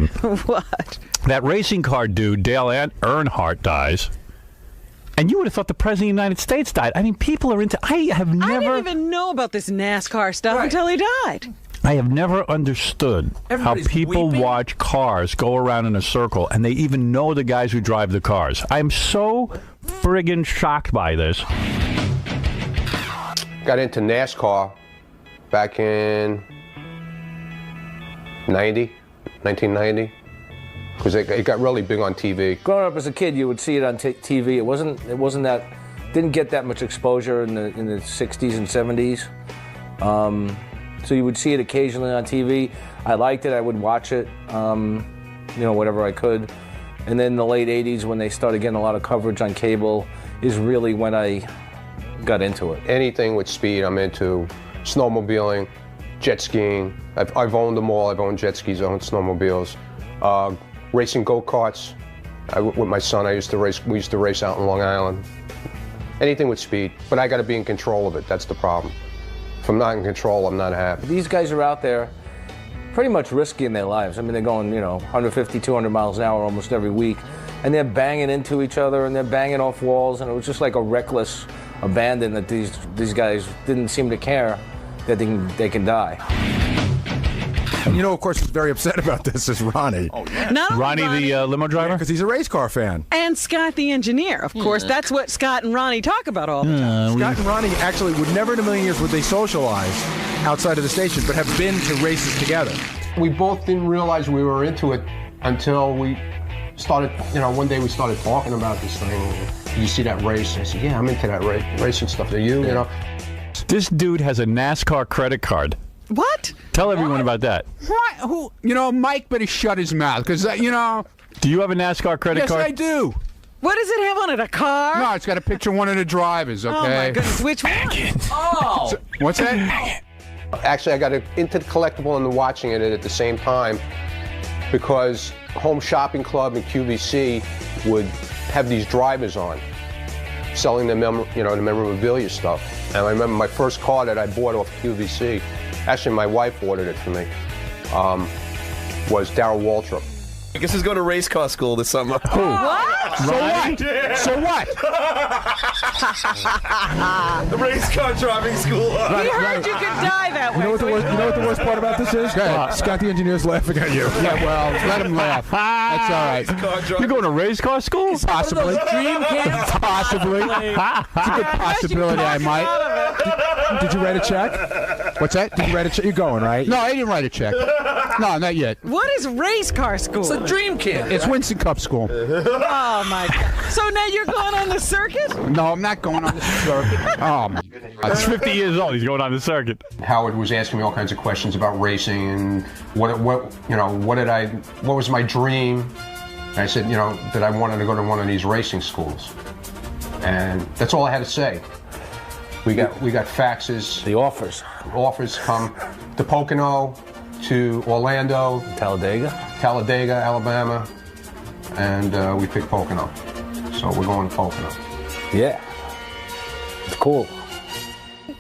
something. What? That racing car dude, Dale Earnhardt, dies. And you would have thought the President of the United States died. I mean, people are into... I didn't even know about this NASCAR stuff until he died. I have never understood how people watch cars go around in a circle, and they even know the guys who drive the cars. I'm so friggin' shocked by this. Got into NASCAR back in 1990. Because it got really big on TV. Growing up as a kid, you would see it on TV. It wasn't that, didn't get that much exposure in the 60s and 70s. So you would see it occasionally on TV. I liked it. I would watch it, whatever I could. And then the late 80s, when they started getting a lot of coverage on cable, is really when I got into it. Anything with speed, I'm into. Snowmobiling, jet skiing. I've owned them all. I've owned jet skis, I've owned snowmobiles. Racing go-karts. With my son, we used to race out in Long Island. Anything with speed, but I got to be in control of it. That's the problem. If I'm not in control, I'm not happy. These guys are out there pretty much risking their lives. I mean, they're going, 150, 200 miles an hour almost every week, and they're banging into each other, and they're banging off walls, and it was just like a reckless abandon that these guys didn't seem to care that they can die. And of course, who's very upset about this is Ronnie. Oh, yeah. Ronnie, the limo driver? Because he's a race car fan. And Scott, the engineer. Of course, that's what Scott and Ronnie talk about all the time. Scott and Ronnie actually would never in a million years would they socialize outside of the station, but have been to races together. We both didn't realize we were into it until we started, one day we started talking about this thing. Did you see that race? I said, yeah, I'm into that racing stuff. Are you, This dude has a NASCAR credit card. What? Tell everyone about that. What? Who? Mike better shut his mouth, because, Do you have a NASCAR credit card? Yes, I do. What does it have on it, a car? No, it's got a picture of one of the drivers, okay? Oh, my goodness. Which one? Oh! So, what's that? Actually, I got into the collectible and watching it at the same time because Home Shopping Club and QVC would have these drivers on selling the memorabilia stuff. And I remember my first car that I bought off QVC, actually my wife ordered it for me, was Darrell Waltrip. I guess he's going to race car school this summer. What? So what? Yeah. So what? The race car driving school. We heard you could die that way. You know what the worst part about this is? Scott the engineer's laughing at you. Yeah, well, let him laugh. That's all right. You're going to race car school? Possibly. Dream camp. Possibly. It's a good possibility I might. Did you write a check? What's that? Did you write a check? You're going, right? No, I didn't write a check. No, not yet. What is race car school? It's a dream camp. It's Winston Cup School. Oh, my God. So now you're going on the circuit? No, I'm not going on the circuit. Oh, my God. He's 50 years old. He's going on the circuit. Howard was asking me all kinds of questions about racing and what was my dream. And I said, that I wanted to go to one of these racing schools. And that's all I had to say. We got faxes. The offers. Offers come to Pocono, to Orlando, Talladega, Alabama, and we picked Pocono. So we're going to Pocono. Yeah. It's cool.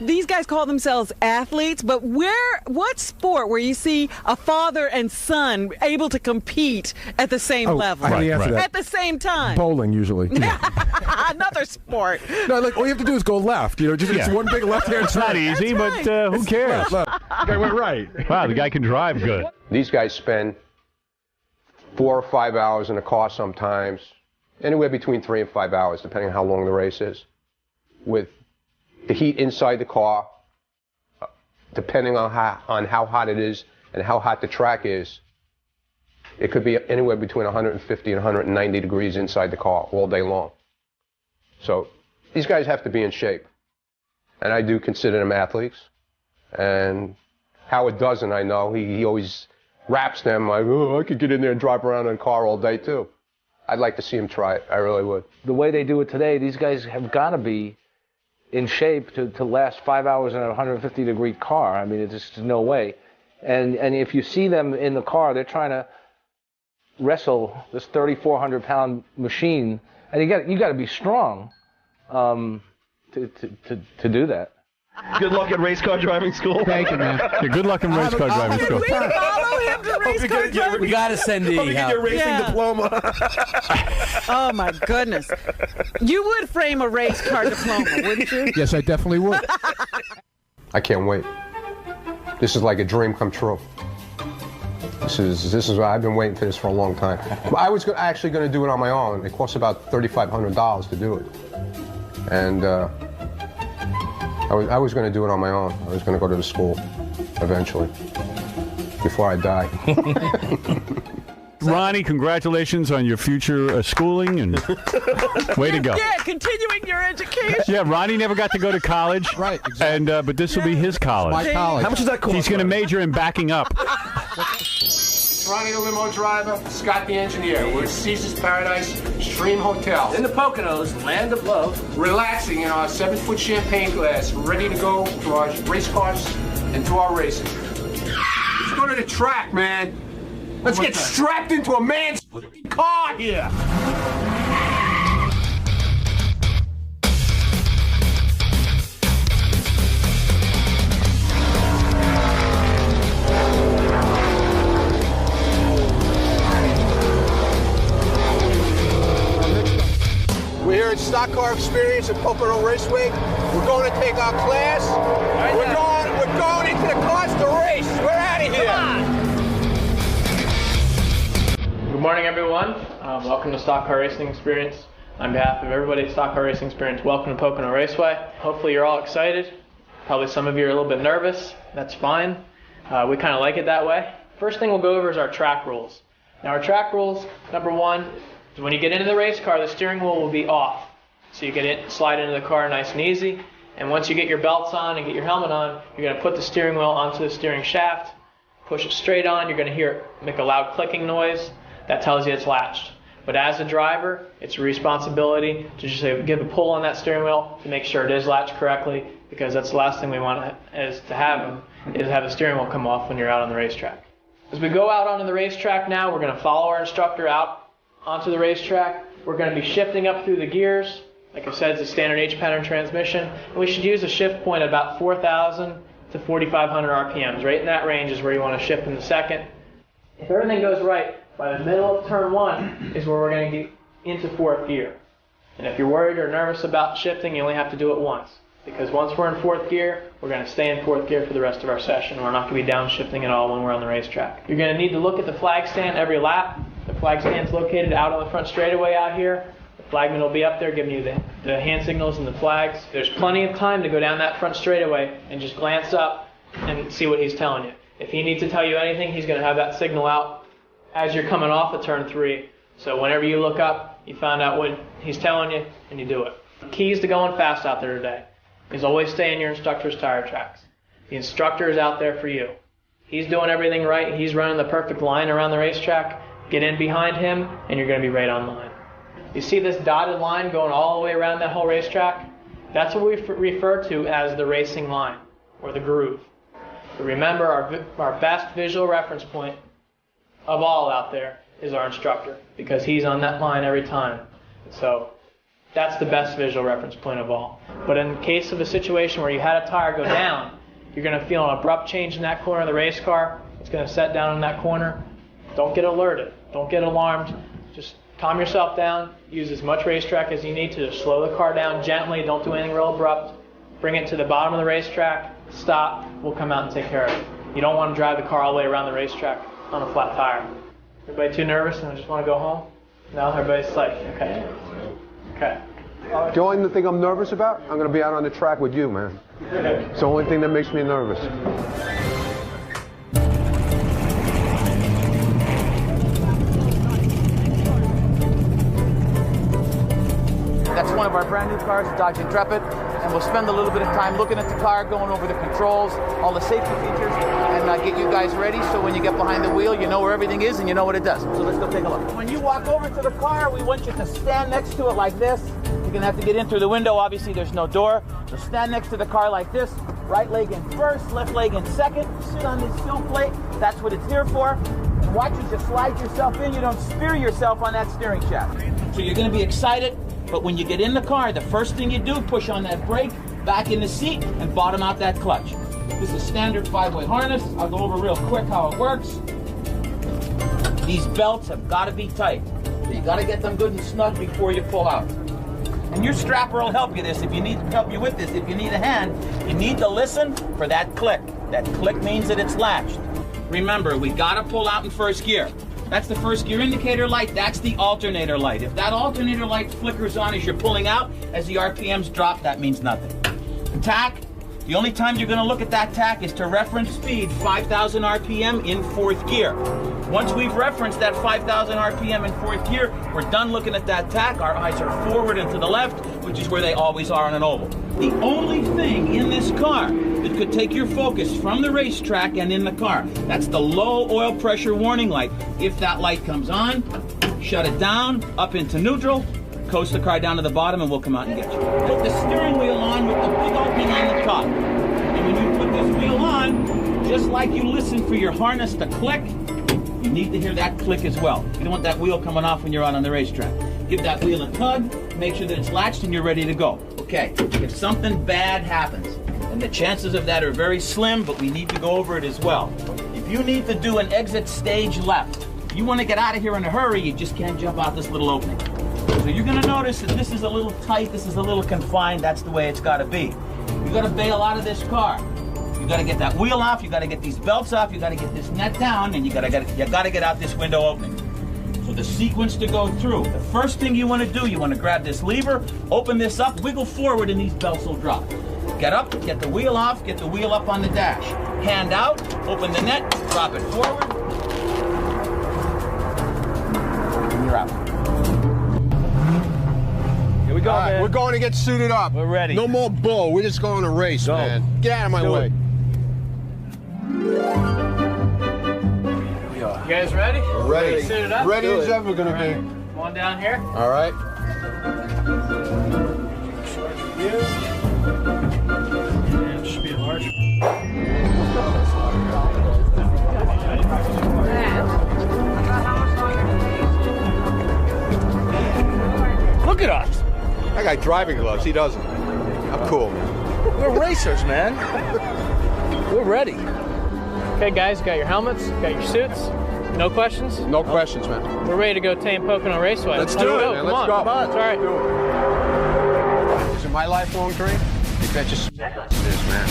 These guys call themselves athletes, but what sport where you see a father and son able to compete at the same level? I know the answer to that. At the same time. Bowling, usually. Another sport. No, all you have to do is go left. It's one big left-hand It's not easy, but who cares? Left. The guy went right. Wow, the guy can drive good. These guys spend 4 or 5 hours in a car sometimes, anywhere between 3 and 5 hours, depending on how long the race is, with the heat inside the car, depending on how hot it is and how hot the track is. It could be anywhere between 150 and 190 degrees inside the car all day long. So these guys have to be in shape. And I do consider them athletes. And Howard doesn't, I know. He always raps them like, oh, I could get in there and drive around in a car all day too. I'd like to see him try it. I really would. The way they do it today, these guys have got to be in shape to last 5 hours in a 150-degree car. I mean, it's just no way. And if you see them in the car, they're trying to wrestle this 3,400-pound machine, and you got to be strong to do that. Good luck at race car driving school. Thank you, man. Yeah, good luck in race car driving Did school. we follow him to race car driving? We got to send Hope you get your racing diploma. Oh, my goodness. You would frame a race car diploma, wouldn't you? Yes, I definitely would. I can't wait. This is like a dream come true. This is I've been waiting for this for a long time. I was actually going to do it on my own. It costs about $3,500 to do it, and I was going to do it on my own. I was going to go to the school eventually before I die. Ronnie, congratulations on your future schooling, and way to go. Yeah, continuing your education. Yeah, Ronnie never got to go to college. Right, exactly. And but this will be his college. My college. How much does that cost? He's going to major in backing up. It's Ronnie the limo driver, Scott the engineer. We're at Caesar's Paradise Stream Hotel. In the Poconos, land of love. Relaxing in our 7-foot champagne glass, ready to go to our race cars and to our races. Let's go to the track, man. Let's get strapped into a man's car here. We're here at Stock Car Experience at Pocono Raceway. We're going to take our class. We're going into the cars to race. We're out of here. Good morning, everyone. Welcome to Stock Car Racing Experience. On behalf of everybody at Stock Car Racing Experience, welcome to Pocono Raceway. Hopefully you're all excited. Probably some of you are a little bit nervous. That's fine. We kind of like it that way. First thing we'll go over is our track rules. Now our track rules, number one, is when you get into the race car, the steering wheel will be off. So you get in, slide into the car nice and easy. And once you get your belts on and get your helmet on, you're going to put the steering wheel onto the steering shaft, push it straight on. You're going to hear it make a loud clicking noise. That tells you it's latched. But as a driver, it's your responsibility to just give a pull on that steering wheel to make sure it is latched correctly, because that's the last thing we want is to have the steering wheel come off when you're out on the racetrack. As we go out onto the racetrack now, we're going to follow our instructor out onto the racetrack. We're going to be shifting up through the gears. Like I said, it's a standard H-pattern transmission. And we should use a shift point at about 4,000 to 4,500 RPMs. Right in that range is where you want to shift in the second. If everything goes right, by the middle of turn one is where we're going to get into fourth gear. And if you're worried or nervous about shifting, you only have to do it once. Because once we're in fourth gear, we're going to stay in fourth gear for the rest of our session. We're not going to be downshifting at all when we're on the racetrack. You're going to need to look at the flag stand every lap. The flag stand's located out on the front straightaway out here. The flagman will be up there giving you the hand signals and the flags. There's plenty of time to go down that front straightaway and just glance up and see what he's telling you. If he needs to tell you anything, he's going to have that signal out as you're coming off of turn 3. So whenever you look up, you find out what he's telling you, and you do it. The keys to going fast out there today is always stay in your instructor's tire tracks. The instructor is out there for you. He's doing everything right. He's running the perfect line around the racetrack. Get in behind him, and you're going to be right on line. You see this dotted line going all the way around that whole racetrack? That's what we refer to as the racing line, or the groove. But remember, our best visual reference point of all out there is our instructor, because he's on that line every time. So that's the best visual reference point of all. But in case of a situation where you had a tire go down, you're going to feel an abrupt change in that corner of the race car. It's going to set down in that corner. Don't get alerted. Don't get alarmed. Just calm yourself down. Use as much racetrack as you need to slow the car down gently. Don't do anything real abrupt. Bring it to the bottom of the racetrack. Stop. We'll come out and take care of it. You don't want to drive the car all the way around the racetrack on a flat tire. Everybody too nervous and just want to go home? No, everybody's safe. Okay. Okay. The only thing I'm nervous about, I'm going to be out on the track with you, man. It's the only thing that makes me nervous. That's one of our brand new cars, the Dodge Intrepid, and we'll spend a little bit of time looking at the car, going over the controls, all the safety features, and get you guys ready so when you get behind the wheel, you know where everything is and you know what it does. So let's go take a look. When you walk over to the car, we want you to stand next to it like this. You're going to have to get in through the window. Obviously, there's no door. So stand next to the car like this. Right leg in first, left leg in second. Sit on this steel plate. That's what it's here for. And watch as you slide yourself in. You don't spear yourself on that steering shaft. So you're going to be excited. But when you get in the car, the first thing you do, push on that brake, back in the seat, and bottom out that clutch. This is standard 5-way harness. I'll go over real quick how it works. These belts have got to be tight. So you got to get them good and snug before you pull out. And your strapper will help you with this if you need a hand. You need to listen for that click. That click means that it's latched. Remember, we got to pull out in first gear. That's the first gear indicator light. That's the alternator light. If that alternator light flickers on as you're pulling out, as the RPMs drop, that means nothing. The tack, the only time you're going to look at that tack is to reference speed 5,000 RPM in fourth gear. Once we've referenced that 5,000 RPM in fourth gear, we're done looking at that tack. Our eyes are forward and to the left, which is where they always are on an oval. The only thing in this car that could take your focus from the racetrack and in the car, that's the low oil pressure warning light. If that light comes on, shut it down, up into neutral, coast the car down to the bottom, and we'll come out and get you. Put the steering wheel on with the big opening on the top. And when you put this wheel on, just like you listen for your harness to click, you need to hear that click as well. You don't want that wheel coming off when you're out on the racetrack. Give that wheel a tug, make sure that it's latched and you're ready to go. Okay, if something bad happens, and the chances of that are very slim, but we need to go over it as well. If you need to do an exit stage left, if you want to get out of here in a hurry, you just can't jump out this little opening. So you're going to notice that this is a little tight, this is a little confined, that's the way it's got to be. You got to bail out of this car. You got to get that wheel off, you got to get these belts off, you got to get this net down, and you got to get out this window opening. So the sequence to go through, the first thing you want to do, you want to grab this lever, open this up, wiggle forward, and these belts will drop. Get up, get the wheel off, get the wheel up on the dash. Hand out, open the net, drop it forward, and you're out. Here we go, man. We're going to get suited up. We're ready. No more bull. We're just going to race, man. Get out of my way. You guys ready? We're ready. Suited up? Ready as ever going to be. Come on down here. All right. It should be a large. Look at us. I got driving gloves. He doesn't. I'm cool, man. We're racers, man. We're ready. Okay, guys, got your helmets, got your suits. No questions? No questions, man. We're ready to go tame Pocono Raceway. Let's do it, man. Let's go. Come on. It's all right. Is it my lifelong dream? You bet you it is, man.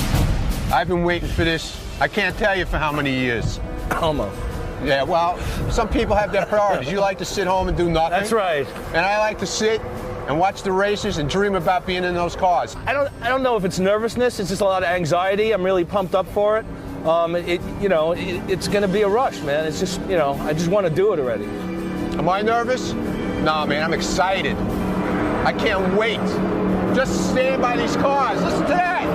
I've been waiting for this. I can't tell you for how many years. Almost. Yeah, well, some people have their priorities. You like to sit home and do nothing. That's right. And I like to sit and watch the races and dream about being in those cars. I don't know if it's nervousness. It's just a lot of anxiety. I'm really pumped up for it. It's going to be a rush, man. It's just, I just want to do it already. Am I nervous? Nah, man, I'm excited. I can't wait. Just stand by these cars. Listen to that.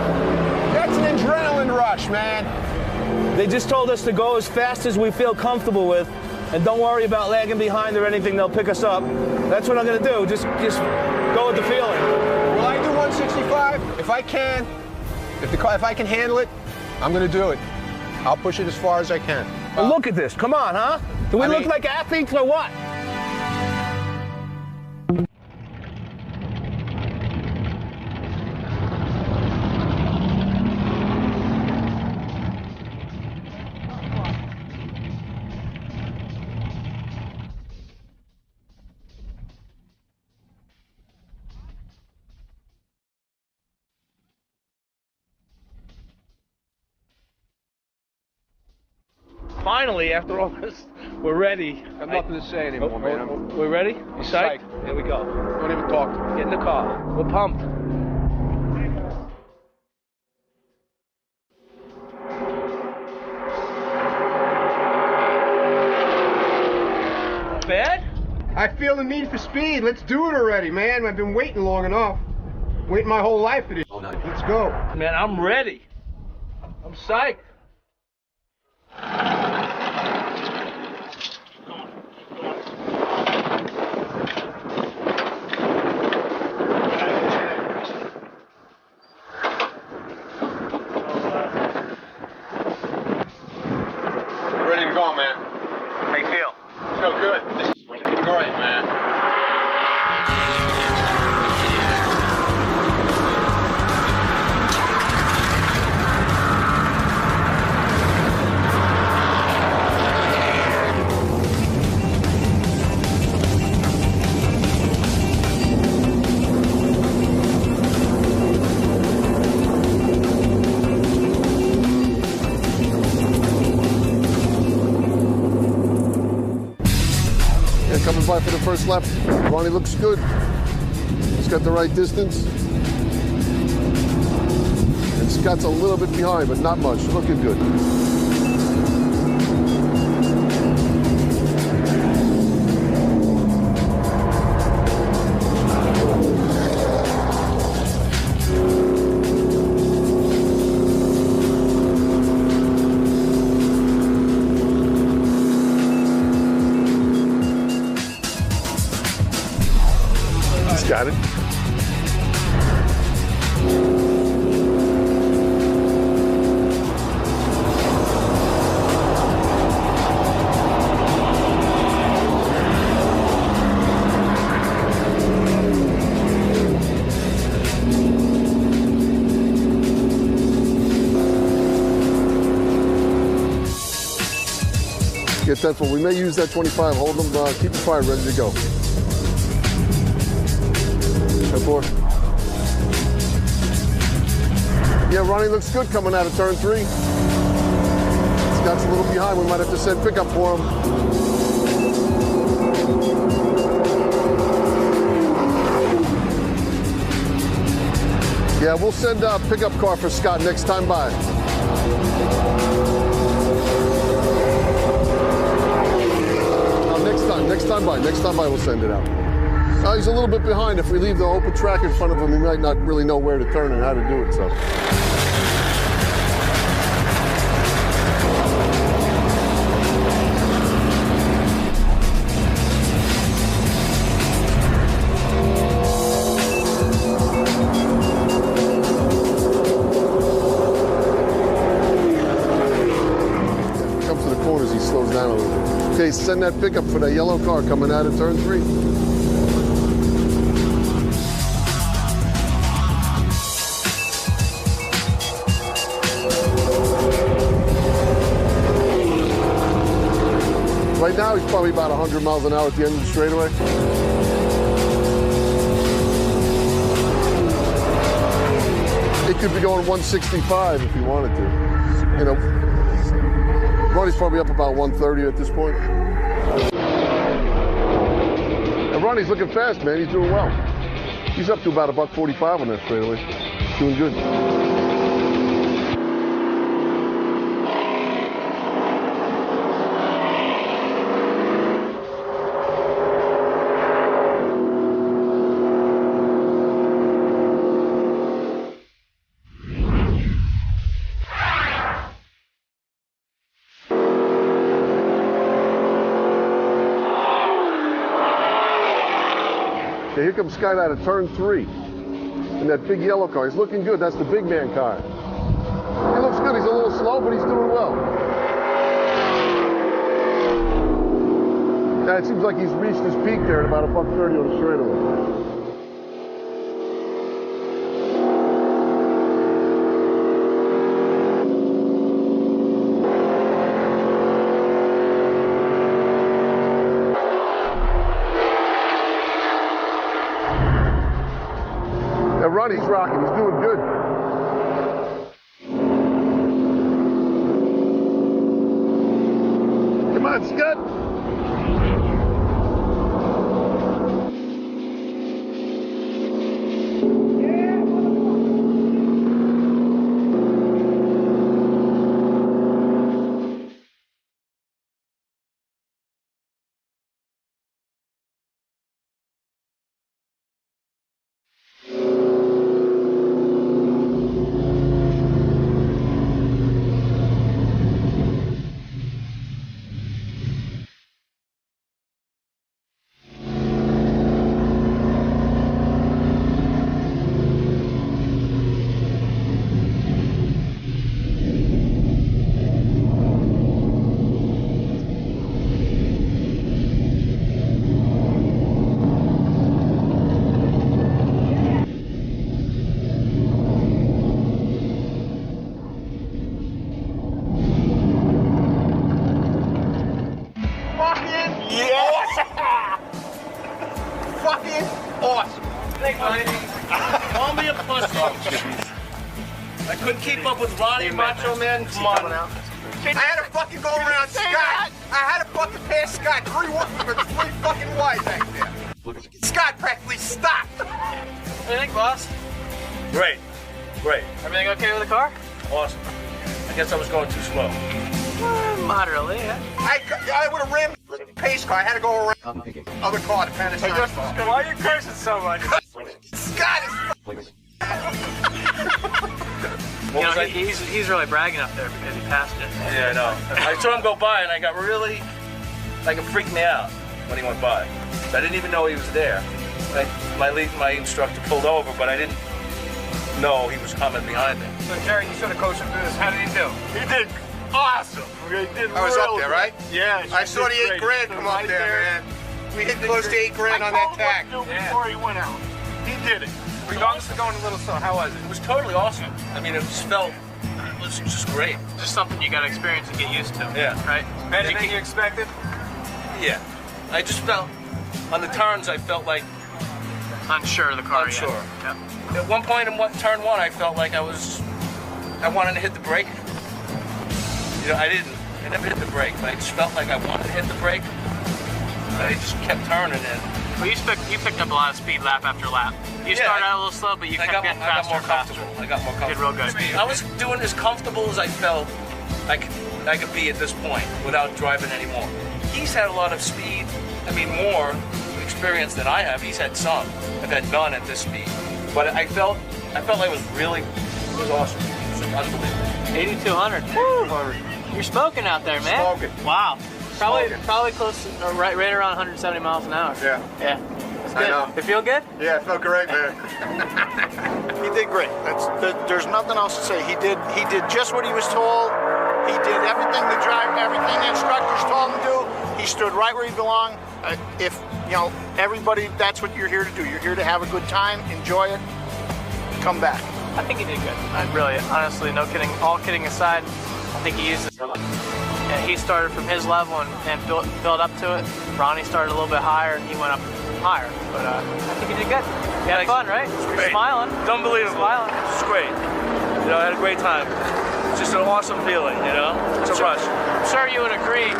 That's an adrenaline rush, man. They just told us to go as fast as we feel comfortable with, and don't worry about lagging behind or anything. They'll pick us up. That's what I'm going to do. Just go with the feeling. Will I do 165? If I can, if I can handle it, I'm going to do it. I'll push it as far as I can. Well, look at this. Come on, huh? Do we look like athletes or what? Finally, after all this, we're ready. I have nothing to say anymore, man. We're ready? You psyched? Here we go. Don't even talk. Get in the car. We're pumped. Bad? I feel the need for speed. Let's do it already, man. I've been waiting long enough. Waiting my whole life for this. Let's go. Man, I'm ready. I'm psyched. Ready to go, man. How you feel? Feel good. This is great, man. Yeah, coming by for the first lap. Ronnie looks good. He's got the right distance. And Scott's a little bit behind, but not much. Looking good. Got it. Get that one. We may use that 25. Hold them, keep the fire ready to go. Yeah, Ronnie looks good coming out of turn 3. Scott's a little behind. We might have to send pickup for him. Yeah, we'll send a pickup car for Scott next time by. Next time by we'll send it out. He's a little bit behind. If we leave the open track in front of him, he might not really know where to turn and how to do it, so. When he comes to the corners, he slows down a little bit. Okay, send that pickup for that yellow car coming out of turn 3. Right now, he's probably about 100 miles an hour at the end of the straightaway. It could be going 165 if he wanted to. You know, Ronnie's probably up about 130 at this point. And Ronnie's looking fast, man. He's doing well. He's up to about $145 on that straightaway. Doing good. Here comes Scott out of turn 3 in that big yellow car. He's looking good. That's the big man car. He looks good. He's a little slow, but he's doing well. Now, it seems like he's reached his peak there at about $130 on the straightaway. Ronnie's rocking. He's doing good. Come on, Scott. I couldn't keep up with Ronnie, Macho Man. Come on. I had to fucking go around Scott. I had to fucking pass Scott 3 fucking fly back there. Scott practically stopped. What do you think, boss? Great. Everything okay with the car? Awesome. I guess I was going too slow. Moderately, yeah. I would have rammed the pace car. I had to go around other car to pass the time. Why are you cursing so much? Scott is... You know, he's really bragging up there because he passed it. Yeah, I know. I saw him go by, and I got really, it freaked me out when he went by. I didn't even know he was there. My instructor pulled over, but I didn't know he was coming behind me. So Jerry, you sort of coached him through this. How did he do? He did awesome. He did I was up there, right? Yeah. I saw the $8,000 come up there, man. We hit close to $8,000 on that tack. Before he went out. He did it. Regardless of going a little slow, how was it? It was totally awesome. I mean, it was just great. Just something you got to experience and get used to. Yeah. Right? Better than you expected? Yeah. I just felt, on the turns, I felt like... Unsure of the car. Unsure. Yeah. At one point in turn one, I felt like I wanted to hit the brake. You know, I never hit the brake, but I just felt like I wanted to hit the brake. But I just kept turning it. Well, you picked up a lot of speed lap after lap. You started out a little slow, but you kept getting faster and faster. I got more comfortable. Did real good. I was doing as comfortable as I felt I could be at this point without driving anymore. He's had a lot of speed. I mean, more experience than I have. He's had some. I've had none at this speed. But I felt like it was awesome. It was unbelievable. 8,200. Woo! You're smoking out there, man. Smoking. Wow. Probably close to, right around 170 miles an hour. Yeah. Yeah. It's good. I know. You feel good? Yeah, it felt great, man. He did great. There's nothing else to say. He did just what he was told. He did everything everything the instructors told him to do. He stood right where he belonged. If everybody, that's what you're here to do. You're here to have a good time, enjoy it, come back. I think he did good. Honestly, no kidding. All kidding aside, I think he used it. And he started from his level and built up to it. Ronnie started a little bit higher and he went up higher. But I think he did good. He had fun, right? You're smiling. It's unbelievable. Smiling. It's great. You know, I had a great time. It's just an awesome feeling, you know? It's a rush. I'm sure you would agree.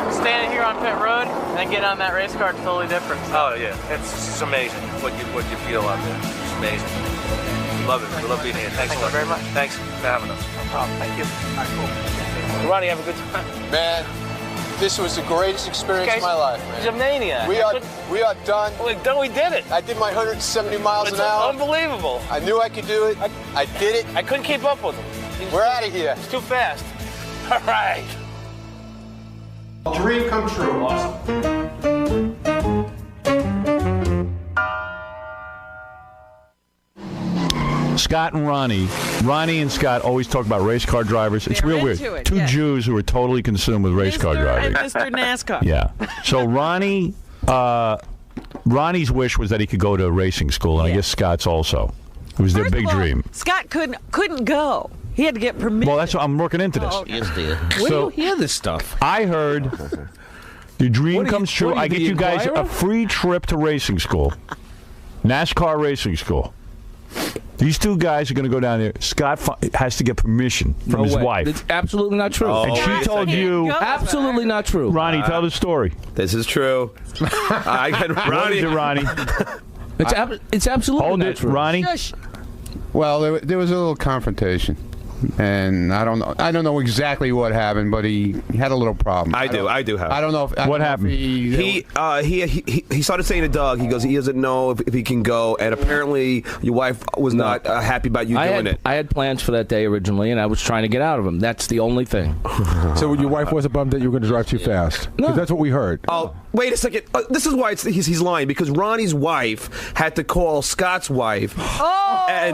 Standing here on pit road and then getting on that race car is totally different. Oh yeah, it's amazing what you feel out there. It's amazing. Love it. We love being here. Thanks Thank you very much. Thanks for having us. No problem. Thank you. All right, cool. Ronnie, have a good time. Man, this was the greatest experience of my life, man. He's a maniac. We are done. We did it. I did my 170 miles an hour. Unbelievable. I knew I could do it. I did it. I couldn't keep up with him. We're out of here. He's too fast. All right. Dream come true. Scott and Ronnie. Ronnie and Scott always talk about race car drivers. It's They're real weird. into it, Two yes. Jews who are totally consumed with race car driving. And Mr. NASCAR. Yeah. So Ronnie's wish was that he could go to racing school, and I guess Scott's also. It was their big dream. Scott couldn't go. He had to get permission. Well, that's what I'm working into this. Oh, okay. Yes, dear. Where do you hear this stuff? I heard your dream comes true. I get you guys a free trip to racing school, NASCAR racing school. These two guys are going to go down there. Scott has to get permission from his wife. It's absolutely not true. And she told you. Absolutely not true. Ronnie, tell the story. This is true. I got Ronnie. Ronnie. It's absolutely Hold not it, true. Ronnie. Well, there was a little confrontation, and I don't know exactly what happened, but he had a little problem. I do have. I don't know if what happened. He started saying to Doug, he goes, he doesn't know if he can go, and apparently your wife was not happy about you doing it. I had plans for that day originally, and I was trying to get out of him. That's the only thing. So your wife wasn't bummed that you were going to drive too fast? No. That's what we heard. Oh, wait a second. This is why he's lying, because Ronnie's wife had to call Scott's wife, and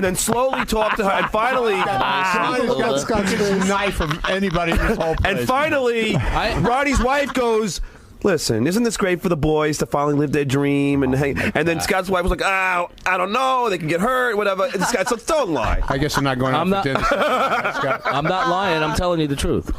then slowly talk to her, and finally, Scott's a knife of anybody in this whole place. And finally, Ronnie's wife goes, listen, isn't this great for the boys to finally live their dream? And then Scott's wife was like, I don't know, they can get hurt, whatever. And Scott said, don't lie. I guess I'm not going out for dinner. I'm not lying. I'm telling you the truth.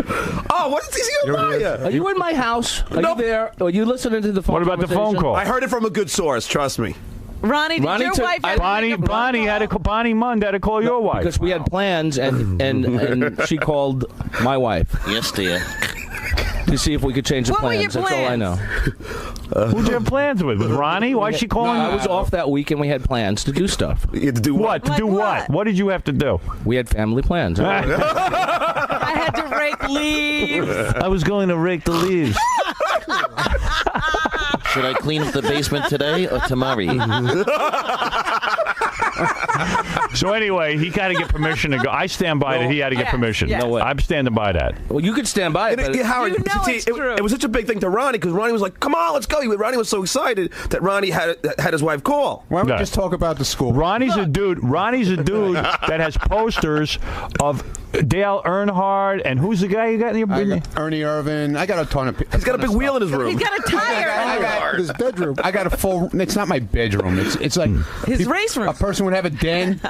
Oh, what is he a liar? Are you in my house? Are you there? Are you listening to the phone What about the phone call? I heard it from a good source, trust me. Ronnie, did your wife have Bonnie Mund had to call your wife. Because we had plans, and she called my wife. Yes, dear. to see if we could change the What were plans. your That's all I know. Who'd you have plans with? With Ronnie? Why is she calling you? I was off that week, and we had plans to do stuff. You had to do What? To do what? What did you have to do? We had family plans. I had to rake leaves. I was going to rake the leaves. Should I clean up the basement today or tomorrow? So anyway, he got to get permission to go. I stand by that he had to get permission. yes. No way. I'm standing by that. Well, you could stand by it. But Howard, You know it's true. it was such a big thing to Ronnie because Ronnie was like, "Come on, let's go." Ronnie was so excited that Ronnie had his wife call. Why don't we Yeah. just talk about the school? Ronnie's a dude that has posters of Dale Earnhardt and who's the guy you got in your Ernie Irvin. I got a ton of. He's got a big wheel in his room. He's got a tire. I got His bedroom. I got a full. It's not my bedroom. It's like His race room. A person would have a den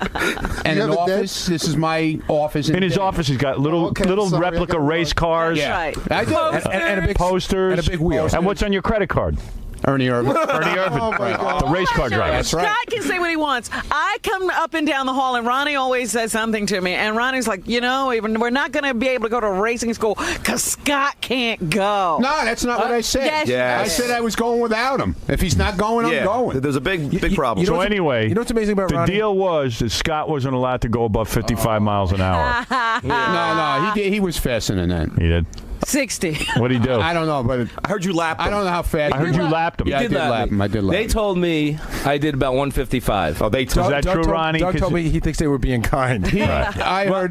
and an office. This is my office. In his office, he's got little replica race cars. That's right. I do. And a big Posters. And a big wheel. And what's on your credit card? Ernie Irvin. Ernie Irvin, Oh, my God. the race car driver. That's right. Scott can say what he wants. I come up and down the hall, and Ronnie always says something to me. And Ronnie's like, we're not going to be able to go to racing school because Scott can't go. No, that's not what I said. Yes. I said I was going without him. If he's not going, I'm going. There's a big problem. So anyway, you know what's amazing about the Ronnie? deal was that Scott wasn't allowed to go above 55 miles an hour. No, he was faster than that. He did. 60. What'd he do? I don't know, but I heard you lap him. I don't know how fast. I heard you lapped him. Yeah, I did lap him. I did lap They him. told me I did about 155. Oh, they told Is that true, Ronnie? Doug 'Cause told me he thinks they were being kind. I heard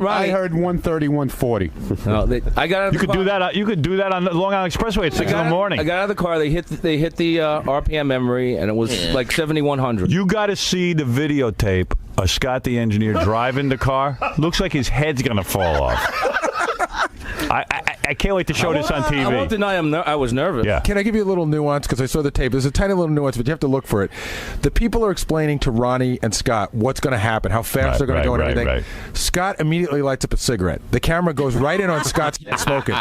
130, 140. No, I got out of You the could car. do that. You could do that on the Long Island Expressway at 6 in the morning. I got out of the car. They hit the RPM memory, and it was like 7,100. You got to see the videotape of Scott the engineer driving the car. Looks like his head's gonna fall off. I can't wait to show this on TV. I won't deny I was nervous. Yeah. Can I give you a little nuance? Because I saw the tape. There's a tiny little nuance, but you have to look for it. The people are explaining to Ronnie and Scott what's going to happen, how fast they're going to go and everything. Right. Scott immediately lights up a cigarette. The camera goes right in on Scott smoking.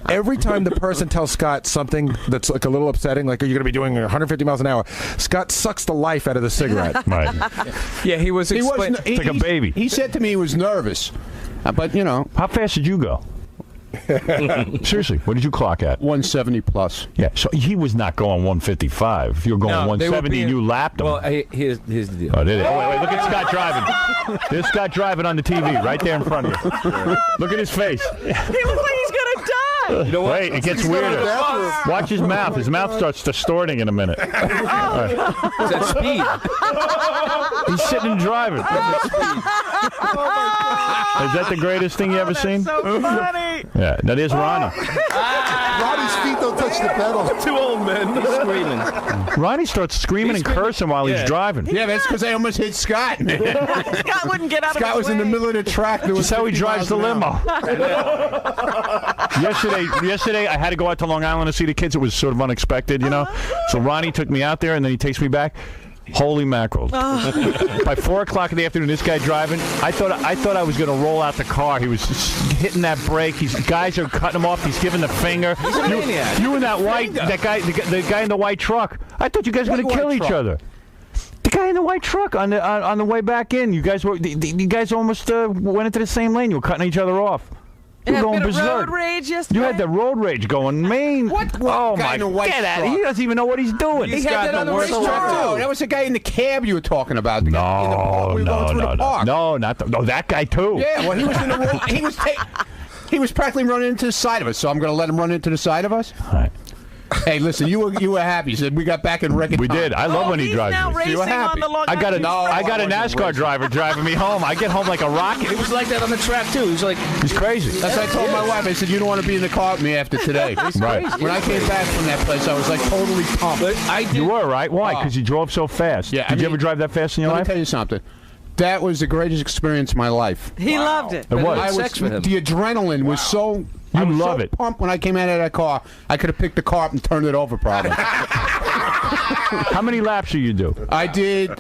Every time the person tells Scott something that's like a little upsetting, like, are you going to be doing 150 miles an hour? Scott sucks the life out of the cigarette. Right. Yeah, he was explaining. It's like a baby. He said to me he was nervous, but How fast did you go? Seriously, what did you clock at? 170 plus. Yeah, so he was not going 155. If you were going 170 and you lapped him. Well, here's the deal. Oh, did it? Oh, wait, look at Scott driving. There's Scott driving on the TV right there in front of you. Look at his face. He looks like he's going to die. You know what? Wait, it gets weirder. Watch his mouth. His mouth starts distorting in a minute. Is that speed? He's sitting and driving. Is that the greatest thing you ever seen? So funny. Yeah. Now there's Ronnie. Ronnie's feet don't touch the pedal. Two old men. He's screaming. Ronnie starts screaming and cursing while he's driving. Yeah, that's because I almost hit Scott. Scott wouldn't get out of Scott was in the middle of the track. That's how he drives the limo. Yesterday, I had to go out to Long Island to see the kids. It was sort of unexpected, So Ronnie took me out there, and then he takes me back. Holy mackerel! By 4 o'clock in the afternoon, this guy driving. I thought I was going to roll out the car. He was hitting that brake. Guys are cutting him off. He's giving the finger. He's a maniac. You and that guy, the guy in the white truck. I thought you guys were going to kill each other. The guy in the white truck on the way back in. You guys almost went into the same lane. You were cutting each other off. You were going berserk. Road rage yesterday. You had the road rage going, man. What Oh guy my! in a white Get out! truck? He doesn't even know what he's doing. He had that on the worst truck too. That was the guy in the cab you were talking about. The guy in the park. We were going through the park. No, that guy too. Yeah, well, he was in the road. He was practically running into the side of us. So I'm going to let him run into the side of us. All right. Hey, listen, you were happy. You said we got back in record. We did. I love when he drives now me. racing You were happy. on the Long I got a Island NASCAR driver driving me home. I get home like a rocket. He was like that on the track too. He's like, He's crazy. That's what I told my wife. I said, you don't want to be in the car with me after today. Right. When I came back from that place, I was like totally pumped. You were, right? Why? Because you drove so fast. Yeah, Did you ever drive that fast in your Let me life? tell you something. That was the greatest experience of my life. He loved it. It was. The adrenaline was so. You I was love so it. pumped when I came out of that car. I could have picked the car up and turned it over, probably. How many laps do you do? I did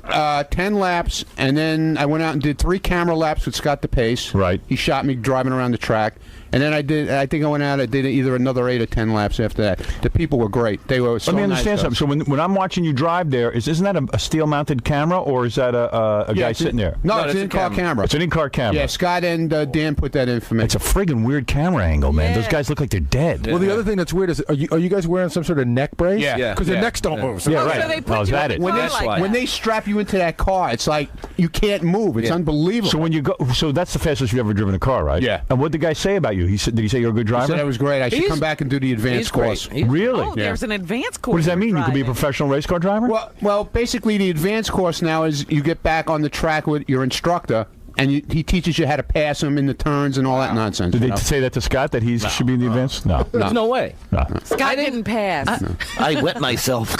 10 laps, and then I went out and did 3 camera laps with Scott DePace. Right. He shot me driving around the track. And then I think I went out. I did either another 8 or 10 laps after that. The people were great. They were. So Let me understand nice something. So when I'm watching you drive there, isn't that a steel-mounted camera, or is that a guy sitting there? No, it's an in-car camera. It's an in-car camera. Yeah, Scott and Dan put that in for me. It's a friggin' weird camera angle, man. Those guys look like they're dead. Well, the other thing that's weird is, are you guys wearing some sort of neck brace? Yeah. Because their necks don't move. So Yeah, right. So they put is you that in it? the car like When that. they strap you into that car, it's like you can't move. It's unbelievable. So when you go, so that's the fastest you've ever driven a car, right? Yeah. And what did the guy say about you? Did he say you're a good driver? I said I was great. I should come back and do the advanced course. Really? Oh, there's an advanced course. What does that mean? You could be a driving. professional race car driver? Well, basically the advanced course now is you get back on the track with your instructor, and he teaches you how to pass them in the turns and all that nonsense. Did they say that to Scott, that he should be in the advanced? No. There's no way. No. Scott didn't pass. I wet myself.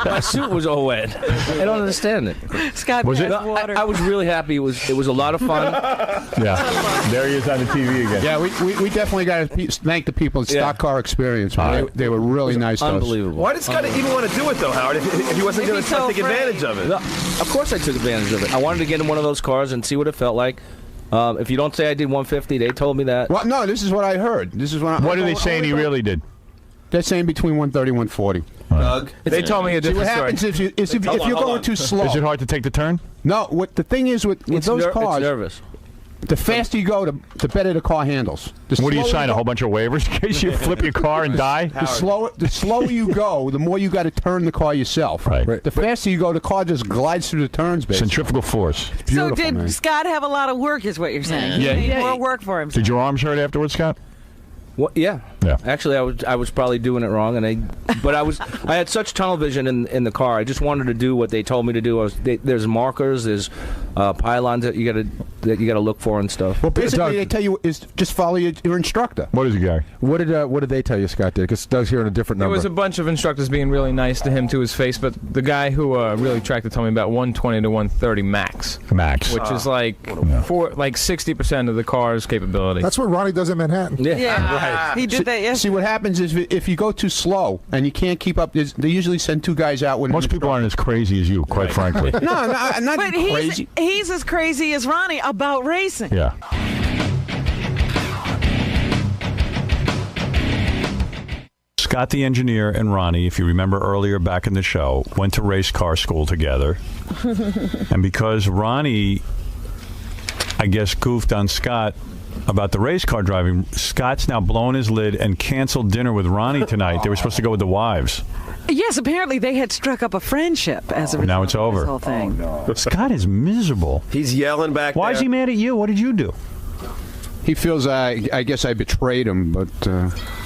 My suit was all wet. I don't understand it. Scott Was it? passed water. I was really happy. It was a lot of fun. Yeah. There he is on the TV again. Yeah, we definitely got to thank the people at Stock Car Experience. Man. They were really nice to us. Unbelievable. Why did Scott even want to do it, though, Howard, if he wasn't going to take advantage of it? No, of course I took advantage of it. I wanted to get in one of those cars and see what it felt like. If you don't say I did 150, they told me that. Well, no, this is what I heard. This is What are they saying he really did? They're saying between 130 and 140. Doug? They told me a See, what different happens story. if you're going too slow. Is it hard to take the turn? No, what the thing is with those It's cars, nervous. the faster you go, the better the car handles. The What do you slower sign? A go- whole bunch of waivers in case you flip your car and die? The slower you go, the more you got to turn the car yourself. Right. The faster you go, the car just glides through the turns, basically. Centrifugal force. So Beautiful, did man. Scott have a lot of work, is what you're saying? Yeah. He need more work for him. Did your arms hurt afterwards, Scott? What? Yeah. Yeah. Actually, I was probably doing it wrong, I had such tunnel vision in the car. I just wanted to do what they told me to do. There's markers, there's pylons that you gotta look for and stuff. Well, basically, Doug- they tell you is just follow your instructor. What is it, Gary? What did they tell you Scott did? Because Doug's hearing a different There number. was a bunch of instructors being really nice to him to his face, but the guy who really tracked it told me about 120 to 130 max. Max. Which is like 60% of the car's capability. That's what Ronnie does in Manhattan. Yeah, right. He did that yesterday. See, what happens is if you go too slow and you can't keep up, they usually send two guys out with. Most people aren't as crazy as you, quite frankly. No, not But crazy. he's as crazy as Ronnie about racing. Yeah. Scott the engineer and Ronnie, if you remember earlier back in the show, went to race car school together. And because Ronnie, I guess, goofed on Scott about the race car driving, Scott's now blown his lid and canceled dinner with Ronnie tonight. They were supposed to go with the wives. Yes, apparently they had struck up a friendship as a result Now it's of over. this whole thing. Scott is miserable. He's yelling back Why there. is he mad at you? What did you do? He feels I guess I betrayed him, but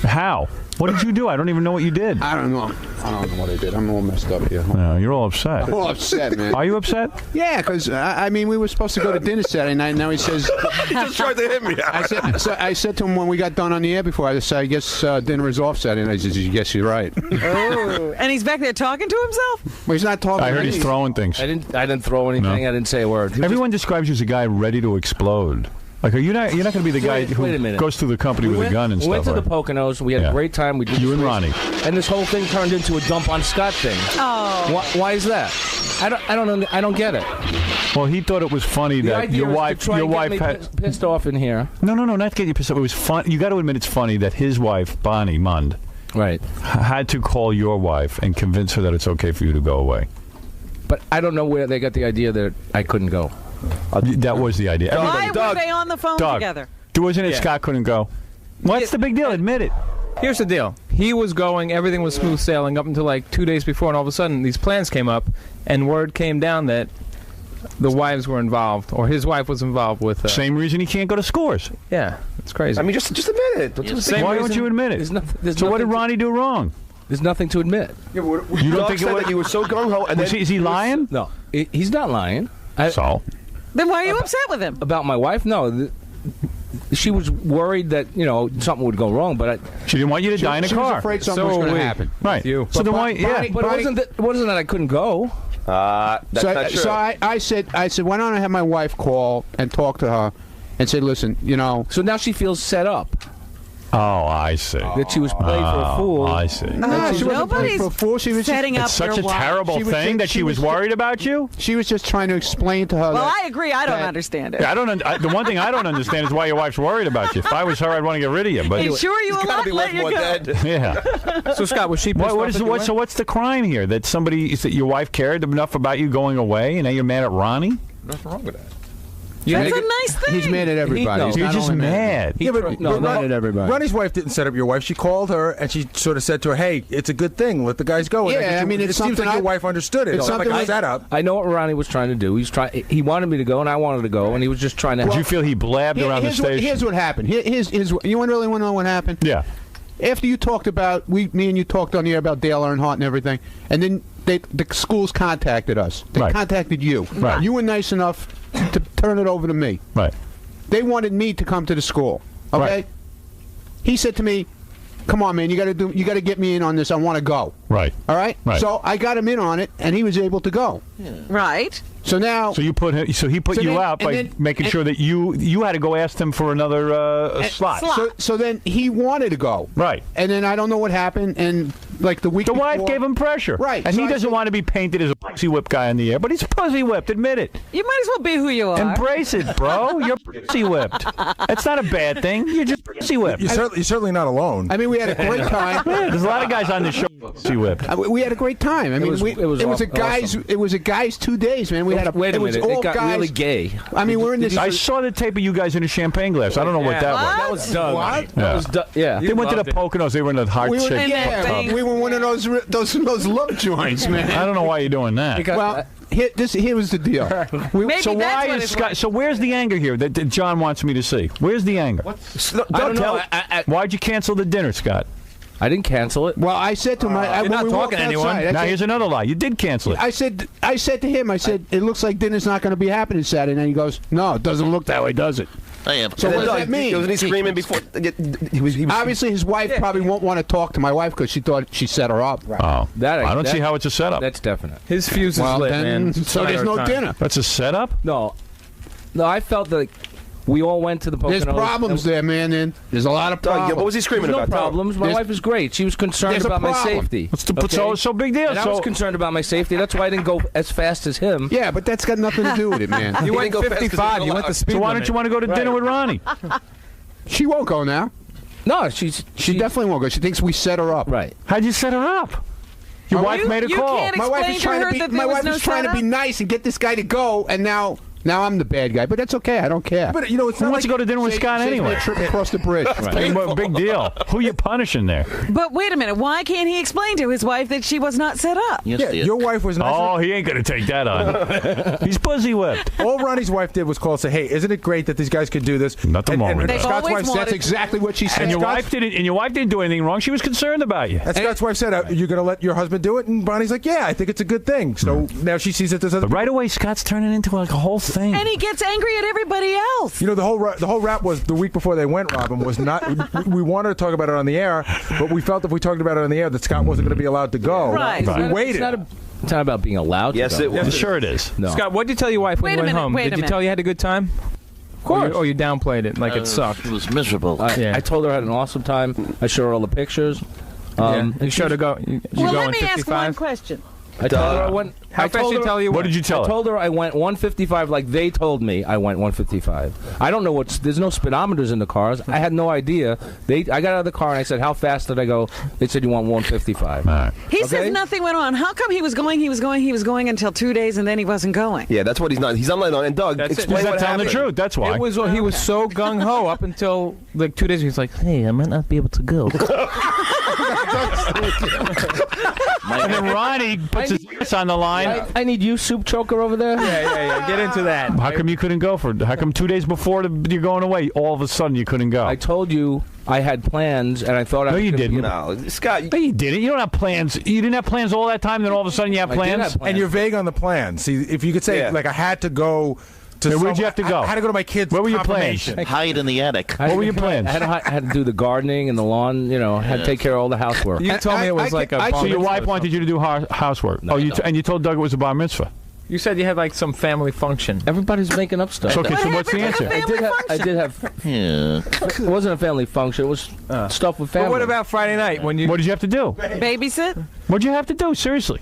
how? What did you do? I don't even know what you did. I don't know. I don't know what I did. I'm all messed up here. No, you're all upset. I'm all upset, man. Are you upset? Yeah, because I mean, we were supposed to go to dinner Saturday night. And now he says. He just tried to hit me. I said to him when we got done on the air before. I said, I guess dinner is off Saturday night. He says, "Yes, you're right." Oh, and he's back there talking to himself? Well, he's not talking. I heard he's throwing things. I didn't throw anything. No. I didn't say a word. Everyone describes you as a guy ready to explode. Like, you're not going to be the guy Wait a who minute. goes through the company with a gun and we stuff. went to right? the Poconos. We had Yeah. a great time. We did You this and race, Ronnie. and this whole thing turned into a dump on Scott thing. Oh. Why is that? I don't get it. Well, he thought it was funny The that idea your is to wife, try your and get wife me had. pissed off in here. No, not to get you pissed off. It was fun. You got to admit it's funny that his wife, Bonnie Mund, right, had to call your wife and convince her that it's okay for you to go away. But I don't know where they got the idea that I couldn't go. That was the idea. Why Everybody- were they on the phone Doug, together? wasn't it Yeah. Scott couldn't go? What's the big deal? Admit it. Here's the deal. He was going, everything was smooth sailing up until like 2 days before, and all of a sudden these plans came up, and word came down that the wives were involved, or his wife was involved with... Same reason he can't go to scores. Yeah, it's crazy. I mean, just admit it. Why don't you admit it? So what did Ronnie do wrong? There's nothing to admit. Yeah, but You don't think that you were so gung-ho, and is he lying? No, he's not lying. So? Then why are you upset with him? About my wife? No. She was worried that, something would go wrong, but she didn't want you to die in a She car. was afraid something was going to happen. Right. So then why? Yeah. But it wasn't that I couldn't go. That's not true. So I said, why don't I have my wife call and talk to her and say, listen, So now she feels set up. Oh, I see. That she was played for a fool. I see. She wasn't playing for a fool. She was setting just, up It's such your a wife. terrible thing that she was worried about you? She was just trying to explain to her. Well, that, I agree. I don't understand it. Yeah, the one thing I don't understand is why your wife's worried about you. If I was her, I'd want to get rid of you. But Sure, you will not let you go. Yeah. So Scott, was she pissed off that you went? So what's the crime here? That your wife cared enough about you going away, and now you're mad at Ronnie? Nothing wrong with that. That's a nice thing. He's mad at everybody. You're just mad. Mad at everybody. Ronnie's wife didn't set up your wife. She called her and she sort of said to her, "Hey, it's a good thing. Let the guys go." Yeah, I mean, it it's seems something like your wife understood it. it's It's not like something a setup. I know what Ronnie was trying to do. He wanted me to go, and I wanted to go, and he was just trying to. Did you feel he blabbed around the station? Here's what happened. You really want to know what happened? Yeah. After you talked about me and you talked on the air about Dale Earnhardt and everything, and then the schools contacted us. They contacted you. Right. You were nice enough to turn it over to me. Right. They wanted me to come to the school. Okay. Right. He said to me, "Come on, man, you got to get me in on this. I want to go." Right. All right. Right. So I got him in on it, and he was able to go. Right. So now. So you put him. So he put So you then- out and by then- making and- sure that you had to go ask him for another slot. So then he wanted to go. Right. And then I don't know what happened, and like the week The before, wife gave him pressure. Right. And So he I doesn't said- want to be painted as a pussy whip guy in the air, but he's pussy whipped. Admit it. You might as well be who you are. Embrace it, bro. You're pussy whipped. That's not a bad thing. You're just pussy whipped. You're certainly not alone. I mean, we had a great time. Yeah, there's a lot of guys on this show pussy whipped. We had a great time. I mean, it was a guy's 2 days, man. We had a Wait a it was minute. all It got guys. really gay. I mean, we're in this. I saw the tape of you guys in a champagne glass. I don't know what that was. That was Doug. What? That was Doug. Yeah. They went to the Poconos. They were in a hard We were, chick yeah, tub. we were one of those love joints, man. I don't know why you're doing that. Well, here was the deal. Maybe So that's why what is it's Scott? like. So where's the anger here that John wants me to see? Where's the anger? I don't know. Why'd you cancel the dinner, Scott? I didn't cancel it. Well, I said to him, when not we walked talking to anyone. outside, I Now said- here's another lie. You did cancel it. I said to him, it looks like dinner's not going to be happening Saturday. And he goes, "No, it doesn't look that way, does it?" I am. So what does that mean? Wasn't he screaming before? He was Obviously, his wife probably won't want to talk to my wife because she thought she set her up. Oh, I don't see how it's a setup. That's definite. His fuse is Well, lit, then, man. so there's no dinner. That's a setup? No, I felt like we all went to the Poconos. There's problems there, man. Then there's a lot of problems. what was he screaming There's no about? problems. My wife is great. She was concerned There's a about my problem. safety. What's so big deal? And I was concerned about my safety. That's why I didn't go as fast as him. Yeah, but that's got nothing to do with it, man. You went didn't go fast 'cause he 55. was You went the allowed. speed So why limit. don't you want to go to dinner with Ronnie? She won't go now. No, She definitely won't go. She thinks we set her up. right. How'd you set her up? Your wife made a you call. can't My wife explain is to trying her to that be. there My was wife no is trying to be setup? nice and get this guy to go, and now I'm the bad guy. But that's okay. I don't care. But you know, it's Who not wants like to go to dinner with Save- Scott save me anyway? a trip across the bridge. Big deal. Who you punishing there? But wait a minute. Why can't he explain to his wife that she was not set up? Yes, Yeah, dear. your wife was nice. Oh, he ain't going to take that on. He's pussy whipped. All Ronnie's wife did was call and say, "Hey, isn't it great that these guys can do this?" Nothing wrong with that. They've Scott's always wife said, wanted- That's exactly what she said. And your Scott's- wife didn't do anything wrong. She was concerned about you. And Scott's wife said, "You're going to let your husband do it?" And Ronnie's like, "Yeah, I think it's a good thing." So now she sees that there's other. But right away, Scott's turning into like a whole thing. And he gets angry at everybody else. You know, the whole rap was the week before they went, Robin, was not. We wanted to talk about it on the air, but we felt if we talked about it on the air that Scott wasn't going to be allowed to go. Right. We Right. waited. It's not about being allowed Yes, to it go. was. Yeah, sure it is. No. Scott, what did you tell your wife when Wait you a went minute, home? wait a Did you minute. tell her you had a good time? Of course. Or you downplayed it like it sucked? It was miserable. Yeah. I told her I had an awesome time. I showed her all the pictures. You showed her go. You Well, go let in me ask 55? one question. I told her I went. How fast did you tell her you What went? did you tell I her? told her I went 155 like they told me I went 155. I don't know what's. There's no speedometers in the cars. I had no idea. I got out of the car and I said, "How fast did I go?" They said, "You want 155." All right. He Okay. says nothing went on. How come he was going until 2 days and then he wasn't going? Yeah, that's what he's not. He's not letting on. And Doug, That's it. explain He's not what telling the happened. truth. That's why. It was. He was so gung ho up until like 2 days. He was like, Hey, I might not be able to go. And then Ronnie puts his ass on the line. I need you, soup choker over there. yeah. Get into that. How come you couldn't go for? How come 2 days before you're going away, all of a sudden you couldn't go? I told you I had plans and I thought I No, was you gonna didn't. be- No, Scott. No, you didn't. You don't have plans. You didn't have plans all that time. Then all of a sudden you have I did plans. have plans. And you're vague on the plan. See, if you could say, Yeah. like, I had to go to. Hey, where'd you have to go? I had to go to my kid's Where were your plans? confirmation. Hide in the attic. What were your plans? I had to do the gardening and the lawn. I had to take care of all the housework. You told me it was like a. So bar your mitzvah wife or wanted you to do housework. No, and you no. told Doug it was a bar mitzvah. You said you had like some family function. Everybody's making up stuff. So, okay, so what's the answer? I did have. Yeah. It wasn't a family function. It was stuff with family. But what about Friday night when you? What did you have to do? Babysit? What did you have to do? Seriously.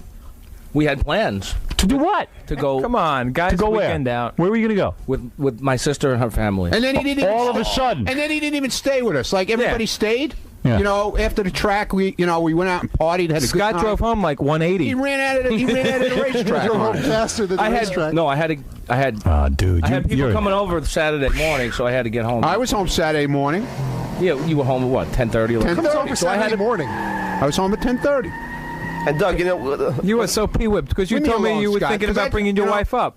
We had plans. To do what? To go. Come on, guys. To go where? Weekend out. Where were you going to go? With my sister and her family. And then he didn't. All of a sudden. And then he didn't even stay with us. Like everybody stayed. Yeah. You know, after the track, we went out and partied. Had a Scott good time. drove home like 180. He ran out of the racetrack. Drove home faster than the racetrack. No, I had. Dude, I had people coming over Saturday morning, so I had to get home. I was home Saturday morning. Yeah, you were home at what? 10:30. 10:30. So Saturday morning. I was home at 10:30. And Doug, you know, You were so pee-whipped because you Leave me told me alone, you were Scott, thinking 'cause about bringing your wife up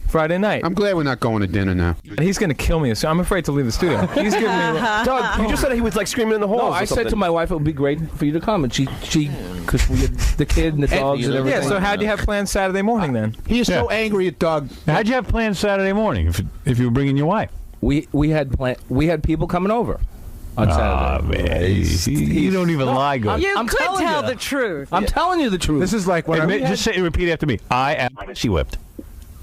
Friday night. I'm glad we're not going to dinner now. And he's going to kill me. So I'm afraid to leave the studio. He's giving me. Doug, you just said he was like screaming in the halls. No, I said to my wife it would be great for you to come, and she, because we had the kid and the dogs and everything. Yeah. So how'd you have plans Saturday morning then? He is so angry at Doug. How'd you have plans Saturday morning if you were bringing your wife? We had people coming over on Saturday. Man, you don't even lie, good. You I'm could telling tell you. the truth. I'm telling you the truth. This is like when Just repeat after me. I am whipped.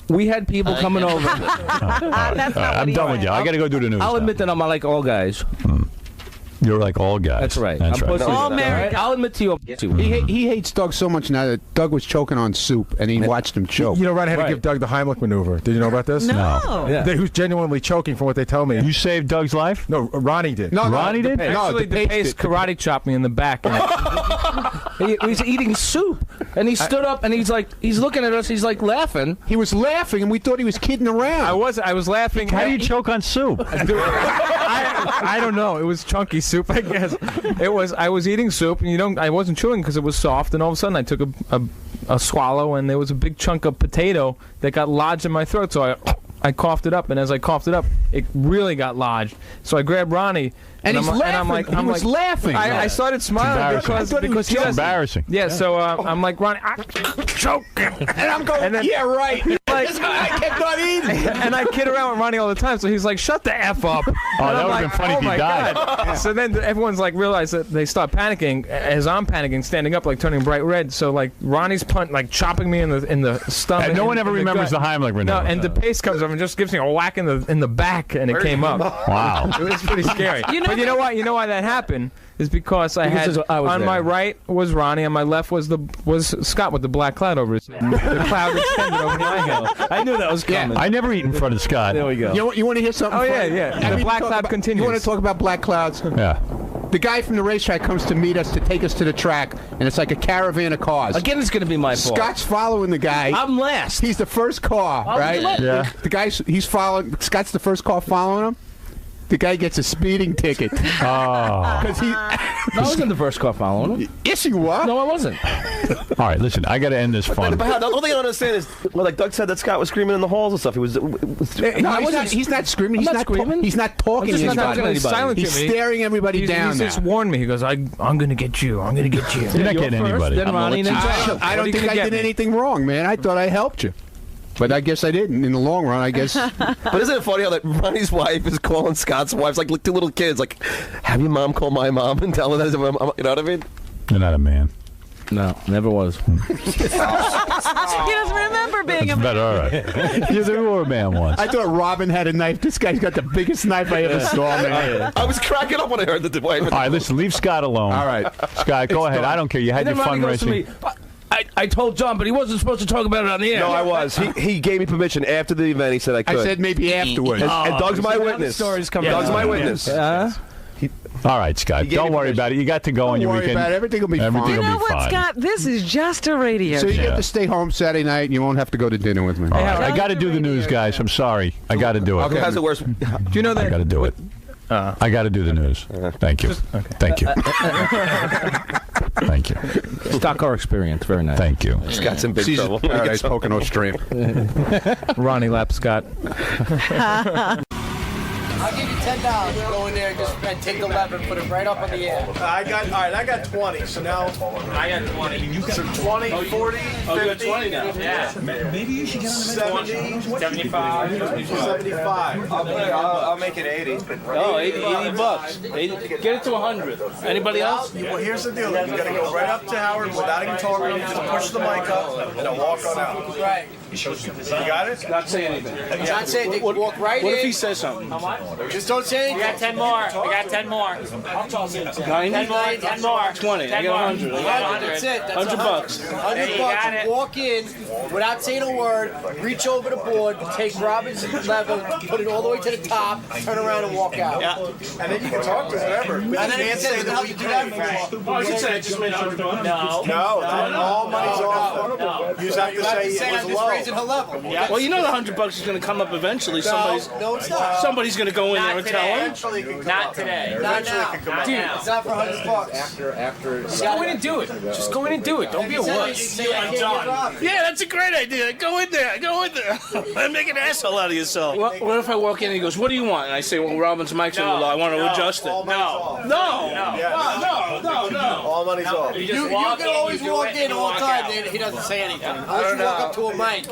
We had people coming over. I'm done with you. I got to go do the news. I'll now. admit that I'm like all guys. You're like all guys. That's right. That's right. All married. I'll admit to you. He hates Doug so much now that Doug was choking on soup, and he watched him choke. You know, Ronnie had to Right. give Doug the Heimlich maneuver. Did you know about this? No. Yeah. He was genuinely choking from what they tell me. You saved Doug's life? No, Ronnie did. No, Ronnie did? Actually, the DePace karate chopped me in the back. He was eating soup, and he stood up, and he's looking at us, he's like laughing. He was laughing, and we thought he was kidding around. I was laughing. How do you choke on soup? I don't know. It was chunky soup, I guess. I was eating soup, and I wasn't chewing because it was soft, and all of a sudden I took a swallow, and there was a big chunk of potato that got lodged in my throat, so I coughed it up, and as I coughed it up, it really got lodged. So I grabbed Ronnie, And he's laughing. And I'm like, He was laughing. I started smiling because he was embarrassing. Yeah, so I'm like, Ronnie, I'm choking, and I'm going, and then, yeah, right. Like, This guy kept on eating. And I kid around with Ronnie all the time, so he's like, shut the F up. Oh, that would have been funny if he died. God. So then everyone's like, realize that they start panicking as I'm panicking, standing up, like turning bright red. So like Ronnie's chopping me in the stomach. And no one ever remembers the Heimlich maneuver. No, and DePace comes up and just gives me a whack in the back, and it came up. Wow. It was pretty scary. But you know what? You know why that happened? Is because I was on there. my right was Ronnie, on my left was Scott with the black cloud over his head. The cloud extended over my head. I knew that was coming. I never eat in front of Scott. There we go. You want to hear something? Oh, yeah, funny? yeah. The black cloud continues. You want to talk about black clouds? Yeah. The guy from the racetrack comes to meet us to take us to the track, and it's like a caravan of cars. Again, it's going to be my fault. Scott's following the guy. I'm last. He's the first car, right? Yeah. The guy's he's following. Scott's the first car following him. The guy gets a speeding ticket. Oh. Because he. I wasn't the first car following him. Yes, you were. No, I wasn't. All right, listen, I got to end this fun. But the only thing I don't understand is, well, like Doug said, that Scott was screaming in the halls and stuff. He was. No, he's not screaming. I'm not screaming. He's not talking to He's not anybody. talking to anybody. He's staring everybody down. He just warned me. He goes, I'm going to get you. I'm going to get you. You're not getting anybody. Then Ronnie, then John. I don't think I did anything wrong, man. I thought I helped you. But I guess I didn't. In the long run, I guess. But isn't it funny how that Ronnie's wife is calling Scott's wife like two little kids? Like, have your mom call my mom and tell her that. You know what I mean? You're not a man. No, never was. He doesn't remember being a man. But all right. You were a man once. I thought Robin had a knife. This guy's got the biggest knife I ever saw, man. I was cracking up when I heard that the wife. All right, listen, leave Scott alone. All right. Scott, go ahead. I don't care. You had your fun racing. I told John, but he wasn't supposed to talk about it on the air. No, I was. He gave me permission after the event. He said I could. I said maybe afterwards. And Doug's my witness. Stories come Doug's my witness. All right, Scott. Don't worry about it. You got to go on your weekend. Don't worry about it. Everything will be fine. You know will be what, fine. Scott? This is just a radio So you show. get to stay home Saturday night, and you won't have to go to dinner with me. All right. I got to do the news, guys. I'm sorry. I got to do it. Who has it worse? Do you know that? I got to do it. I got to do the news. Thank you. Thank you. Thank you. Stock car experience. Very nice. Thank you. Scott's in big Caesar's trouble. Paradise Pocono Stream. Ronnie Lap Scott. I'll give you $10. Go in there and take the lever and put it right up on the air. I got 20, so now I got 20. So 20, 40, 50. Oh, you got 20 now. Yeah. Maybe you should get on the 75. 75. I'll make it 80. Oh, $80. 80. Get it to 100. Anybody else? Well, here's the deal. You got to go right up to Howard without even talking to him. Just push the mic up and then walk on out. Right. You got it? Not say anything. Not say anything. Walk right in. What if he says something? Just don't say anything. We got 10 more. We got 10 more. 90? 10 more. 20. I got 100. That's it. That's $100. $100. Walk in without saying a word. Reach over the board. Take Robin's lever. Put it all the way to the top. Turn around and walk out. Yeah. And then you can talk to whoever. And then you can say that we paid for. Oh, you said I just made $100. No, all money's off. You just have to say it was low. Raising her level. Well, you know the $100 is going to come up eventually. No, it's not. Somebody's going to go in there and tell him. Not today. Not now. Dude, it's not for $100. After. Just go in and do it. Just go in and do it. Don't be a wuss. I'm done. Yeah, that's a great idea. Go in there. And make an asshole out of yourself. What if I walk in and he goes, "What do you want?" And I say, "Well, Robin's mic's a little low. I want to adjust it." No. All money's off. You can always walk in all the time. He doesn't say anything. Unless you walk up to a mic.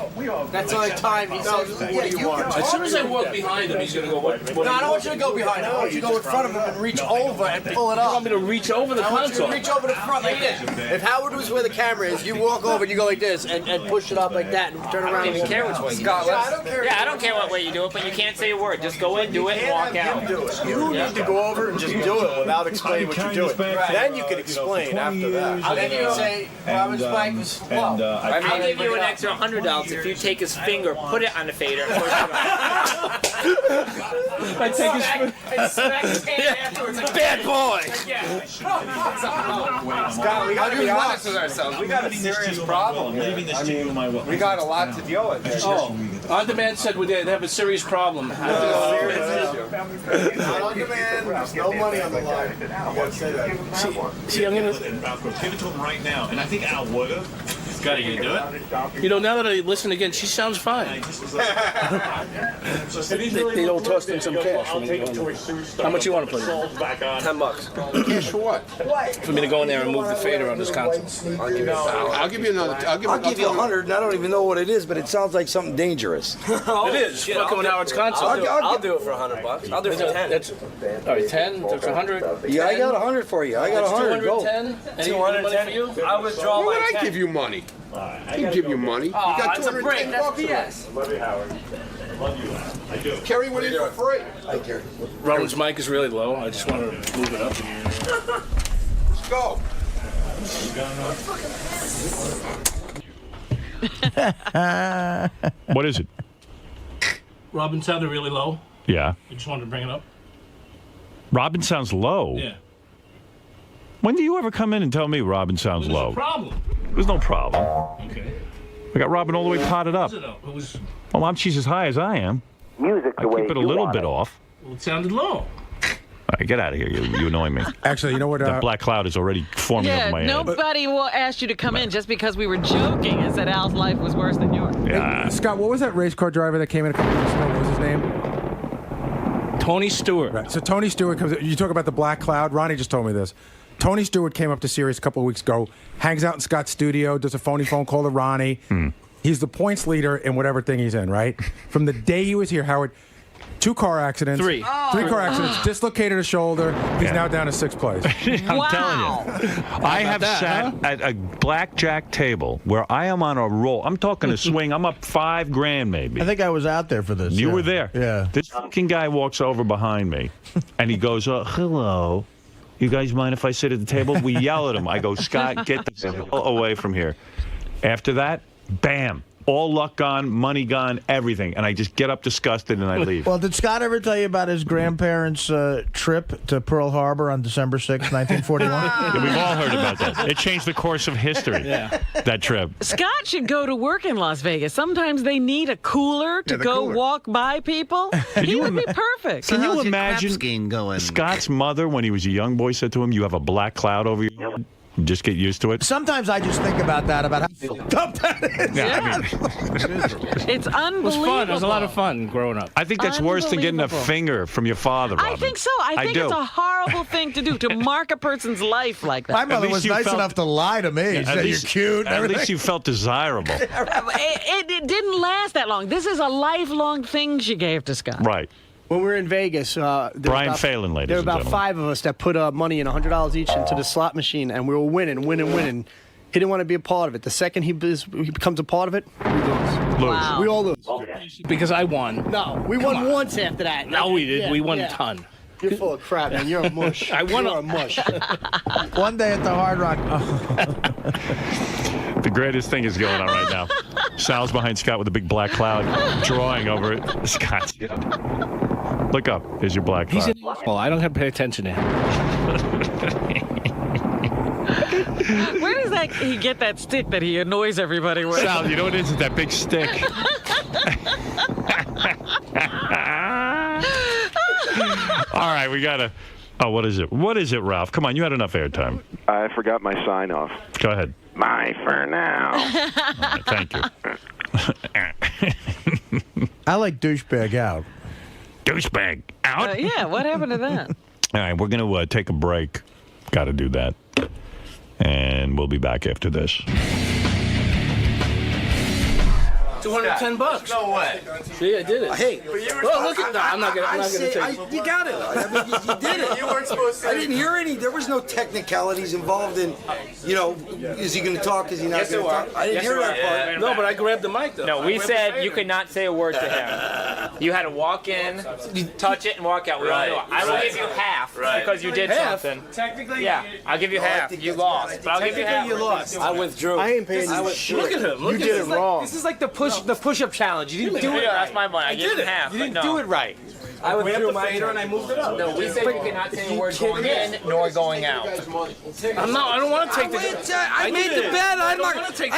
That's the only time he says, "What do you want?" As soon as I walk behind him, he's going to go, "What?" No, I don't want you to go behind him. I want you to go in front of him and reach over and pull it up. You want me to reach over the I want you console? to reach over the front like this. If Howard was where the camera is, you walk over and you go like this and push it up like that and turn around. I don't even care which way you do it. Yeah, I don't care what way you do it, but you can't say a word. Just go in, do it, and walk out. You need to go over and just do it without explaining what you're doing. Then you can explain after that. I'll give you say, Robin's mic was low. I'll give you an extra $100 if you take his finger, put it on the fader, and push it on. I take his finger and smack his hand afterwards. Bad boy. Scott, we got to be honest with ourselves. We got a serious problem here. I mean, we got a lot to deal with here. Oh, On Demand said they have a serious problem. On Demand, there's no money on the line. You gotta say that. See, I'm gonna give it to him right now, and I think Al would have. Scotty, you gonna do it? You know, now that I listen again, she sounds fine. They don't toss in some cash. How much you want to put in? $10. Cash for what? For me to go in there and move the fader on this console. I'll give you another. I'll give you 100, and I don't even know what it is, but it sounds like something dangerous. It is. Fucking with Howard's console. I'll do it for $100. I'll do it for 10. All right, 10. That's 100. Yeah, I got 100 for you. I got 100. Go. 210. 210 for you? I'll withdraw my 10. Why would I give you money? I can give you money. You got it's a break. That's BS. Love you, Howard. Love you. I do. Kerry, what are you doing for free? Hi, Kerry. Robin's mic is really low. I just want to move it up. Let's go. What is it? Robin sounded really low. Yeah. I just wanted to bring it up. Robin sounds low. Yeah. When do you ever come in and tell me Robin sounds low? Problem. There's no problem. Okay. I got Robin all the way potted up. It was. Well, she's as high as I am. Music I keep it a little bit off. Well, it sounded low. All right, get out of here. You annoy me. Actually, you know what? That black cloud is already forming over my head. Nobody will ask you to come in just because we were joking and said Al's life was worse than yours. Yeah. Hey, Scott, what was that race car driver that came in a couple weeks ago? What was his name? Tony Stewart. Right. So Tony Stewart comes. You talk about the black cloud. Ronnie just told me this. Tony Stewart came up to Sirius a couple of weeks ago, hangs out in Scott's studio, does a phone call to Ronnie. He's the points leader in whatever thing he's in, right? From the day he was here, Howard, 2 car accidents. 3 car accidents, dislocated a shoulder. He's now down to 6th place. I'm telling you. I have sat at a blackjack table where I am on a roll. I'm talking a swing. I'm up $5,000 maybe. I think I was out there for this. You were there. Yeah. This fucking guy walks over behind me, and he goes, hello. You guys mind if I sit at the table? We yell at him. I go, Scott, get the hell away from here. After that, bam. All luck gone, money gone, everything. And I just get up disgusted and I leave. Well, did Scott ever tell you about his grandparents' trip to Pearl Harbor on December 6, 1941? Yeah, we've all heard about that. It changed the course of history, that trip. Scott should go to work in Las Vegas. Sometimes they need a cooler to go walk by people. He would be perfect. Can you imagine Scott's mother, when he was a young boy, said to him, you have a black cloud over your head? Just get used to it. Sometimes I just think about that, about how fucked up that is. Yeah, I mean, It's unbelievable. It was fun. It was a lot of fun growing up. I think that's worse than getting a Unbelievable. finger from your father, Robin. I think so. I think do. it's a horrible thing to do, to mark a person's life like that. My mother least was you nice felt- enough to lie to me. She At said, least- you're cute and At everything. least you felt desirable. It didn't last that long. This is a lifelong thing she gave to Scott. Right. When we were in Vegas, Brian Phelan, ladies there were and about gentlemen. 5 of us that put money in $100 each into the slot machine, and we were winning. He didn't want to be a part of it. The second he becomes a part of it, we lose. Wow. We all lose. Because I won. No, we won once after that. No, we did. Yeah, We won yeah. a ton. You're full of crap, man. You're a mush. I won You're a mush. One day at the Hard Rock. The greatest thing is going on right now. Sal's behind Scott with a big black cloud drawing over it. Scott, look up. Here's your black cloud. He's an asshole. I don't have to pay attention to him. Where does he get that stick that he annoys everybody with? Sal, you know what it is? It's that big stick. All right, we gotta. Oh, what is it? What is it, Ralph? Come on, you had enough airtime. I forgot my sign off. Go ahead. Bye for now. All right, thank you. I like douchebag out. Douchebag out. Yeah, what happened to that? All right, we're gonna take a break. Got to do that, and we'll be back after this. $210. No way. See, I did it. Hey, well, look at that. I'm not gonna take it. You got it. I mean, you did it. You weren't supposed to. I didn't hear any. There was no technicalities involved in, is he going to talk? Is he not going to talk? I didn't hear that part. No, but I grabbed the mic though. No, we said you could not say a word to him. You had to walk in, touch it, and walk out. We all know. I will give you half because you did something. Technically, yeah, I'll give you half. You lost, but I'll give you half. you lost. I withdrew. I ain't paying you shit. Look at him. You did it wrong. This is like the push-up challenge. You didn't do it Yeah, right. that's my money. I give him half. You but didn't no. do it right. I withdrew my fader and I moved it up. No, we said you cannot say a word going in nor going out. I'm not. I don't want to take the. I made the bet. I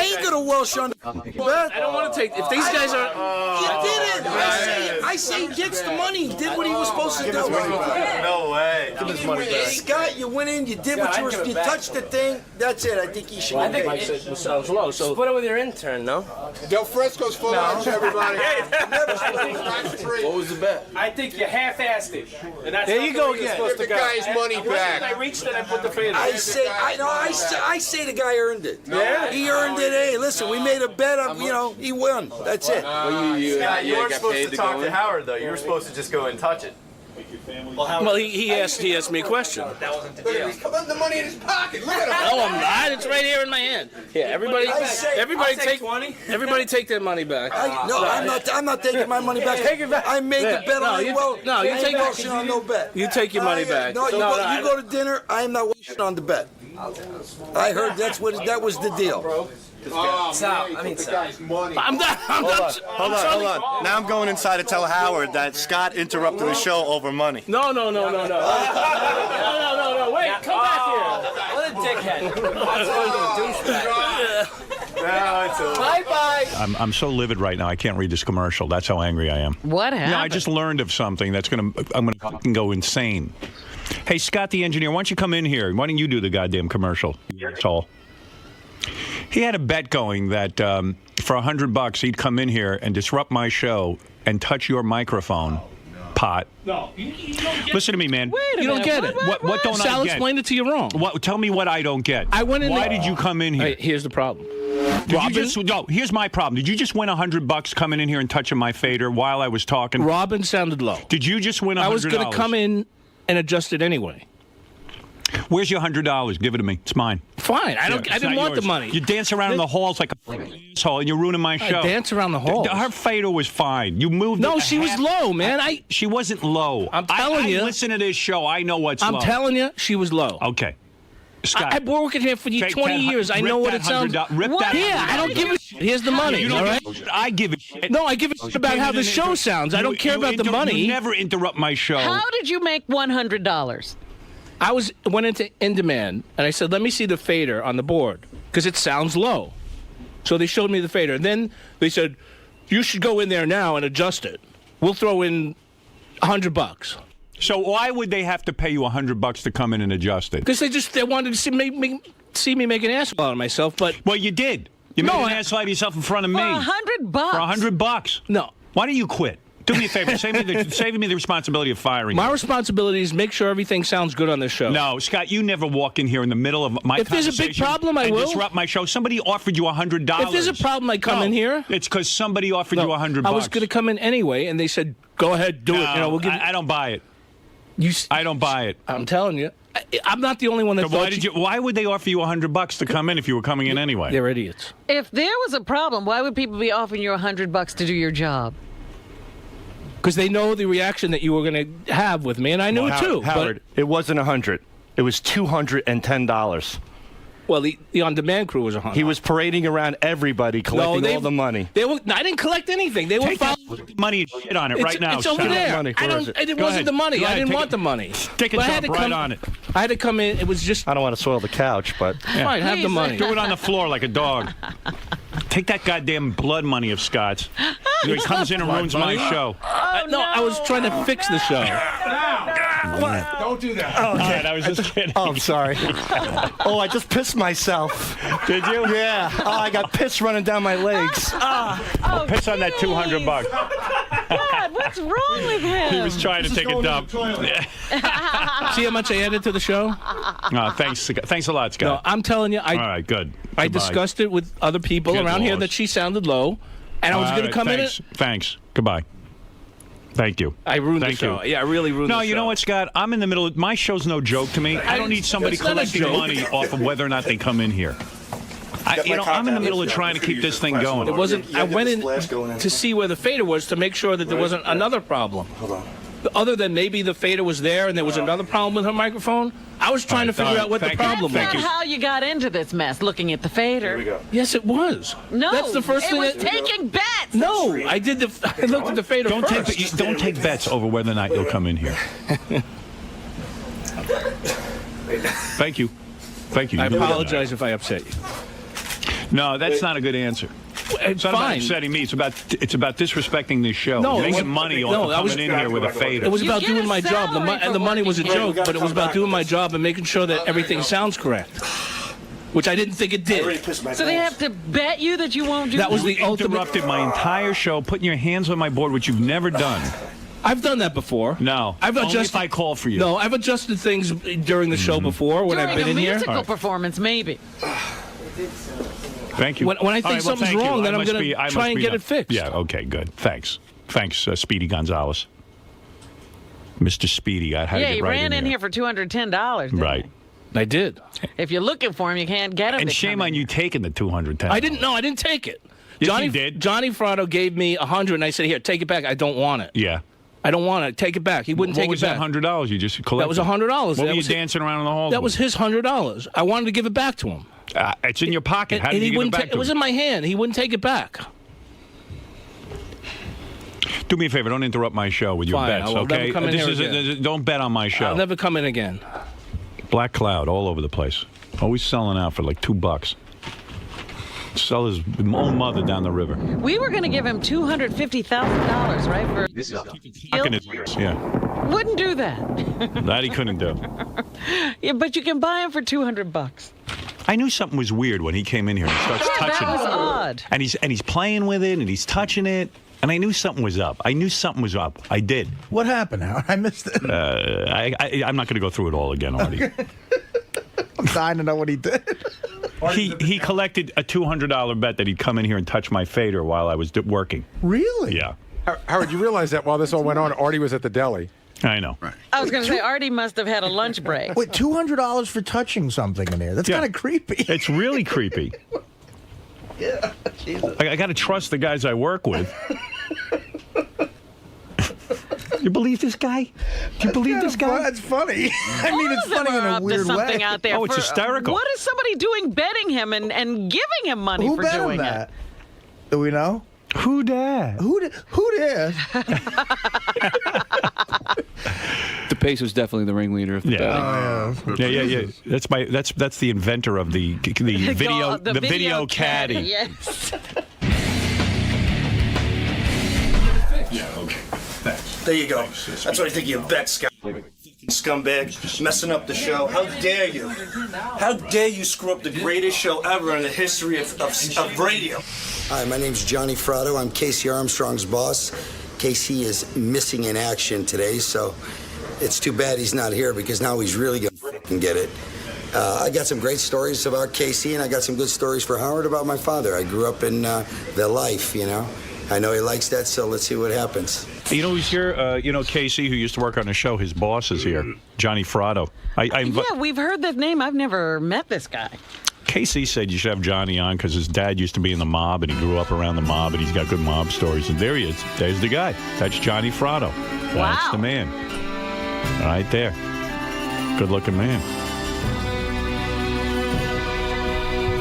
ain't going to Welsh on the bet. I don't want to take. If these guys are. You did it. I say he gets the money. He did what he was supposed to do. No way. Give his money back. Scott, you went in. You did what you were. You touched the thing. That's it. I think you should. I think it sounds low. So split it with your intern, no? Del Fresco's full lunch, everybody. What was the bet? I think you half-assed it. And that's There you go again. Give the guy's money back. I reached it. I put the fader. I say the guy earned it. Yeah? He earned it. Hey, listen, we made a bet on, he won. That's it. Scott, you weren't supposed to talk to Howard, though. You were supposed to just go and touch it. Well, he asked me a question. That wasn't the deal. He's coming the money in his pocket. Look at him. No, I'm not. It's right here in my hand. Yeah, everybody take their money back. I'm not taking my money back. Take it back. I make a bet on it. You take on no bet. You take your money back. No, you go to dinner. I am not washing on the bet. I heard that was the deal. Sal, money. I'm done. Hold on. Now I'm going inside to tell Howard that Scott interrupted the show over money. No. No. Wait, come back here. What a dickhead. Bye. I'm so livid right now. I can't read this commercial. That's how angry I am. What happened? I just learned of something I'm gonna fucking go insane. Hey, Scott, the engineer, why don't you come in here? Why don't you do the goddamn commercial? That's all. He had a bet going that for $100 he'd come in here and disrupt my show and touch your microphone pot. No, you don't get Listen to me, man. You don't get it. What don't Sal I get? explained it to you wrong. Tell me what I don't get. I went in. Why did you come in here? Hey, here's the problem. Here's my problem. Did you just win $100 coming in here and touching my fader while I was talking? Robin sounded low. Did you just win $100? I was going to come in and adjust it anyway. Where's your $100? Give it to me. It's mine. Fine. I didn't want the money. You dance around in the halls like a asshole, and you're ruining my show. I dance around the halls. Her fader was fine. You moved. No, she was low, man. She wasn't low. I'm telling you. I listen to this show. I know what's low. I'm telling you, she was low. Okay. Scott, I've been working here for 20 years. I know what it sounds like. Yeah, I don't give a shit. Here's the money, all right? I give a shit. No, I give a shit about how the show sounds. I don't care about the money. You never interrupt my show. How did you make $100? I went into In Demand, and I said, let me see the fader on the board, because it sounds low. So they showed me the fader. And then they said, you should go in there now and adjust it. We'll throw in $100. So why would they have to pay you $100 to come in and adjust it? Because they wanted to see, see me make an ass out of myself, but well, you did. You made an ass out of yourself in front of me. For $100. For $100. No. Why don't you quit? Do me a favor. Save me the responsibility of firing. My responsibility is make sure everything sounds good on this show. No, Scott, you never walk in here in the middle of my If there's a big problem, I and will. disrupt my show. Somebody offered you $100. If there's a problem, I come in here. It's because somebody offered you $100. I was going to come in anyway, and they said, "Go ahead, do it." You know, we'll give. I don't buy it. I don't buy it. I'm telling you, I'm not the only one that. So why would they offer you $100 to come in if you were coming in anyway? They're idiots. If there was a problem, why would people be offering you $100 to do your job? Because they know the reaction that you were going to have with me, and I knew it too. Howard, it wasn't $100. It was $210. Well, the on-demand crew was $100. He was parading around everybody, collecting all the money. I didn't collect anything. They were money and shit on it right now. It's over there. It wasn't the money. I didn't want the money. Take a dump right on it. I had to come in. It was just. I don't want to soil the couch, but fine. Have the money. Do it on the floor like a dog. Take that goddamn blood money of Scott's. He comes in and ruins my show. No, I was trying to fix the show. What? Don't do that. Oh, okay. I was just kidding. Oh, I'm sorry. I just pissed myself. Did you? Yeah. Oh, I got piss running down my legs. Well, piss on that $200. God, what's wrong with him? He was trying to take a dump. See how much I added to the show? No, thanks a lot, Scott. No, I'm telling you. All right, good. I Goodbye. discussed it with other people Good around here Lord. that she sounded low, and I was going to come in. Thanks. Goodbye. Thank you. I ruined the Thank show. you. Yeah, I really ruined the show. No, you know what, Scott? I'm in the middle of my show's no joke to me. I don't need somebody It's not a collecting joke. money off of whether or not they come in here. I'm in the middle of trying to keep this thing going. It wasn't. I went in to see where the fader was to make sure that there wasn't another problem. Hold on. Other than maybe the fader was there and there was another problem with her microphone, I was trying to figure out what the problem was. That's not how you got into this mess, looking at the fader. Here we go. Yes, it was. No, that's the first it thing. was taking bets. No, I did I looked at the fader first. Don't take bets over whether or not you'll come in here. Thank you. Thank you. I apologize if I upset you. No, that's not a good answer. It's not about upsetting me. It's about disrespecting this show. No, making money off of coming in here with a fader. It was about doing my job. The money was a joke, but it was about doing my job and making sure that everything sounds correct. Which I didn't think it did. So they have to bet you that you won't do that. Was the interrupted my entire show, putting your hands on my board, which you've never done. I've done that before. No, only if I call for you. No, I've adjusted things during the show before when I've been in here. During a musical performance, maybe. Thank you. When I think something's wrong, then I'm going to try and get it fixed. Yeah, okay, good. Thanks, Speedy Gonzalez. Mr. Speedy, I had to get he right ran in here here for $210. Right. I did. If you're looking for him, you can't get him. And shame on you taking the $210. I didn't. No, I didn't take it. Yes, you did. Johnny Fratto gave me $100, and I said, "Here, take it back. I don't want it." Yeah. I don't want it. Take it back. He wouldn't take it back. What was that $100 you just collected? That was $100. What were you dancing around in the halls? That was his $100. I wanted to give it back to him. It's in your pocket. How did you give it back to him? It was in my hand. He wouldn't take it back. Do me a favor. Don't interrupt my show with your bets, okay? Don't bet on my show. I'll never come in again. Black cloud all over the place. Always selling out for like $2. Sell his own mother down the river. We were going to give him $250,000, right? For this yeah. Wouldn't do that. That he couldn't do. Yeah, but you can buy him for $200. I knew something was weird when he came in here and starts touching that was it. odd. And he's playing with it and he's touching it. And I knew something was up. I did. What happened, Howard? I missed it. I'm not going to go through it all again, Artie. I'm dying to know what he did. He collected a $200 bet that he'd come in here and touch my fader while I was working. Really? Yeah. Howard, you realize that while this all went on, Artie was at the deli. I know. Right. I was going to say, Artie must have had a lunch break. Wait, $200 for touching something in there? That's kind of creepy. It's really creepy. Yeah, Jesus. I got to trust the guys I work with. You believe this guy? Do you believe this guy? That's funny. I mean, it's funny in a weird something way. out there. Oh, it's hysterical. What is somebody doing betting him and giving him money Who for bet doing him that? it? Do we know? Who dat? Who did? The Pace was definitely the ringleader of the betting. Yeah. That's the inventor of the video caddy. Yes. Yeah, okay. Thanks. There you go. That's what I think you bet, Scott. scumbag, messing up the show. How dare you? How dare you screw up the greatest show ever in the history of radio? Hi, my name's Johnny Fratto. I'm Casey Armstrong's boss. Casey is missing in action today, so it's too bad he's not here because now he's really going to fucking get it. I got some great stories about Casey, and I got some good stories for Howard about my father. I grew up in the life, you know. I know he likes that, so let's see what happens. You know who's here? Casey, who used to work on the show, his boss is here, Johnny Fratto. Yeah, we've heard this name. I've never met this guy. Casey said you should have Johnny on because his dad used to be in the mob, and he grew up around the mob, and he's got good mob stories. And there he is. There's the guy. That's Johnny Fratto. That's the man. Right there. Good-looking man.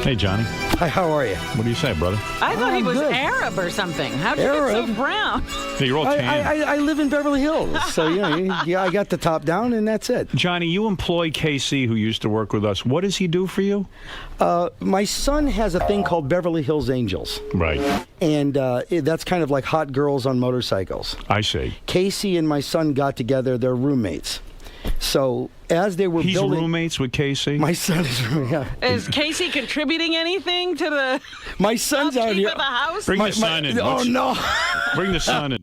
Hey, Johnny. Hi, how are you? What do you say, brother? I thought he was good. Arab or something. How'd you get so brown? Hey, you're all tan. I live in Beverly Hills, so I got the top down, and that's it. Johnny, you employ Casey, who used to work with us. What does he do for you? My son has a thing called Beverly Hills Angels. Right. And that's kind of like hot girls on motorcycles. I see. Casey and my son got together. They're roommates. So as they were building... He's roommates with Casey? My son is roommates. Is Casey contributing anything to the... My son's out here. Of the house? Bring the son in. Oh, no. Bring the son in.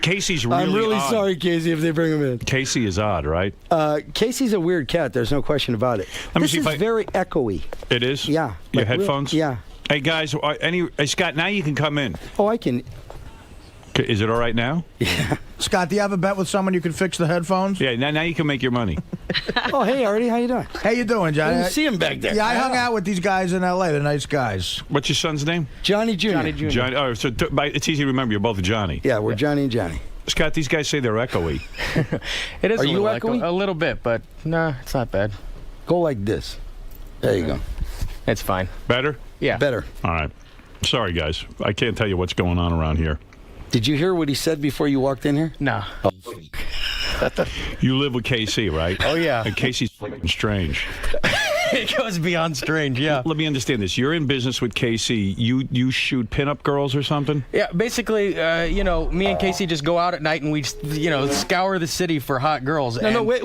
Casey's really I'm really odd. sorry, Casey, if they bring him in. Casey is odd, right? Casey's a weird cat. There's no question about it. This is very echoey. It is? Yeah. Your headphones? Yeah. Hey, guys, Scott, now you can come in. Oh, I can... Is it all right now? Yeah. Scott, do you have a bet with someone you can fix the headphoons? Yeah, now you can make your money. Oh, hey, Artie, how you doing? How you doing, Johnny? I didn't see him back there. Yeah, I hung out with these guys in L.A. They're nice guys. What's your son's name? Johnny Jr. Johnny Jr. Johnny. Oh, so it's easy to remember. You're both Johnny. Yeah, we're Johnny and Johnny. Scott, these guys say they're echoey. It is Are a you little echoey? A little bit, but no, it's not bad. Go like this. There you go. It's fine. Better? Yeah. Better. All right. Sorry, guys. I can't tell you what's going on around here. Did you hear what he said before you walked in here? No. Oh. You live with KC, right? Oh, yeah. And Casey's fucking strange. It goes beyond strange, yeah. Let me understand this. You're in business with KC. You shoot pinup girls or something? Yeah, basically, me and Casey just go out at night and we, scour the city for hot girls. No, wait,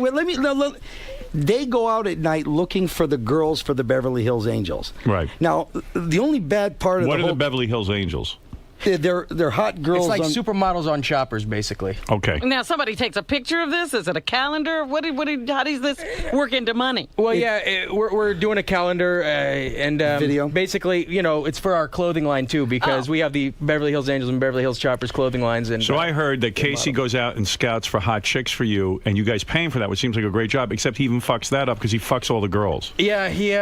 they go out at night looking for the girls for the Beverly Hills Angels. Right. Now, the only bad part of what are the Beverly Hills Angels? They're hot girls. It's like supermodels on choppers, basically. Okay. Now, somebody takes a picture of this. Is it a calendar? How does this work into money? Well, we're doing a calendar and video. Basically, it's for our clothing line too because we have the Beverly Hills Angels and Beverly Hills Choppers clothing lines. And so I heard that Casey goes out and scouts for hot chicks for you, and you guys pay him for that, which seems like a great job. Except he even fucks that up because he fucks all the girls. Yeah, he.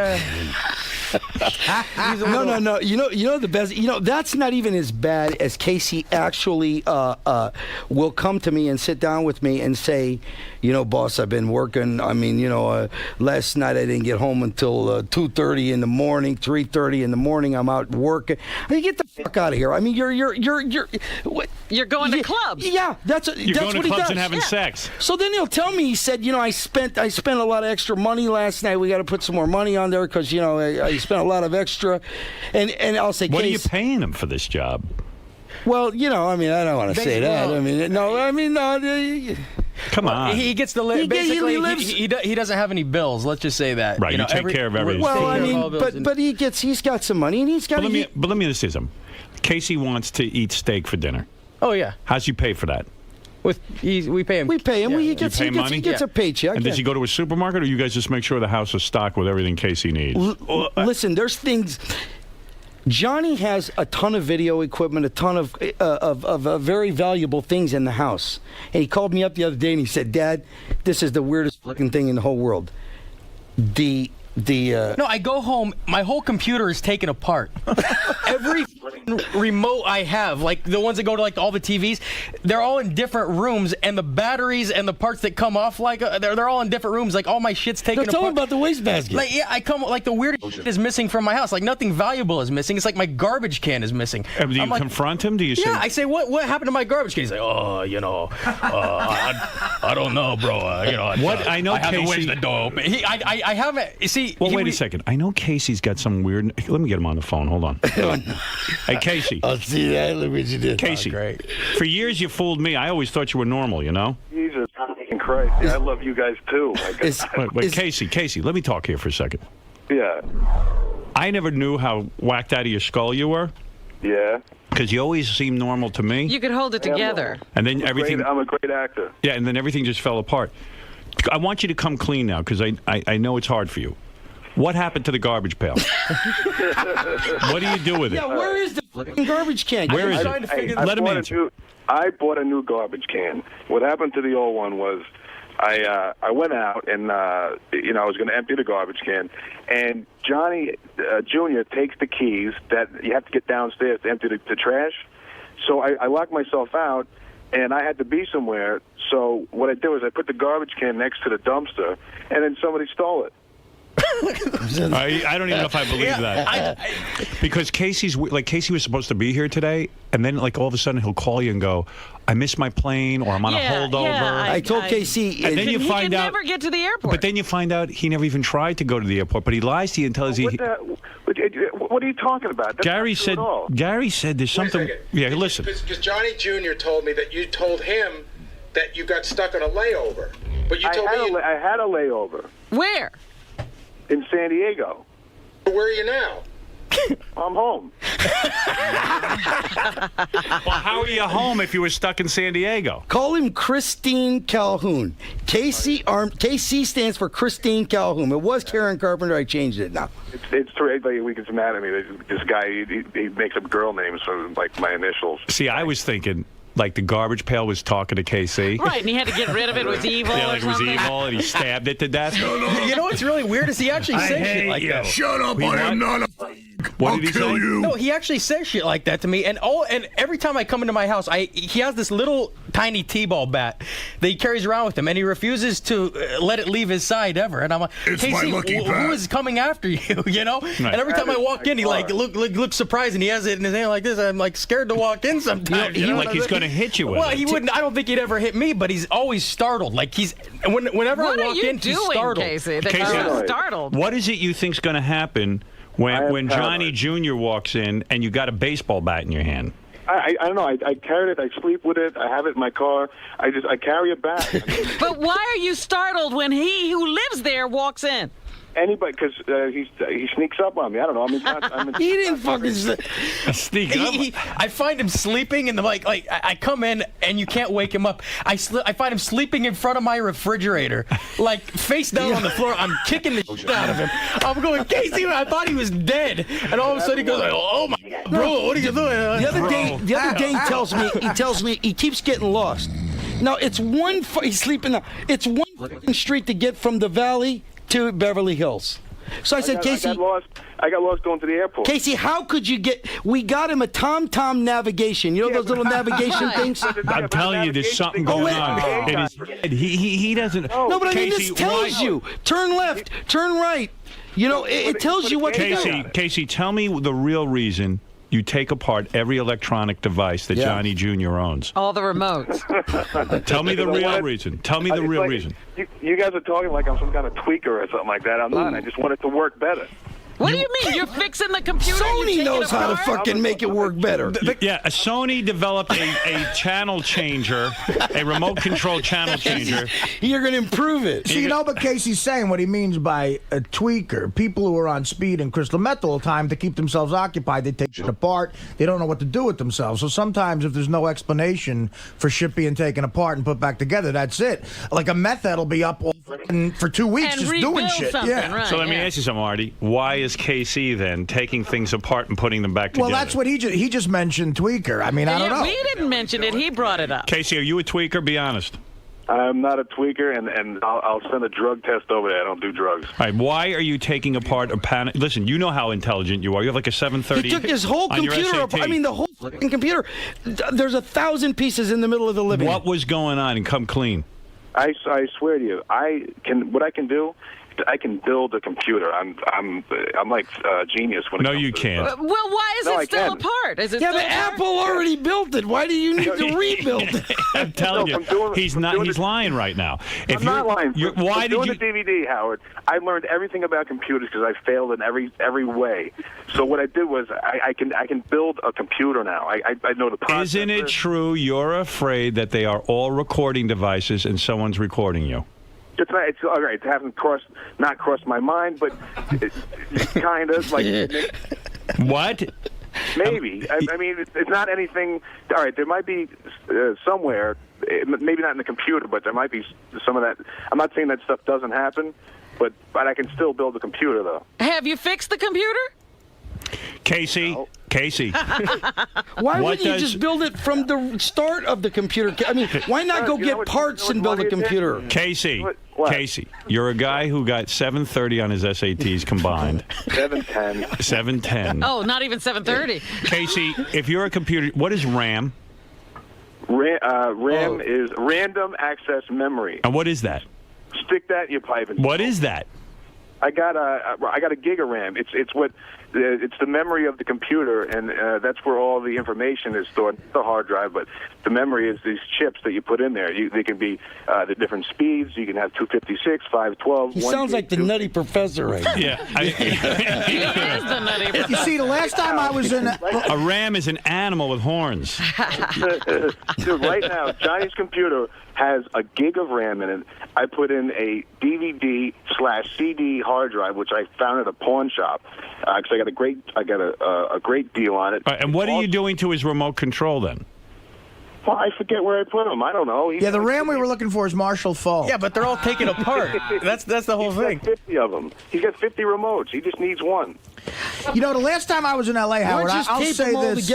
No. You know the best. That's not even as bad as Casey actually will come to me and sit down with me and say, boss, I've been working. I mean, last night I didn't get home until 2:30 in the morning, 3:30 in the morning. I'm out working. I mean, get the fuck out of here. I mean, you're what? You're going to clubs. Yeah, that's going to what he clubs does. and having sex. So then he'll tell me, he said, I spent a lot of extra money last night. We got to put some more money on there because I spent a lot of extra, and I'll say, what are you paying him for this job? Well, I mean, I don't want to say that. Come on. He gets the basically. He doesn't have any bills. Let's just say that. Right. You take care of everything. Well, I mean, but he's got some money and he's got. But let me just say something. Casey wants to eat steak for dinner. Oh yeah. How's he pay for that? We pay him. We pay him. Yeah. He gets a paycheck. And does he go to a supermarket, or you guys just make sure the house is stocked with everything Casey needs? Listen, there's things. Johnny has a ton of video equipment, a ton of very valuable things in the house. And he called me up the other day and he said, "Dad, this is the weirdest fucking thing in the whole world." No, I go home, my whole computer is taken apart. Every remote I have, like the ones that go to like all the TVs, they're all in different rooms, and the batteries and the parts that come off, like they're all in different rooms. Like all my shit's taken apart. Tell me about the wastebasket. Like the weirdest shit is missing from my house. Like nothing valuable is missing. It's like my garbage can is missing. Do you confront him? Do you say? Yeah, I say, what happened to my garbage can? He's like, I don't know, bro. I know I haven't Casey. wedged the door open. I haven't. See. Well, wait a second. I know Casey's got some weird. Let me get him on the phone. Hold on. Hey, Casey. I'll see that. Look what you did. Casey. Oh, great. For years you fooled me. I always thought you were normal. Jesus Christ. Yeah, I love you guys, too. Wait, Casey, let me talk here for a second. Yeah. I never knew how whacked out of your skull you were. Yeah. Because you always seemed normal to me. You could hold it together. And then everything... I'm a great actor. Yeah, and then everything just fell apart. I want you to come clean now, because I know it's hard for you. What happened to the garbage pail? What do you do with it? Yeah, where is the fucking garbage can? Where is it? Let him answer. I bought a new garbage can. What happened to the old one was I went out and, I was going to empty the garbage can. And Johnny Jr. takes the keys that you have to get downstairs to empty the trash. So I locked myself out, and I had to be somewhere. So what I did was I put the garbage can next to the dumpster, and then somebody stole it. I don't even know if I believe that. Because Casey was supposed to be here today, and then all of a sudden he'll call you and go, I missed my plane, or I'm on a holdover. Yeah, I told Casey, and then you find out never get to the airport. But then you find out he never even tried to go to the airport, but he lies to you and tells you. What are you talking about? That's Gary said. Gary said there's something. Yeah, listen. Because Johnny Jr. told me that you told him that you got stuck on a layover, but you told me I had a layover. Where? In San Diego. Where are you now? I'm home. Well, how are you home if you were stuck in San Diego? Call him Christine Calhoun. KC stands for Christine Calhoun. It was Karen Carpenter. I changed it now. It's true. Everybody gets mad at me. This guy, he makes up girl names for my initials. See, I was thinking. The garbage pail was talking to KC. Right, and he had to get rid of it. It was evil. Yeah, it was evil, and he stabbed it to death. You know what's really weird is he actually says shit like that. Shut up, I am not a What did he kill say? you. No, he actually says shit like that to me, and every time I come into my house, he has this little tiny T-ball bat that he carries around with him, and he refuses to let it leave his side ever. And I'm like, it's Casey, my lucky bat. who is coming after you? You know? Right. And every time I walk in, he looks surprised, and he has it in his hand like this. I'm scared to walk in sometimes. He's going to hit you with it. Well, he wouldn't. I don't think he'd ever hit me, but he's always startled. Whenever I walk in, he's startled. Casey, that you're so startled. What is it you think's going to happen when Johnny Jr. walks in and you got a baseball bat in your hand? I don't know. I carried it. I sleep with it. I have it in my car. I carry it back. But why are you startled when he who lives there walks in? Anybody, because he sneaks up on me. I don't know. He didn't fucking sneak up. I find him sleeping, and I come in, and you can't wake him up. I find him sleeping in front of my refrigerator, face down on the floor. I'm kicking the shit out of him. I'm going, Casey, I thought he was dead, and all of a sudden he goes, oh my God, bro, what are you doing? The other day, he tells me he keeps getting lost. Now he's sleeping now. It's one street to get from the Valley to Beverly Hills. So I said, Casey, I got lost going to the airport. Casey, how could you get? We got him a TomTom navigation. You know those little navigation things. I'm telling you, there's something going on. He doesn't. No, but Casey, this tells you turn left, turn right. It tells you what to do. Casey, tell me the real reason you take apart every electronic device that Johnny Jr. owns. All the remotes. Tell me the real reason. Tell me the real reason. You guys are talking like I'm some kind of tweaker or something like that. I'm not. I just want it to work better. What do you mean? You're fixing the computer? Sony knows how to fucking make it work better. Yeah, Sony developed a channel changer, a remote control channel changer. You're going to improve it. See, but Casey's saying what he means by a tweaker. People who are on speed and crystal meth all the time to keep themselves occupied, they take shit apart. They don't know what to do with themselves. So sometimes if there's no explanation for shit being taken apart and put back together, that's it. Like a meth head will be up for 2 weeks and just doing shit. Yeah. Right, so let me ask you something, Marty. Why is KC then taking things apart and putting them back together? Well, that's what he just mentioned, tweaker. I mean, I don't know. We didn't mention it. He brought it up. Casey, are you a tweaker? Be honest. I'm not a tweaker, and I'll send a drug test over there. I don't do drugs. All right, why are you taking apart a pan? Listen, you know how intelligent you are. You have like a 730. He took his whole computer apart. I mean, the whole fucking computer. There's 1,000 pieces in the middle of the living room. What was going on? And come clean. I swear to you, what I can do I can build a computer. I'm like genius when it comes you to can't. this stuff. Well, why is it still apart? Is it Yeah, still but apart? Apple already built it. Why do you need to rebuild it? I'm telling you, he's lying right now. I'm not lying. Why did doing you? the DVD, Howard? I learned everything about computers because I failed in every way. So what I did was I can build a computer now. I know the process. Isn't it true you're afraid that they are all recording devices and someone's recording you? It's not. It's all right. It hasn't not crossed my mind, but it's kind of like. What? Maybe. I mean, it's not anything. All right, there might be somewhere, maybe not in the computer, but there might be some of that. I'm not saying that stuff doesn't happen, but I can still build a computer, though. Have you fixed the computer? Casey. Why wouldn't you just build it from the start of the computer? I mean, why not go get parts and build a computer? Casey, you're a guy who got 730 on his SATs combined. 710. 710. Oh, not even 7:30. Casey, if you're a computer, what is RAM? RAM is random access memory. And what is that? Stick that in your pipe. What is that? I got a gig of RAM. It's the memory of the computer, and that's where all the information is stored. The hard drive, but the memory is these chips that you put in there. They can be the different speeds. You can have 256, 512. He sounds like the Nutty Professor right now. Yeah. He is the Nutty Professor. You see, the last time I was in a ram is an animal with horns. Dude, right now, Johnny's computer has a gig of RAM in it. I put in a DVD/CD hard drive, which I found at a pawn shop because I got a great deal on it. And what are you doing to his remote control then? Well, I forget where I put him. I don't know. Yeah, the RAM we were looking for is Marshall Falk. Yeah, but they're all taken apart. That's the whole thing. Got 50 of them. He's got 50 remotes. He just needs one. You know, the last time I was in L.A., Howard, I'll say this.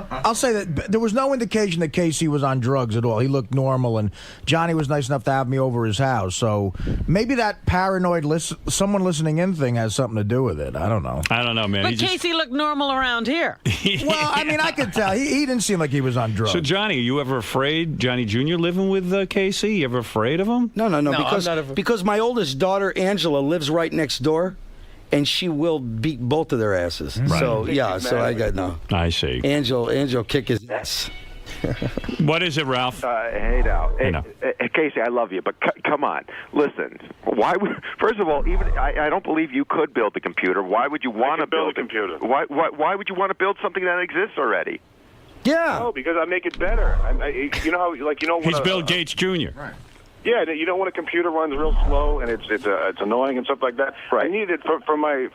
I'll say that there was no indication that Casey was on drugs at all. He looked normal, and Johnny was nice enough to have me over his house. So maybe that paranoid someone listening in thing has something to do with it. I don't know. I don't know, man. But Casey looked normal around here. Well, I mean, I could tell. He didn't seem like he was on drugs. So, Johnny, are you ever afraid, Johnny Jr., living with Casey? You ever afraid of him? No, because my oldest daughter, Angela, lives right next door. And she will beat both of their asses. Right. So, yeah, so I got no. I see. Angel kick his ass. What is it, Ralph? Hey, now. Hey, Casey, I love you, but come on. Listen, first of all, even I don't believe you could build the computer. Why would you want to build a computer? Why would you want to build something that exists already? Yeah. No, because I make it better. You know how, He's Bill Gates Jr. Right. Yeah, you know when a computer runs real slow and it's annoying and stuff like that. Right. I need it for my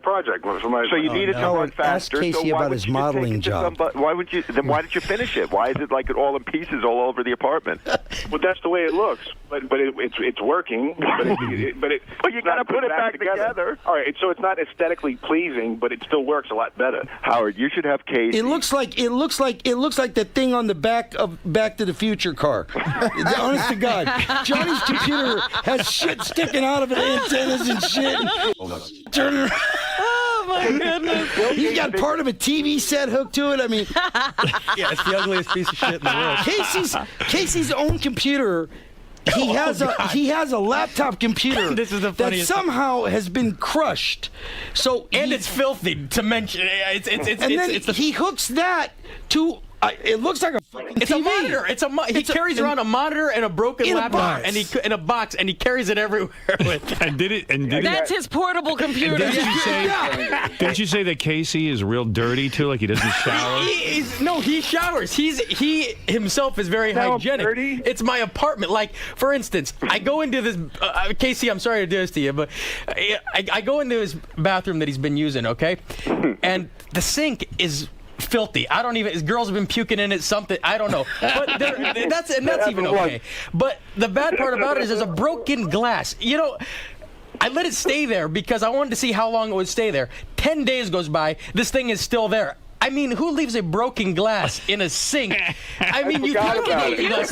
project. So you need it to run faster. Ask Casey about his modeling job. Why did you finish it? Why is it like all in pieces all over the apartment? Well, that's the way it looks. But it's working. But you got to put it back together. All right, so it's not aesthetically pleasing, but it still works a lot better. Howard, you should have Casey. It looks like the thing on the back of Back to the Future car. Honest to God. Johnny's computer has shit sticking out of it, antennas and shit. Turn around. Oh, my goodness. He's got part of a TV set hooked to it. I mean, yeah, it's the ugliest piece of shit in the world. Casey's own computer. He has a laptop computer This is the that funniest. somehow has been crushed. So it's filthy to mention. He hooks that to. It looks like a fucking It's TV. a monitor. He carries around a monitor and a broken laptop, in a box, and he carries it everywhere with. That's his portable computer. Didn't you say that Casey is real dirty too? Like he doesn't shower? He showers. He himself is very hygienic. It's my apartment. Like, for instance, I go into this. Casey, I'm sorry to do this to you, but I go into his bathroom that he's been using. Okay, and the sink is filthy. I don't even. His girls have been puking in it. Something. I don't know. But that's even okay. But the bad part about it is there's a broken glass. You know. I let it stay there because I wanted to see how long it would stay there. 10 days goes by. This thing is still there. I mean, who leaves a broken glass in a sink? I mean, you can't get it. It's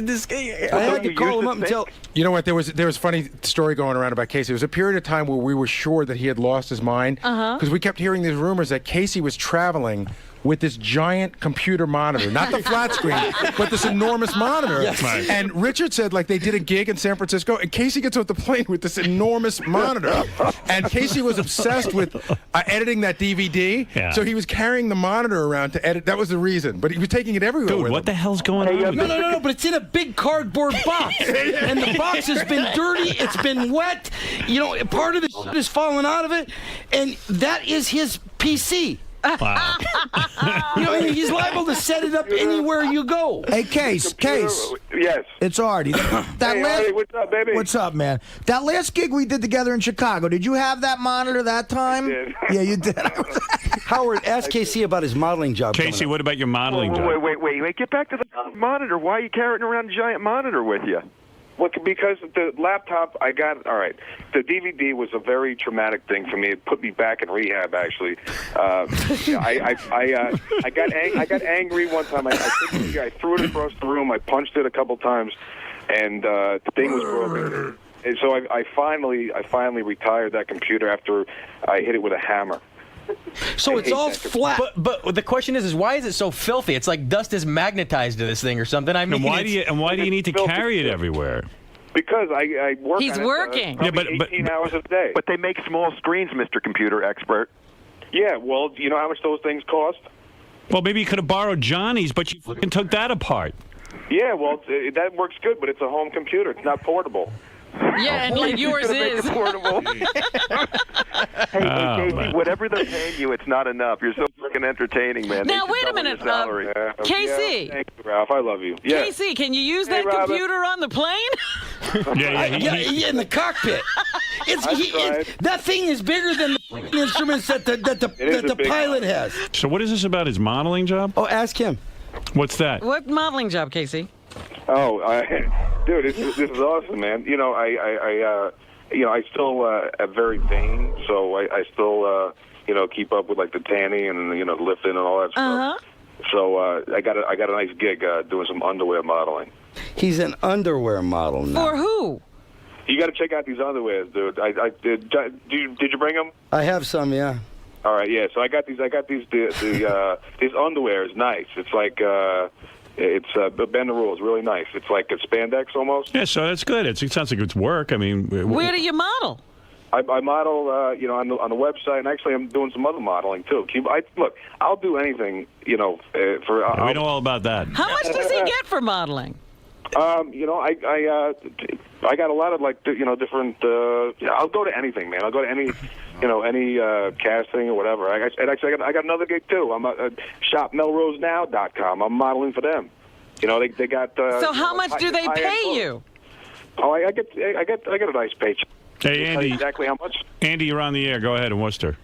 disgusting. I had to call him up and tell. You know what? There was a funny story going around about Casey. There was a period of time where we were sure that he had lost his mind because we kept hearing these rumors that Casey was traveling with this giant computer monitor, not the flat screen, but this enormous monitor. Yes. Right. And Richard said, like, they did a gig in San Francisco, and Casey gets off the plane with this enormous monitor. And Casey was obsessed with editing that DVD, Yeah. so he was carrying the monitor around to edit. That was the reason. But he was taking it everywhere Dude, with what him. the hell's going on? No, but it's in a big cardboard box. And the box has been dirty, it's been wet, you know, part of the shit is falling out of it, and that is his PC. Wow. You know, he's liable to set it up anywhere you go. Hey, Case. Yes. It's Artie. Artie, what's up, baby? What's up, man? That last gig we did together in Chicago, did you have that monitor that time? I did. Yeah, you did. Howard, ask Casey about his modeling job. Casey, what about your modeling job? Wait. Get back to the monitor. Why are you carrying around a giant monitor with you? Well, because the laptop I got, all right, the DVD was a very traumatic thing for me. It put me back in rehab, actually. I got angry one time. I threw it across the room. I punched it a couple times, and the thing was broken. And so I finally retired that computer after I hit it with a hammer. So it's all flat. But the question is why is it so filthy? It's like dust is magnetized to this thing or something. I mean, and why do you need to carry it everywhere? Because I work. He's on working. It, but 18 hours a day. But they make small screens, Mr. Computer Expert. Yeah, well, do you know how much those things cost? Well, maybe you could have borrowed Johnny's, but you fucking took that apart. Yeah, well, that works good, but it's a home computer. It's not portable. Yeah, and like yours is. Portable. Hey, Casey, whatever they're paying you, it's not enough. You're so freaking entertaining, man. Now, wait a minute. Casey. Yeah, thank you, Ralph. I love you. Yeah. Casey, can you use that computer on the plane? In the cockpit. That thing is bigger than the instruments that the pilot has. So what is this about his modeling job? Oh, ask him. What's that? What modeling job, Casey? Oh, dude, this is awesome, man. You know, I still am very vain, so I still, keep up with like the tanning and the lifting and all that stuff. So I got a nice gig doing some underwear modeling. He's an underwear model now. For who? You got to check out these underwears, dude. I did. Did you bring them? I have some, yeah. All right, yeah. So I got these. These underwear is nice. It's like. It's bend the rules, really nice. It's like a spandex almost. Yeah, so that's good. It sounds like it's work. I mean, where do you model? I model, on the website, and actually I'm doing some other modeling too. Look, I'll do anything, we know all about that. How much does he get for modeling? I got a lot of different. I'll go to anything, man. I'll go to any. Any casting or whatever. I got another gig too. I'm at shopmelrosenow.com. I'm modeling for them. They got. So how much do they pay you? Oh, I get a nice paycheck. Hey, Andy. Exactly how much? Andy, you're on the air. Go ahead in Worcester.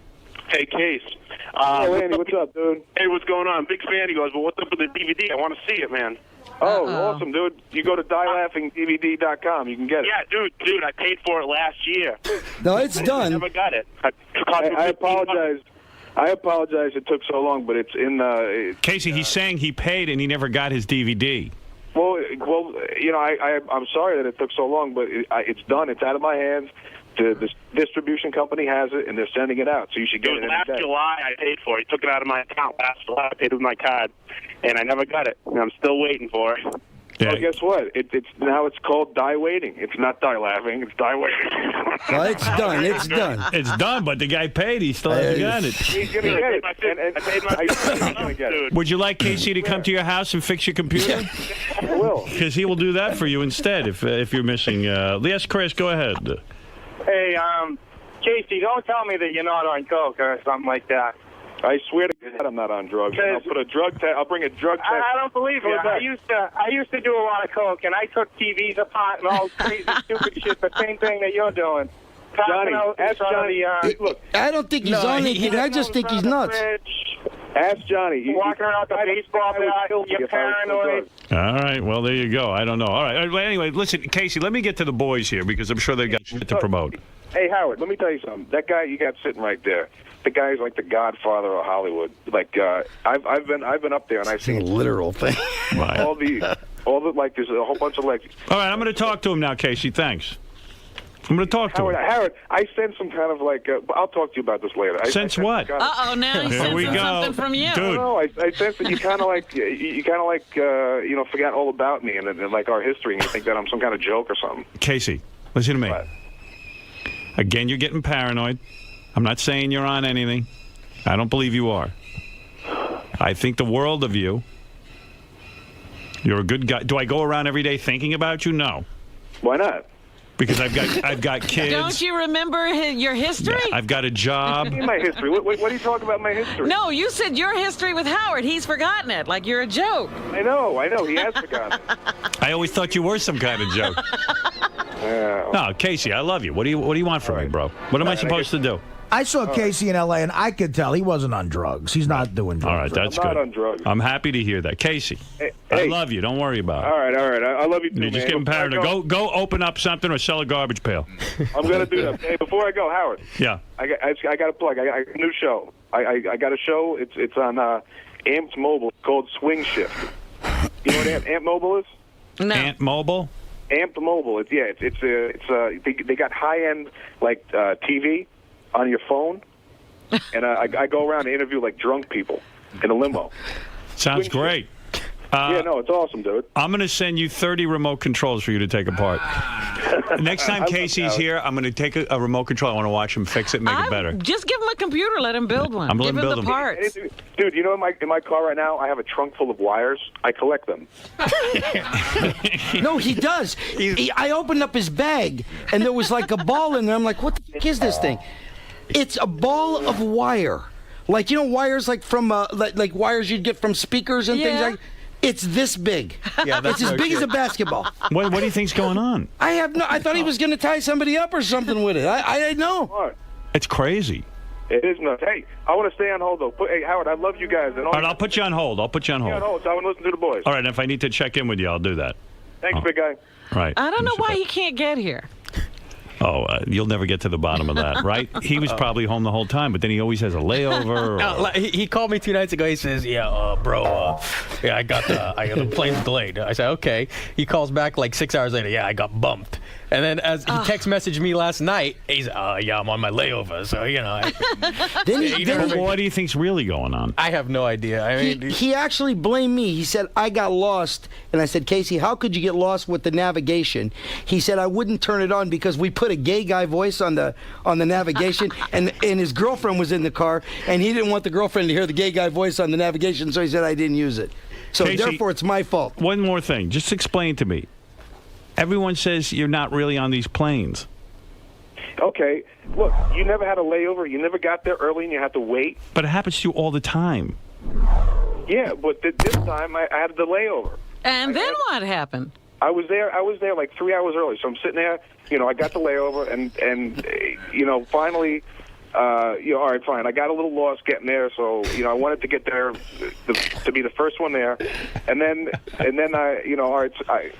Hey, Case. Hey, Andy, what's up, dude? Hey, what's going on? Big fan. He goes, well, what's up with the DVD? I want to see it, man. Oh, awesome, dude. You go to dielaughingdvd.com. You can get it. Yeah, dude, I paid for it last year. No, it's done. I never got it. I apologize. I apologize it took so long, but it's in Casey, he's saying he paid and he never got his DVD. Well, I'm sorry that it took so long, but it's done. It's out of my hands. The distribution company has it, and they're sending it out. So you should get it. Last July, I paid for it. He took it out of my account last July. I paid with my card, and I never got it. And I'm still waiting for it. Yeah. Well, guess what? It's called Die Waiting. It's not Die Laughing. It's Die Waiting. Well, it's done. It's done. It's done, but the guy paid. He still hasn't got it. He's going to get it. I'm going to get it. Would you like Casey to come to your house and fix your computer? I will. Because he will do that for you instead if you're missing. Yes, Chris, go ahead. Hey, Casey, don't tell me that you're not on coke or something like that. I swear to God, I'm not on drugs. I'll put a drug test. I'll bring a drug test. I don't believe you. I used to do a lot of coke, and I took TVs apart and all crazy, stupid shit. The same thing that you're doing. Johnny, ask Johnny. Look, I don't think he's on anything. I just think he's nuts. Ask Johnny. Walking around the baseball bat, you're paranoid. All right. Well, there you go. I don't know. All right. Well, anyway, listen, Casey, let me get to the boys here because I'm sure they've got shit to promote. Hey, Howard, let me tell you something. That guy you got sitting right there, the guy's like the godfather of Hollywood. Like, I've been up there and I've seen a literal thing. Right. all the there's a whole bunch of All right, I'm going to talk to him now, Casey. Thanks. I'm going to talk to him. Howard, I sensed some kind of like. I'll talk to you about this later. Sense what? Uh-oh, now he's sensing something from you. Dude. No, I sense that you kind of like forgot all about me and like our history, and you think that I'm some kind of joke or something. Casey, listen to me. What? Again, you're getting paranoid. I'm not saying you're on anything. I don't believe you are. I think the world of you. You're a good guy. Do I go around every day thinking about you? No. Why not? Because I've got kids. Don't you remember your history? Yeah, I've got a job. My history. What are you talking about? My history? No, you said your history with Howard. He's forgotten it, like you're a joke. I know. He has forgotten it. I always thought you were some kind of joke. No, Casey, I love you. What do you want from me, bro? What am I supposed to do? I saw Casey in L.A., and I could tell he wasn't on drugs. He's not doing drugs. All right, that's good. I'm not on drugs. I'm happy to hear that. Casey, I love you. Don't worry about it. All right. I love you too, You're just getting paranoid. Go open up something or sell a garbage pail. I'm going to do that. Hey, before I go, Howard. Yeah. I got a plug. I got a new show. I got a show. It's on Amped Mobile called Swing Shift. You know what Amped Mobile is? No. Amped Mobile? Amped Mobile. They got high-end like TV on your phone. And I go around and interview like drunk people in a limo. Sounds great. It's awesome, dude. I'm going to send you 30 remote controls for you to take apart. Next time Casey's here, I'm going to take a remote control. I want to watch him fix it and make it better. Just give him a computer. Let him build one. I'm give letting him build the him. parts. Dude, you know in my car right now, I have a trunk full of wires. I collect them. No, he does. I opened up his bag, and there was like a ball in there. I'm like, what the heck is this thing? It's a ball of wire. Like, wires like from, like wires you'd get from speakers and things like that. It's this big. Yeah, it's as big as a basketball. What do you think's going on? I thought he was going to tie somebody up or something with it. I know. It's crazy. It is nuts. Hey, I want to stay on hold, though. Hey, Howard, I love you guys. All right, I'll put you on hold. Stay on hold, so I want to listen to the boys. All right, and if I need to check in with you, I'll do that. Thanks, big guy. Right. I don't know why he can't get here. Oh, you'll never get to the bottom of that, right? He was probably home the whole time, but then he always has a layover. He called me 2 nights ago. He says, bro, I got the plane's delayed. I said, okay. He calls back like 6 hours later. Yeah, I got bumped. And then as he text messaged me last night, he's, I'm on my layover. So, What do you think's really going on? I have no idea. I mean, he actually blamed me. He said, I got lost. And I said, Casey, how could you get lost with the navigation? He said, I wouldn't turn it on because we put a gay guy voice on the navigation, and his girlfriend was in the car, and he didn't want the girlfriend to hear the gay guy voice on the navigation, so he said I didn't use it. So Casey, therefore, it's my fault. One more thing. Just explain to me. Everyone says you're not really on these planes. Okay. Look, you never had a layover. You never got there early and you had to wait. But it happens to you all the time. Yeah, but this time I had the layover. And then what happened? I was there like 3 hours early. So I'm sitting there, I got the layover and finally, all right, fine. I got a little lost getting there, so I wanted to get there to be the first one there, and then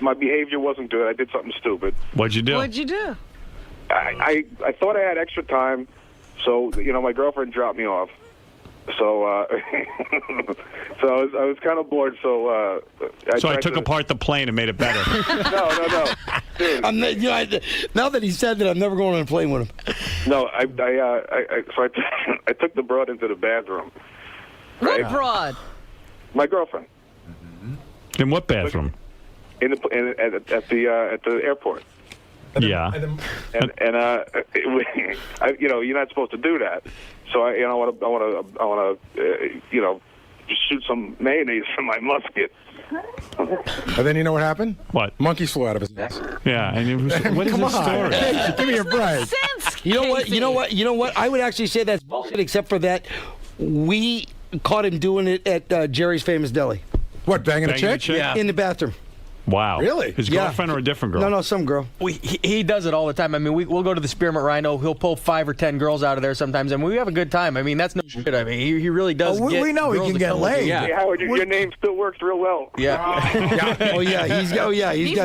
my behavior wasn't good. I did something stupid. What'd you do? I thought I had extra time, so my girlfriend dropped me off. So I was kind of bored. So I took apart the plane and made it better. No, dude. Now that he said that, I'm never going on a plane with him. No, I took the broad into the bathroom. What broad? My girlfriend. In what bathroom? At the airport. Yeah. You're not supposed to do that. So I want to shoot some mayonnaise from my musket. And then you know what happened? What? Monkeys flew out of his ass. Yeah. And what is Come this on. story? Hey, give me a break. You know what? I would actually say that's bullshit, except for that we caught him doing it at Jerry's Famous Deli. What, banging a chick? Yeah. In the bathroom. Wow. Really? His girlfriend or a different girl? No, some girl. He does it all the time. I mean, we'll go to the Spearmint Rhino. He'll pull 5 or 10 girls out of there sometimes, and we have a good time. I mean, that's no shit. I mean, he really does. We know he can get laid. Hey, Howard, your name still works real well. Yeah. He's got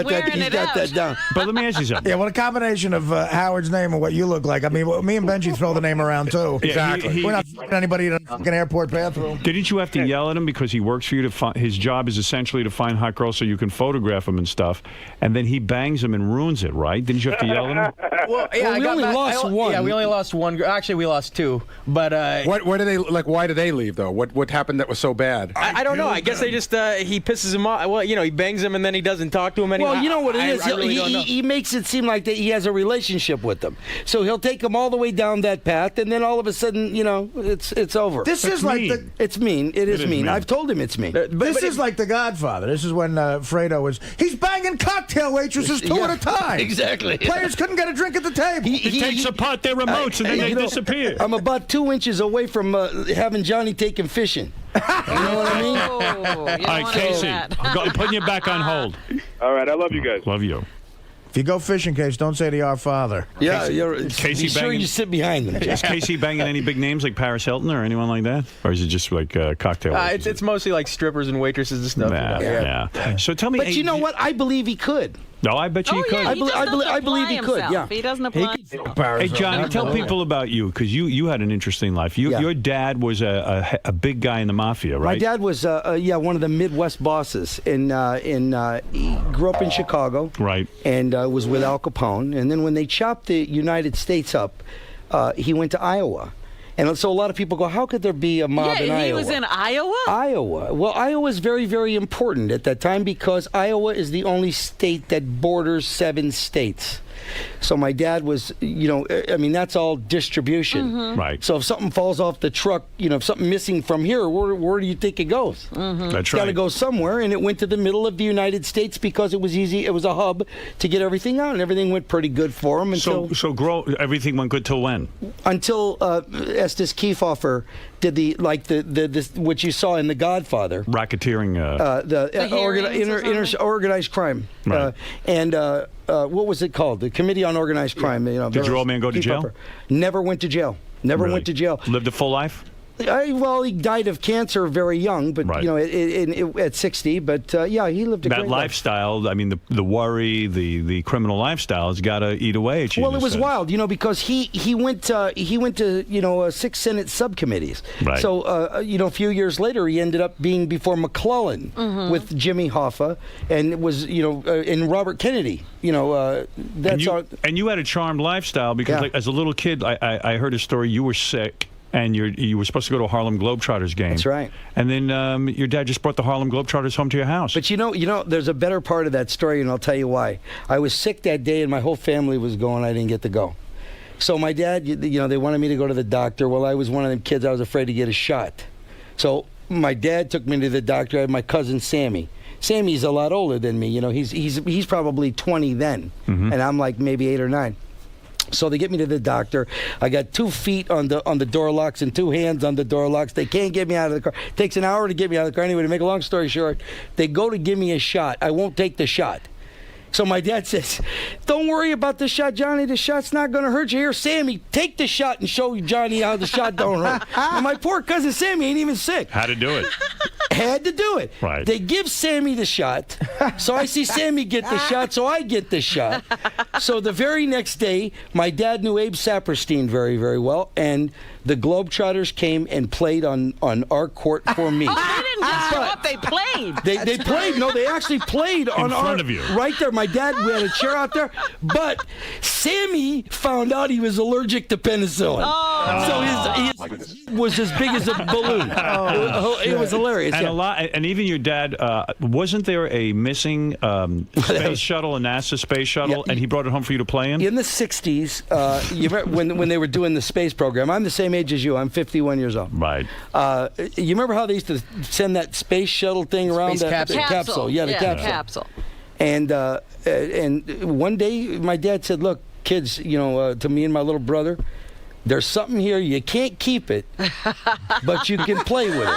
that down. But let me ask you something. Yeah, what a combination of Howard's name and what you look like. I mean, me and Benji throw the name around too. Exactly. We're not f***ing anybody in a fucking airport bathroom. Didn't you have to yell at him because he works for you to find? His job is essentially to find hot girls so you can photograph photograph him and stuff, and then he bangs him and ruins it, right? Didn't you have to yell at him? Well, yeah, we only lost one. Yeah, we only lost one. Actually, we lost two. But why did they leave though? What happened that was so bad? I don't know. I guess they just he pisses him off. Well, he bangs him and then he doesn't talk to him anymore. Well, you know what it is. I really don't know. He makes it seem like that he has a relationship with them. So he'll take them all the way down that path, and then all of a sudden, it's over. This is like it's mean. It is mean. I've told him it's mean. This is like The Godfather. This is when Fratto he's banging cocktail waitresses two at a time. Exactly. Players couldn't get a drink at the table. He takes apart their remotes and then they disappear. I'm about 2 inches away from having Johnny take him fishing. You know what I mean? All right, Casey, putting you back on hold. All right, I love you guys. Love you. If you go fishing, Case, don't say to Our Father. Yeah, Casey be sure banging, you sit behind them. Is Casey banging any big names like Paris Hilton or anyone like that? Or is it just like cocktail? It's mostly like strippers and waitresses and stuff. Yeah. So tell me. But you know what? I believe he could. No, I bet you he could. I believe he could. Yeah. He doesn't apply. Hey, Johnny, tell people about you because you had an interesting life. Your dad was a big guy in the mafia, right? My dad was one of the Midwest bosses. He grew up in Chicago, right? And was with Al Capone. And then when they chopped the United States up, he went to Iowa. And so a lot of people go, how could there be a mob in Iowa? Yeah, he was in Iowa? Iowa. Well, Iowa is very, very important at that time because Iowa is the only state that borders 7 states. So my dad was, that's all distribution. Mm-hmm. Right. So if something falls off the truck, if something missing from here, where do you think it goes? Mm-hmm. That's It's got to go somewhere, and it went to the middle of the United States because it was easy. It was a hub to get everything out, and everything went pretty good for him until. Everything went good till when? Until Estes Kiefer did this what you saw in The Godfather. Racketeering. Organized crime. Right. What was it called? The Committee on Organized Crime. Did your old man go to jail? Never went to jail. Went to jail. Lived a full life? He died of cancer very young, but at 60. But he lived a great life. That lifestyle. I mean, the worry, the criminal lifestyle has got to eat away at you. Well, it was wild, because he went to 6 Senate subcommittees. Right. So a few years later, he ended up being before McClellan with Jimmy Hoffa, and it was and Robert Kennedy. And you had a charmed lifestyle because as a little kid, I heard a story. You were sick. And you were supposed to go to a Harlem Globetrotters game. That's right. And then your dad just brought the Harlem Globetrotters home to your house. But there's a better part of that story, and I'll tell you why. I was sick that day, and my whole family was going. I didn't get to go. So my dad, they wanted me to go to the doctor. Well, I was one of them kids. I was afraid to get a shot. So my dad took me to the doctor. I had my cousin Sammy. Sammy's a lot older than me. He's probably 20 then, and I'm like maybe 8 or 9. So they get me to the doctor. I got 2 feet on the door locks and 2 hands on the door locks. They can't get me out of the car. It takes an hour to get me out of the car. Anyway, to make a long story short, they go to give me a shot. I won't take the shot. So my dad says, don't worry about the shot, Johnny. The shot's not going to hurt you. Here, Sammy, take the shot and show Johnny how the shot don't hurt. And my poor cousin Sammy ain't even sick. How to do it. Had to do it. Right. They give Sammy the shot. So I see Sammy get the shot, so I get the shot. So the very next day, my dad knew Abe Saperstein very, very well, and the Globetrotters came and played on our court for me. They didn't just show up, they played. They played. No, they actually played on front of you. Right there. My dad, we had a chair out there, but Sammy found out he was allergic to penicillin. So his was as big as a balloon. It was hilarious. And even your dad, wasn't there a missing space shuttle, a NASA space shuttle, and he brought it home for you to play in? In the 60s, you remember when they were doing the space program. I'm the same age as you. I'm 51 years old. Right. You remember how they used to send that space shuttle thing around? Space capsule. The capsule. Yeah, the capsule. And one day, my dad said, look, kids, to me and my little brother, there's something here. You can't keep it, but you can play with it.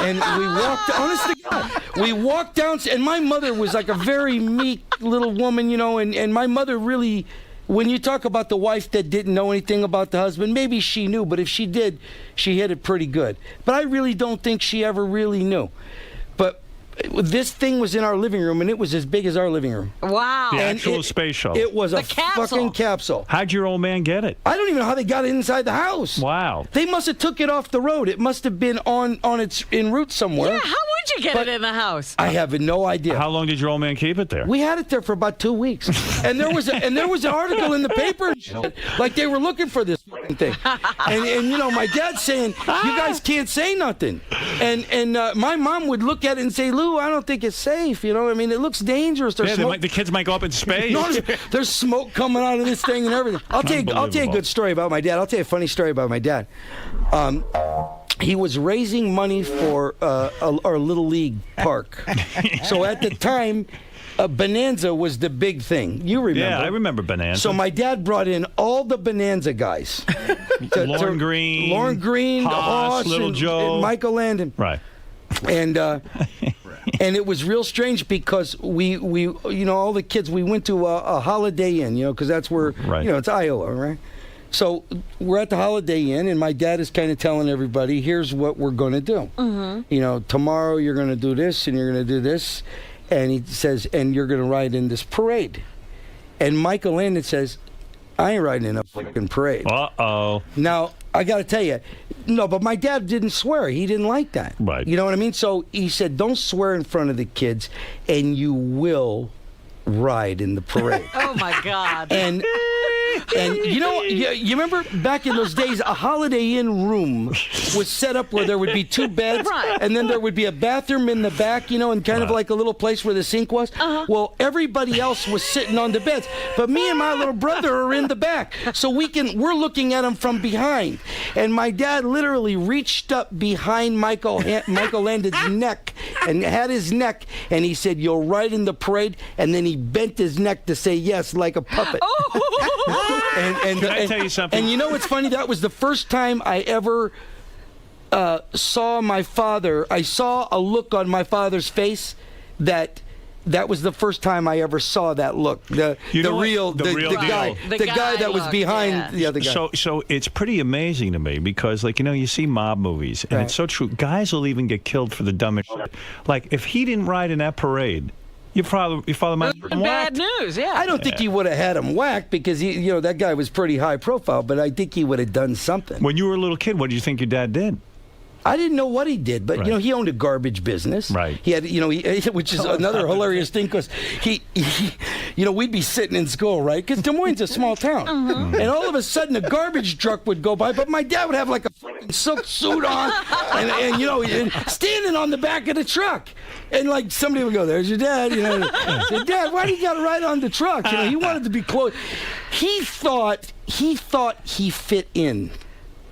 And we walked, honest to God, we walked down, and my mother was like a very meek little woman, and my mother really, when you talk about the wife that didn't know anything about the husband, maybe she knew, but if she did, she hit it pretty good. But I really don't think she ever really knew. But this thing was in our living room, and it was as big as our living room. Wow. The actual space shuttle. It was a fucking capsule. How'd your old man get it? I don't even know how they got it inside the house. Wow. They must have took it off the road. It must have been on its en route somewhere. Yeah, how would you get it in the house? I have no idea. How long did your old man keep it there? We had it there for about 2 weeks, and there was an article in the paper, like they were looking for this fucking thing, and my dad's saying, you guys can't say nothing, and my mom would look at it and say, Lou, I don't think it's safe. I mean, it looks dangerous. The kids might go up in space. No, there's smoke coming out of this thing and everything. I'll tell you a good story about my dad. I'll tell you a funny story about my dad. He was raising money for our Little League park. So at the time, Bonanza was the big thing. You remember? Yeah, I remember Bonanza. So my dad brought in all the Bonanza guys. Lauren Green, Haas, Little Joe, and Michael Landon. Right. And it was real strange because we all the kids, we went to a Holiday Inn, because that's where, it's Iowa, right? So we're at the Holiday Inn, and my dad is kind of telling everybody, here's what we're going to do. Mm-hmm. Tomorrow you're going to do this, and you're going to do this. And he says, and you're going to ride in this parade. And Michael Landon says, I ain't riding in a fucking parade. Uh-oh. Now, I got to tell you, no, but my dad didn't swear. He didn't like that. Right. You know what I mean? So he said, don't swear in front of the kids, and you will ride in the parade. Oh, my God. And you remember back in those days, a Holiday Inn room was set up where there would be 2 beds, right. And then there would be a bathroom in the back, and kind of like a little place where the sink was. Uh-huh. Well, everybody else was sitting on the beds, but me and my little brother are in the back, so we're looking at them from behind. And my dad literally reached up behind Michael Landon's neck and had his neck, and he said, "You'll ride in the parade," and then he bent his neck to say yes, like a puppet. Can I tell you something? And it's funny, that was the first time I ever saw my father. I saw a look on my father's face that was the first time I ever saw that look. The guy that was behind the other guy. So it's pretty amazing to me because, you see mob movies, and it's so true. Guys will even get killed for the dumbest shit. Like, if he didn't ride in that parade, your father might have been bad news, yeah. I don't think he would have had him whacked because that guy was pretty high profile, but I think he would have done something. When you were a little kid, what did you think your dad did? I didn't know what he did, but he owned a garbage business. Right. He had, which is another hilarious thing because he, we'd be sitting in school, right? Because Des Moines is a small town, Mm-hmm. and all of a sudden a garbage truck would go by, but my dad would have like a fucking silk suit on, and standing on the back of the truck, and like somebody would go, "There's your dad," Say, "Dad, why do you got to ride on the truck?" He wanted to be close. He thought he fit in.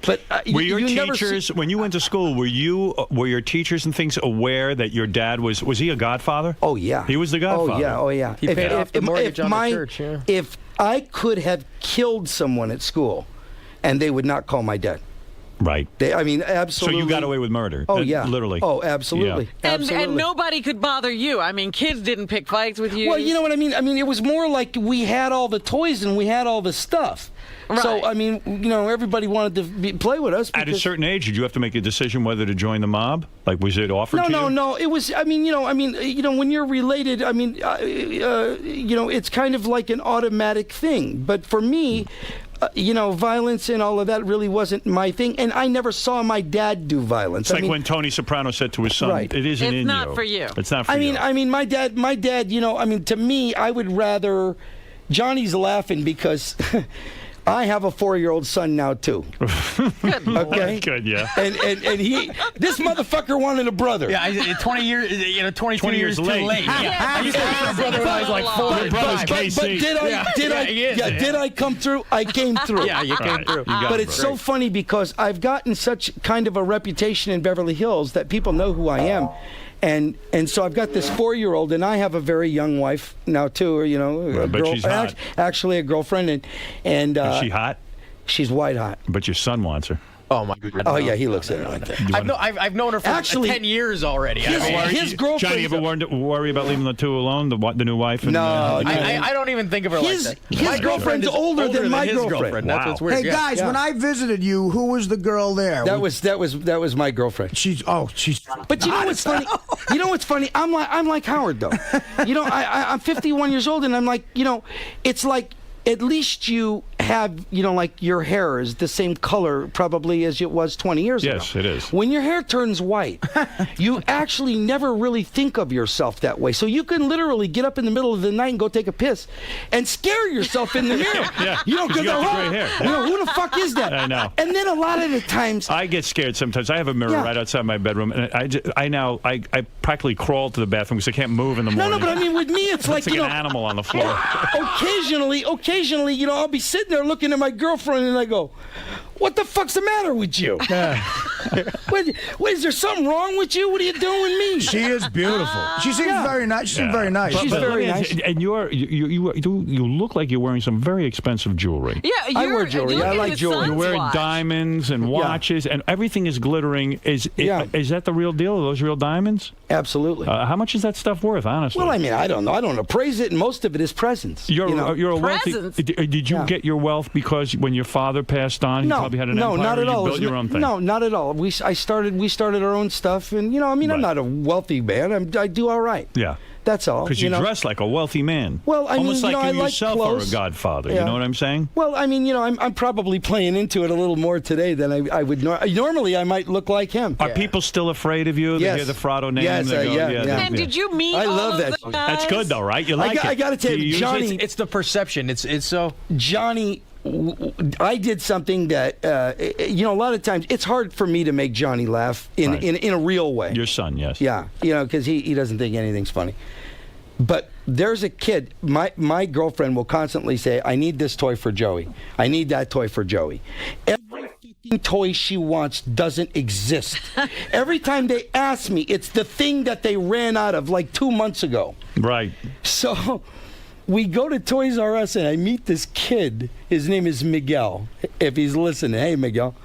But were your teachers, when you went to school, were your teachers and things aware that your dad was he a godfather? Oh, yeah. He was the godfather. Oh, yeah. He paid off the mortgage on the church, yeah. If I could have killed someone at school, and they would not call my dad. Right. Absolutely. So you got away with murder. Oh, yeah. Literally. Oh, absolutely. Yeah. And nobody could bother you. I mean, kids didn't pick fights with you. Well, you know what I mean? It was more like we had all the toys and we had all the stuff. Right. So, everybody wanted to play with us. At a certain age, did you have to make a decision whether to join the mob? Like, was it offered to you? No. It was, when you're related, it's kind of like an automatic thing. But for me, violence and all of that really wasn't my thing, and I never saw my dad do violence. It's like when Tony Soprano said to his son, right. "It isn't in you." It's not for you. It's not for you. My dad, to me, I would rather. Johnny's laughing because I have a 4-year-old son now too. Okay. Good, yeah. And this motherfucker wanted a brother. Yeah, 20 years, 22 years too late. Yeah. I used to have a brother when I was like 4 or 5. But did I come through? I came through. Yeah, you came through. But it's so funny because I've gotten such kind of a reputation in Beverly Hills that people know who I am. And so I've got this 4-year-old, and I have a very young wife now too. But she's hot. Actually, a girlfriend, and is she hot? She's white hot. But your son wants her. Oh my goodness. Oh yeah, he looks at her like that. I've known her for 10 years already. His girlfriend. Johnny, you ever worry about leaving the two alone, the new wife? And, No, I don't even think of her like that. His girlfriend's older than my his girlfriend. That's what's weird. Hey guys, when I visited you, who was the girl there? That was my girlfriend. She's. But you know what's funny? You know what's funny? I'm like Howard though. I'm 51 years old, and I'm like, it's like. At least you have, like your hair is the same color probably as it was 20 years ago. Yes, it is. When your hair turns white, you actually never really think of yourself that way. So you can literally get up in the middle of the night and go take a piss and scare yourself in the mirror. Yeah, because you got the gray hair. Who the fuck is that? I know. And then a lot of the times I get scared sometimes. I have a mirror right outside my bedroom, and I practically crawl to the bathroom because I can't move in the morning. No, but I mean with me it's like an animal on the floor. Occasionally, I'll be sitting there looking at my girlfriend and I go, "What the fuck's the matter with you? Wait, is there something wrong with you? What are you doing with me?" She is beautiful. She seems very nice. She seems very nice. She's very nice. And you look like you're wearing some very expensive jewelry. Yeah, I wear jewelry. I like jewelry. You're wearing diamonds and watches, and everything is glittering. Is that the real deal? Are those real diamonds? Absolutely. How much is that stuff worth, honestly? Well, I mean, I don't know. I don't appraise it, and most of it is presents. You're a wealthy. Did you get your wealth because when your father passed on, he probably had an empire? Not at all. You built your own thing. No, not at all. We started our own stuff, and I'm not a wealthy man. I do all right. Yeah. That's all. Because you dress like a wealthy man. Well, I almost mean, like I you like yourself clothes. are a godfather. Yeah. You know what I'm saying? Well, I mean, I'm probably playing into it a little more today than I would normally. I might look like him. Are people still afraid of you? They hear the Fratto name. Yes, they go, And did you meet? I all love of that. the guys? That's good though, right? You like it. I got to tell you, Johnny. It's the perception. It's so. Johnny, I did something that a lot of times it's hard for me to make Johnny laugh in a real way. Your son, yes. Yeah, because he doesn't think anything's funny. But there's a kid, my girlfriend will constantly say, "I need this toy for Joey. I need that toy for Joey." Every toy she wants doesn't exist. Every time they ask me, it's the thing that they ran out of like 2 months ago. Right. So we go to Toys R Us and I meet this kid. His name is Miguel. If he's listening, hey Miguel.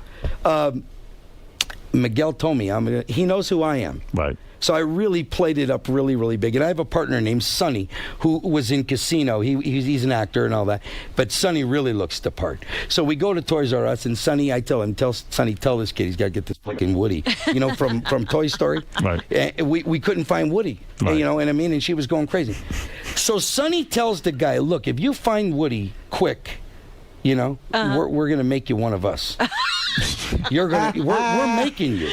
Miguel told me he knows who I am. Right. So I really played it up really, really big. And I have a partner named Sonny who was in Casino. He's an actor and all that. But Sonny really looks the part. So we go to Toys R Us, and Sonny, I tell Sonny, tell this kid he's got to get this fucking Woody, from Toy Story. Right. And we couldn't find Woody, right. You know what I mean? And she was going crazy. So Sonny tells the guy, "Look, if you find Woody quick, we're going to make you one of us. We're making you."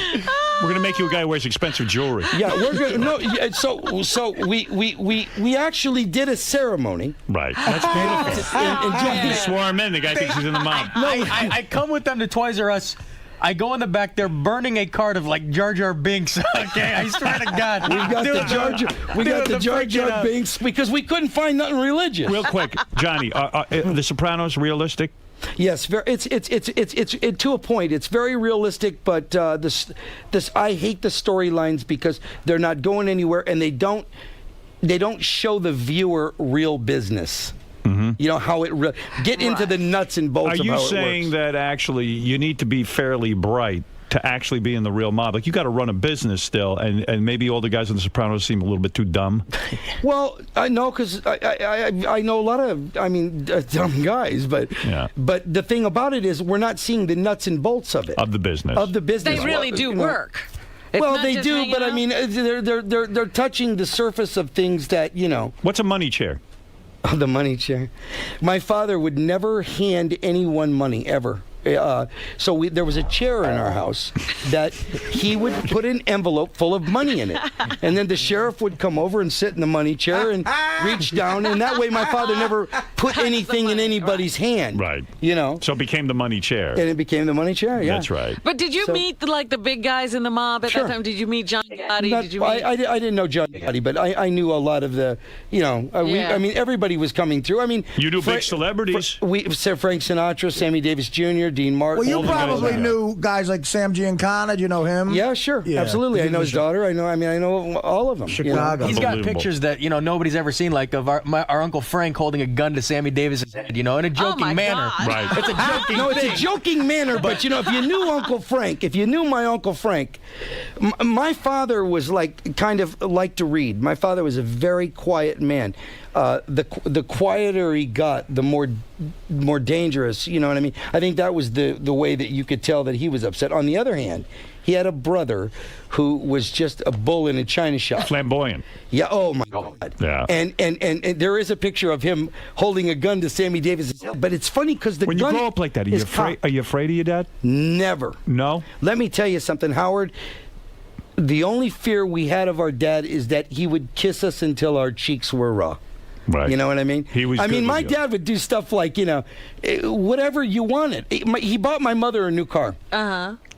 We're gonna make you a guy who wears expensive jewelry. Yeah, we're gonna So we actually did a ceremony. Right. That's beautiful. And you swore him in. The guy thinks he's in the mob. No, I come with them to Toys R Us. I go in the back. They're burning a card of like Jar Jar Binks. Okay, I swear to God. We got the Jar Jar Binks because we couldn't find nothing religious. Real quick, Johnny, are The Sopranos realistic? Yes, it's to a point. It's very realistic, but this I hate the storylines because they're not going anywhere, and they don't show the viewer real business. Mm-hmm. How it get into the nuts and bolts. Are you of how it saying works. that actually you need to be fairly bright to actually be in the real mob? Like, you got to run a business still, and maybe all the guys in The Sopranos seem a little bit too dumb. Well, I know, because I know a lot of, dumb guys, but the thing about it is we're not seeing the nuts and bolts of it. Of the business. They really do work. It's well, not they just do, but out. I mean, they're touching the surface of things that, What's a money chair? Oh, the money chair. My father would never hand anyone money, ever. So there was a chair in our house that he would put an envelope full of money in it. And then the sheriff would come over and sit in the money chair and reach down. And that way my father never put anything in anybody's hand. Right. So it became the money chair. And it became the money chair, yeah. That's right. But did you meet the big guys in the mob at that time? Did you meet John Gotti? Did you meet? I didn't know John Gotti, but I knew a lot of the, everybody was coming through. I mean, you knew big celebrities. Frank Sinatra, Sammy Davis Jr., Dean Martin. Well, you probably knew guys like Sam Giancana. Do you know him? Yeah, sure. Yeah. Absolutely. I know his daughter. I know all of them. Chicago. He's got pictures that nobody's ever seen, like of our Uncle Frank holding a gun to Sammy Davis's head, in a joking manner. Right. It's a joking No, it's a joking manner, but if you knew Uncle Frank, if you knew my Uncle Frank, my father was kind of liked to read. My father was a very quiet man. The quieter he got, the more dangerous. You know what I mean? I think that was the way that you could tell that he was upset. On the other hand, he had a brother who was just a bull in a china shop. Flamboyant. Yeah. Oh my God. Yeah. And there is a picture of him holding a gun to Sammy Davis. But it's funny because when you grow up like that, are you afraid of your dad? Never. No. Let me tell you something, Howard. The only fear we had of our dad is that he would kiss us until our cheeks were raw. Right. You know what I mean? He was. My dad would do stuff like, whatever you wanted. He bought my mother a new car.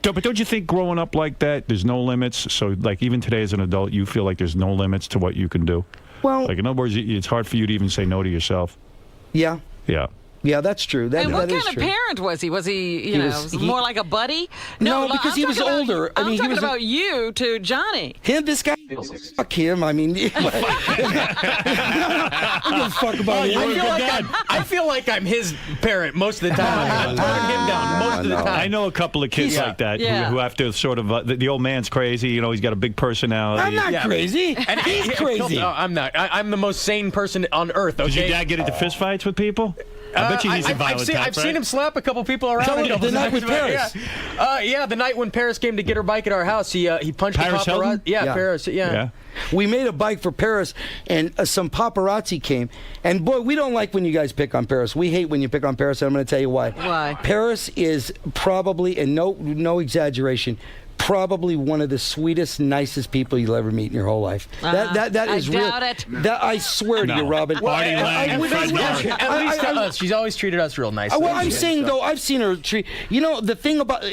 But don't you think growing up like that, there's no limits? So, even today as an adult, you feel like there's no limits to what you can do? Well, in other words, it's hard for you to even say no to yourself. Yeah. Yeah. Yeah, that's true. And what kind of parent was he? Was he, more like a buddy? No, because he was older. I'm talking about you to Johnny. This guy, fuck him. I mean, I don't give a fuck about him. I feel like I'm his parent most of the time. I'm turning him down most of the time. I know a couple of kids like that who have to sort of, the old man's crazy, he's got a big personality. I'm not crazy. And he's crazy. No, I'm not. I'm the most sane person on earth, okay? Does your dad get into fistfights with people? I bet you he's a violent type, I've seen him slap a couple people around. The night with Paris. Yeah, the night when Paris came to get her bike at our house, he punched Paris the paparazzi. Yeah, Paris. Yeah. We made a bike for Paris, and some paparazzi came. And boy, we don't like when you guys pick on Paris. We hate when you pick on Paris, and I'm going to tell you why. Why? Paris is probably, and no exaggeration, probably one of the sweetest, nicest people you'll ever meet in your whole life. That is real. I doubt it. That I swear to you, Robin. At least to us, she's always treated us real nice. Well, I'm saying though, I've seen her treat. The thing about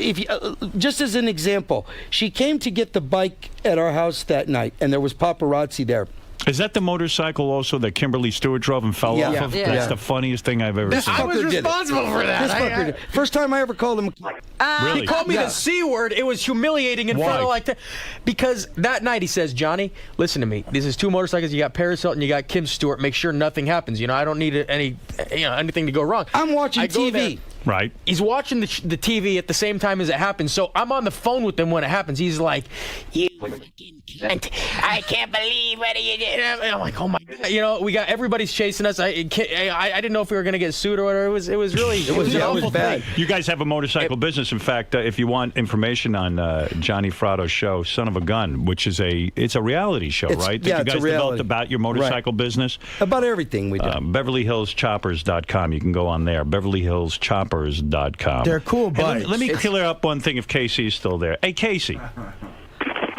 just as an example, she came to get the bike at our house that night, and there was paparazzi there. Is that the motorcycle also that Kimberly Stewart drove and fell off of? Yeah. That's the funniest thing I've ever seen. I was responsible for that. First time I ever called him. Really? He called me the C word. It was humiliating in front of that. Because that night he says, Johnny, listen to me. This is two motorcycles. You got Paris Hilton, you got Kim Stewart. Make sure nothing happens. I don't need anything to go wrong. I'm watching TV. Right. He's watching the TV at the same time as it happens. So I'm on the phone with him when it happens. He's like, you fucking cunt. I can't believe what you did. And I'm like, oh my God. We got everybody's chasing us. I didn't know if we were going to get sued or whatever. It was really it was bad. You guys have a motorcycle business. In fact, if you want information on Johnny Fratto's show, Son of a Gun, which is a reality show, right? Yeah, that you guys it's a reality. developed about your motorcycle business? About everything we do. BeverlyHillsChoppers.com. You can go on there. BeverlyHillsChoppers.com. They're cool bikes. Let me clear up one thing if Casey's still there. Hey, Casey.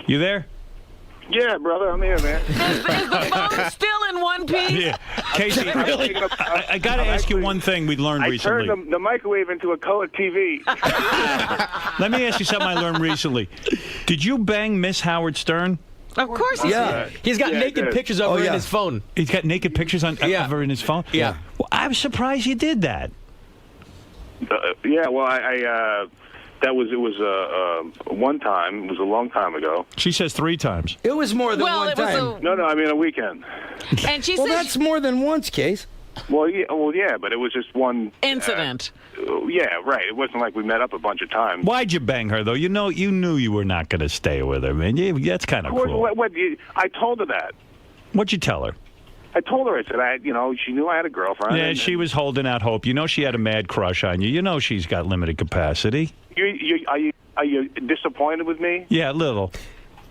You there? Yeah, brother, I'm here, man. Is the phone still in one piece? Yeah. Casey, really? I got to ask you one thing we learned recently. I turned the microwave into a color TV. Let me ask you something I learned recently. Did you bang Miss Howard Stern? Of course he did. He's got naked pictures of her in his phone. He's got naked pictures of her in his phone? Yeah. Well, I'm surprised you did that. It was one time. It was a long time ago. She says 3 times. It was more than one time. No, I mean a weekend. And she said that's more than once, Case. Well, yeah, but it was just one incident. Yeah, right. It wasn't like we met up a bunch of times. Why'd you bang her though? You knew you were not going to stay with her, man. That's kind of cruel. I told her that. What'd you tell her? I told her, I said, she knew I had a girlfriend. Yeah, she was holding out hope. She had a mad crush on you. She's got limited capacity. Are you disappointed with me? Yeah, a little.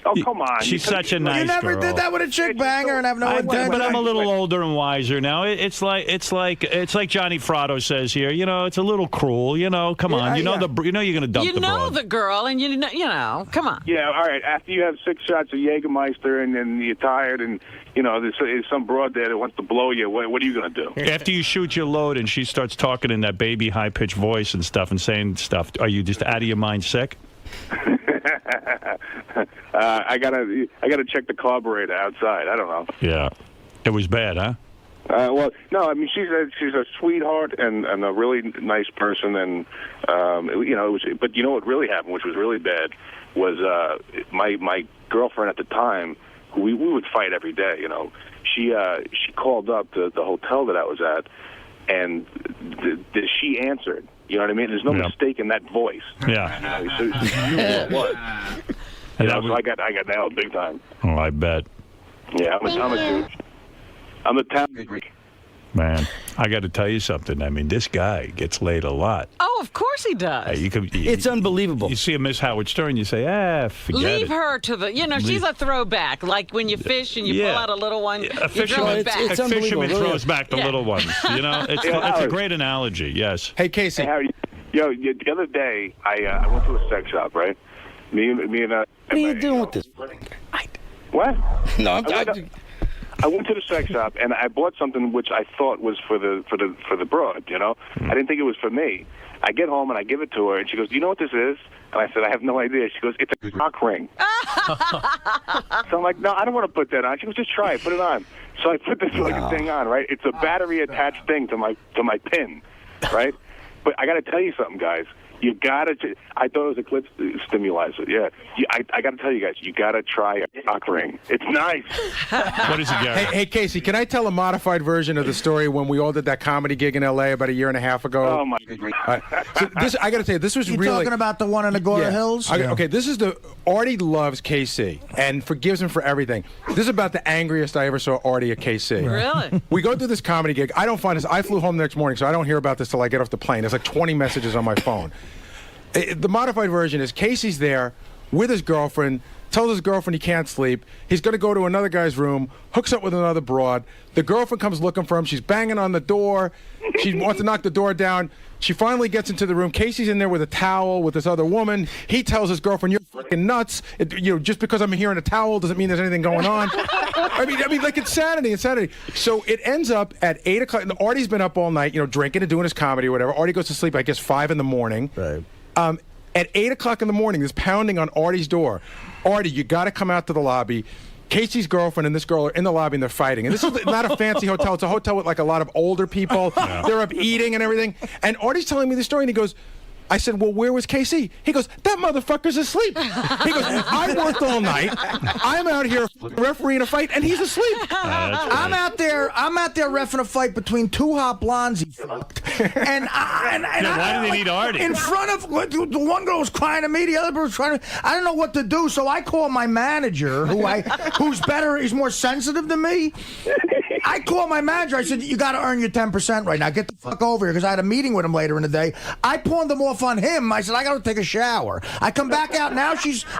Oh, come on. She's such a nice girl. You never did that with a chick banger and have no intent. But I'm a little older and wiser now. It's like Johnny Fratto says here. It's a little cruel. Come on. You're going to dump the broad. The girl, and come on. Yeah, all right. After you have 6 shots of Jägermeister and then you're tired and there's some broad there that wants to blow you. What are you going to do? After you shoot your load and she starts talking in that baby high-pitched voice and stuff and saying stuff, are you just out of your mind sick? I gotta check the carburetor outside. I don't know. Yeah, it was bad, huh? Well, no, I mean she's a sweetheart and a really nice person, and you know, it was. But you know what really happened, which was really bad, was my girlfriend at the time. We would fight every day. You know, she called up the hotel that I was at, and she answered. You know what I mean? There's no mistake in that voice. Yeah. You know, so she knew what it was. You know, so I got nailed big time. Oh, I bet. Yeah, I'm a town freak. Man, I got to tell you something. I mean, this guy gets laid a lot. Oh, of course he does. It's unbelievable. You see a Miss Howard Stern, you say, forget Leave it. her to the, she's a throwback. Like when you fish and you pull out a little one, you throw it back. A fisherman throws back the little ones. You know, it's a great analogy, yes. Hey, Casey. Hey, Howard, the other day, I went to a sex shop, right? Me and what are you doing with this? What? No, I went to the sex shop and I bought something which I thought was for the broad. You know, I didn't think it was for me. I get home and I give it to her, and she goes, "Do you know what this is?" And I said, "I have no idea." She goes, "It's a cock ring." So I'm like, "No, I don't want to put that on." She goes, "Just try it, put it on." So I put this fucking thing on. Right, it's a battery attached thing to my pin, right? But I got to tell you something, guys. You gotta. I thought it was a clit stimulator. Yeah, I gotta tell you guys, you gotta try a cock ring. It's nice. What is it, Gary? Hey, Casey, can I tell a modified version of the story when we all did that comedy gig in L.A. about a year and a half ago? Oh my God! So this, I gotta tell you, this was you really. Talking about the one in Agora Hills? Okay, this is Artie loves KC and forgives him for everything. This is about the angriest I ever saw Artie at KC. Really? We go through this comedy gig. I don't find this. I flew home the next morning, so I don't hear about this till I get off the plane. There's like 20 messages on my phone. The modified version is Casey's there with his girlfriend, tells his girlfriend he can't sleep. He's going to go to another guy's room, hooks up with another broad. The girlfriend comes looking for him. She's banging on the door. She wants to knock the door down. She finally gets into the room. Casey's in there with a towel with this other woman. He tells his girlfriend, "You're fucking nuts. Just because I'm hearing a towel doesn't mean there's anything going on." I mean, like insanity. So it ends up at 8 o'clock. And Artie's been up all night, drinking and doing his comedy or whatever. Artie goes to sleep, I guess, 5 in the morning. Right. At 8 o'clock in the morning, there's pounding on Artie's door. Artie, you got to come out to the lobby. Casey's girlfriend and this girl are in the lobby and they're fighting. And this is not a fancy hotel. It's a hotel with like a lot of older people. Yeah. They're up eating and everything. And Artie's telling me the story and he goes, I said, "Well, where was Casey?" He goes, "That motherfucker's asleep." He goes, "I worked all night. I'm out here refereeing a fight, and he's asleep." I'm out there reffing a fight between two hot blondes he fucked. And why do they need Artie? In front of the one girl was crying to me, the other girl was trying to. I don't know what to do, so I call my manager, who's better, he's more sensitive than me. I called my manager. I said, "You got to earn your 10% right now. Get the fuck over here," because I had a meeting with him later in the day. I pawned them off on him. I said, "I got to take a shower." I come back out now.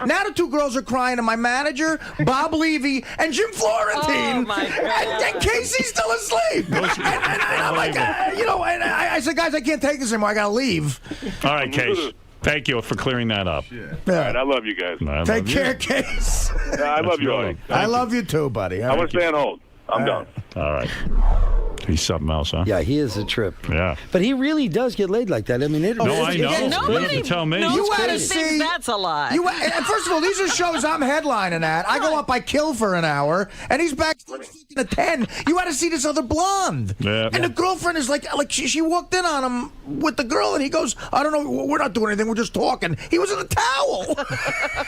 Now the two girls are crying, and my manager, Bob Levy, and Jim Florentine. Oh my God. And Casey's still asleep. And I'm like, and I said, "Guys, I can't take this anymore. I got to leave." All right, Case. Thank you for clearing that up. Yeah. All right, I love you guys. Take care, Case. I love you all. I love you too, buddy. I want to stay on hold. I'm done. All right. He's something else, huh? Yeah, he is a trip. Yeah. But he really does get laid like that. I mean, I know. You have to tell me. You had to see that's a lie. First of all, these are shows I'm headlining at. I go up, I kill for an hour, and he's back at 10. You had to see this other blonde. Yeah. And the girlfriend is like she walked in on him with the girl, and he goes, "I don't know, we're not doing anything, we're just talking." He was in a towel.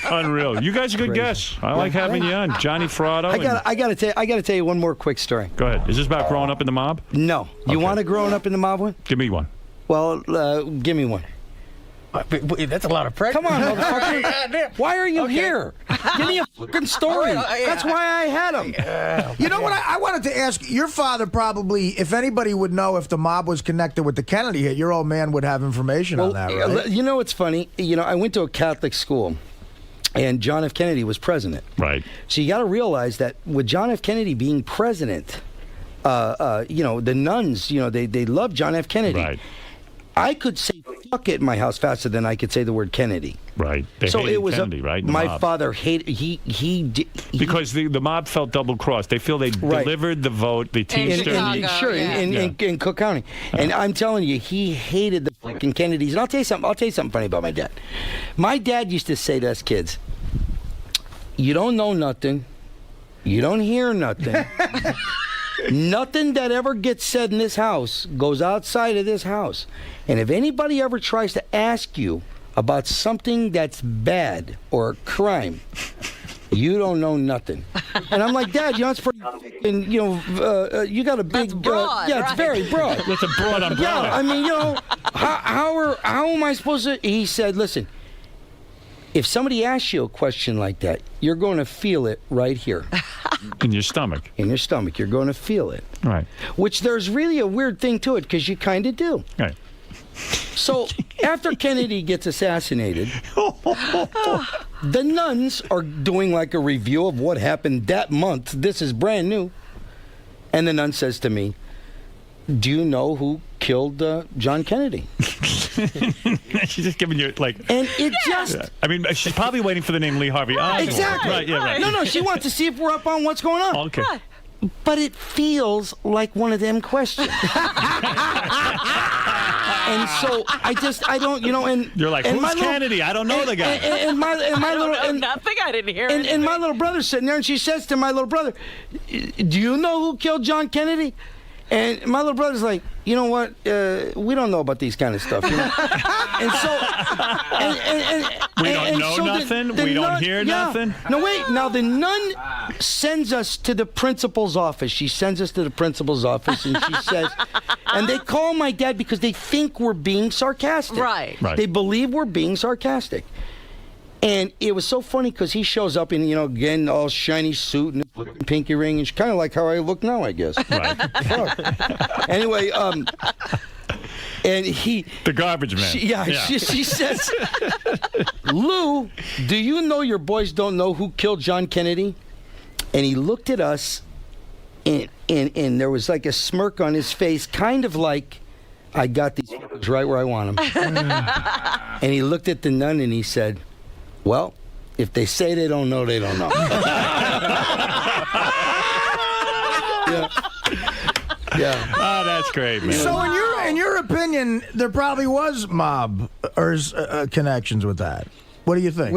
Unreal. You guys are good guests. I like having you on, Johnny Fratto. I gotta tell you one more quick story. Go ahead. Is this about growing up in the mob? No. You want a growing up in the mob one? Give me one. Well, give me one. That's a lot of pressure. Come on, motherfucker. Why are you here? Give me a fucking story. That's why I had him. You know what? I wanted to ask. Your father probably, if anybody would know if the mob was connected with the Kennedy hit, your old man would have information on that, right? You know what's funny? I went to a Catholic school. And John F. Kennedy was president. Right. So you got to realize that with John F. Kennedy being president, the nuns, they love John F. Kennedy. Right. I could say fuck it in my house faster than I could say the word Kennedy. Right. So it was Kennedy, right? My father hated he because the mob felt double crossed. They feel they delivered the vote. The Teamster. In Cook County. And I'm telling you, he hated the fucking Kennedys. And I'll tell you something funny about my dad. My dad used to say to us kids, "You don't know nothing. You don't hear nothing. Nothing that ever gets said in this house goes outside of this house. And if anybody ever tries to ask you about something that's bad or a crime, you don't know nothing. And I'm like, Dad, it's pretty, and you got a big, that's broad, it's right? very broad. That's a broad umbrella. Yeah, I mean, how am I supposed to? He said, listen, if somebody asks you a question like that, you're going to feel it right here. In your stomach. In your stomach, you're going to feel it. Right. Which there's really a weird thing to it because you kind of do. Right. So after Kennedy gets assassinated, the nuns are doing like a review of what happened that month. This is brand new. And the nun says to me, do you know who killed John Kennedy? She's just giving you, like... And it just... I mean, she's probably waiting for the name Lee Harvey Oswald. Exactly. Right, yeah, right. No, she wants to see if we're up on what's going on. Okay. But it feels like one of them questions. And so I don't, and you're like, who's Kennedy? I don't know the guy. And my little, nothing. I didn't hear. And my little brother's sitting there, and she says to my little brother, "Do you know who killed John Kennedy?" And my little brother's like, you know what? We don't know about these kind of stuff. You know? And so, we don't know nothing. We don't hear nothing. No, wait. Now the nun sends us to the principal's office. She sends us to the principal's office, and she says, and they call my dad because they think we're being sarcastic. Right. They believe we're being sarcastic. And it was so funny because he shows up in, again, all shiny suit and pinky ring, and kind of like how I look now, I guess. Right. Anyway, and he... The garbage man. She says, Lou, do you know your boys don't know who killed John Kennedy? And he looked at us, and there was like a smirk on his face, kind of like, I got these fuckers right where I want them. And he looked at the nun and he said, well, if they say they don't know, they don't know. Yeah. Oh, that's great, man. So, in your opinion, there probably was mob or connections with that. What do you think?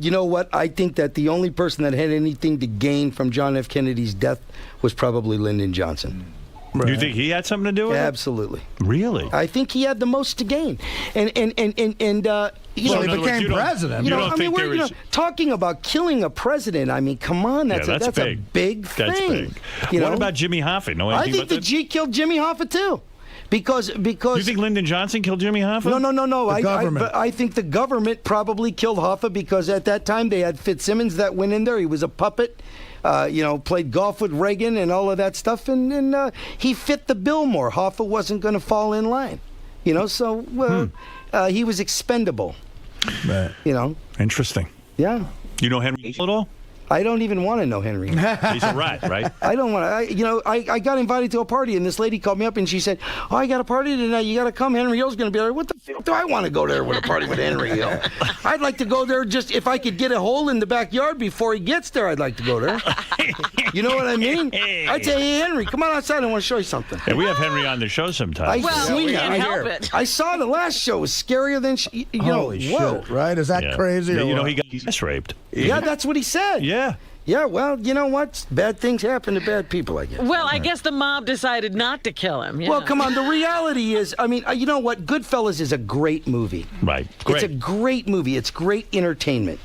You know what? I think that the only person that had anything to gain from John F. Kennedy's death was probably Lyndon Johnson. Right. You think he had something to do with it? Absolutely. Really? I think he had the most to gain. And he became president. You don't think there is... talking about killing a president. I mean, come on, that's a big thing. That's big. What about Jimmy Hoffa? I think the G killed Jimmy Hoffa too. Because you think Lyndon Johnson killed Jimmy Hoffa? No. I think the government probably killed Hoffa because at that time they had Fitzsimmons that went in there. He was a puppet. Played golf with Reagan and all of that stuff, and he fit the bill more. Hoffa wasn't going to fall in line, so he was expendable. Right. Interesting. Yeah. You know Henry at all? I don't even want to know Henry. He's a rat, right? I don't want to. I got invited to a party, and this lady called me up, and she said, "Oh, I got a party tonight. You got to come. Henry Hill's going to be there." What the fuck do I want to go there with a party with Henry Hill? I'd like to go there just if I could get a hole in the backyard before he gets there. I'd like to go there. You know what I mean? I'd say, "Hey, Henry, come on outside. I want to show you something." Yeah, we have Henry on the show sometimes. We can't help it. I saw the last show. It was scarier than Holy shit! Right? Is that crazy? He got raped. Yeah, that's what he said. Yeah. Yeah, well, you know what? Bad things happen to bad people, I guess. Well, I guess the mob decided not to kill him. Well, come on. The reality is, you know what? Goodfellas is a great movie. Right. Great. It's a great movie. It's great entertainment.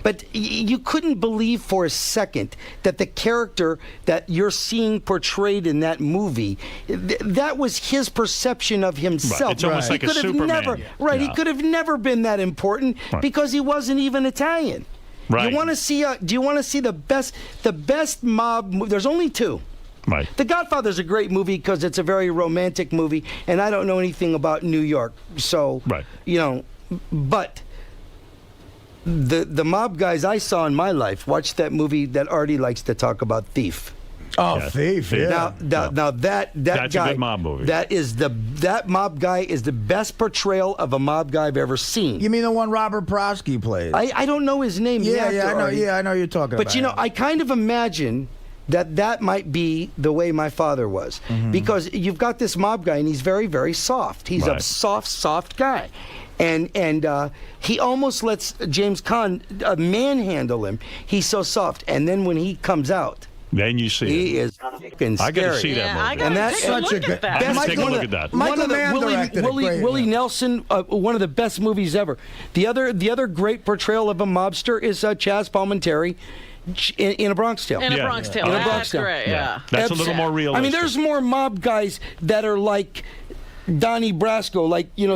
But you couldn't believe for a second that the character that you're seeing portrayed in that movie, that was his perception of himself. Right. It's almost like a Superman. He could have never been that important because he wasn't even Italian. Right. You want to see? Do you want to see the best mob movie? There's only two. Right. The Godfather's a great movie because it's a very romantic movie, and I don't know anything about New York, so But the mob guys I saw in my life, watched that movie that Artie likes to talk about, Thief. Oh, yeah. Thief! Yeah. Now that's guy, a good mob movie. That mob guy is the best portrayal of a mob guy I've ever seen. You mean the one Robert Prosky plays? I don't know his name. Yeah, I know. Yeah, I know you're talking about. But I kind of imagine that might be the way my father was, because you've got this mob guy and he's very, very soft. He's a soft guy. And he almost lets James Caan manhandle him. He's so soft. And then when he comes out, Then you see he it. is fucking scary. I got to see that movie. I gotta take a look at that. Let's take a look at that. Michael Mann directed it. Willie Nelson, one of the best movies ever. The other great portrayal of a mobster is Chaz Palminteri in A Bronx Tale. In A Bronx Tale. That's great, yeah. That's a little more realistic. I mean, there's more mob guys that are like Donnie Brasco,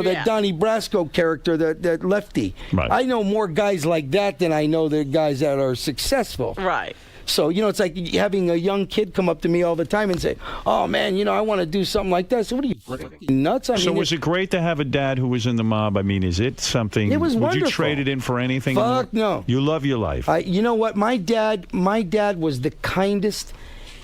that Donnie Brasco character, that Lefty. Right. I know more guys like that than I know the guys that are successful. Right. So, it's like having a young kid come up to me all the time and say, oh, man, I want to do something like that. So what are you, freaking nuts? So was it great to have a dad who was in the mob? I mean, is it something? It was wonderful. Would you trade it in for anything? Fuck no. You love your life. You know what? My dad was the kindest,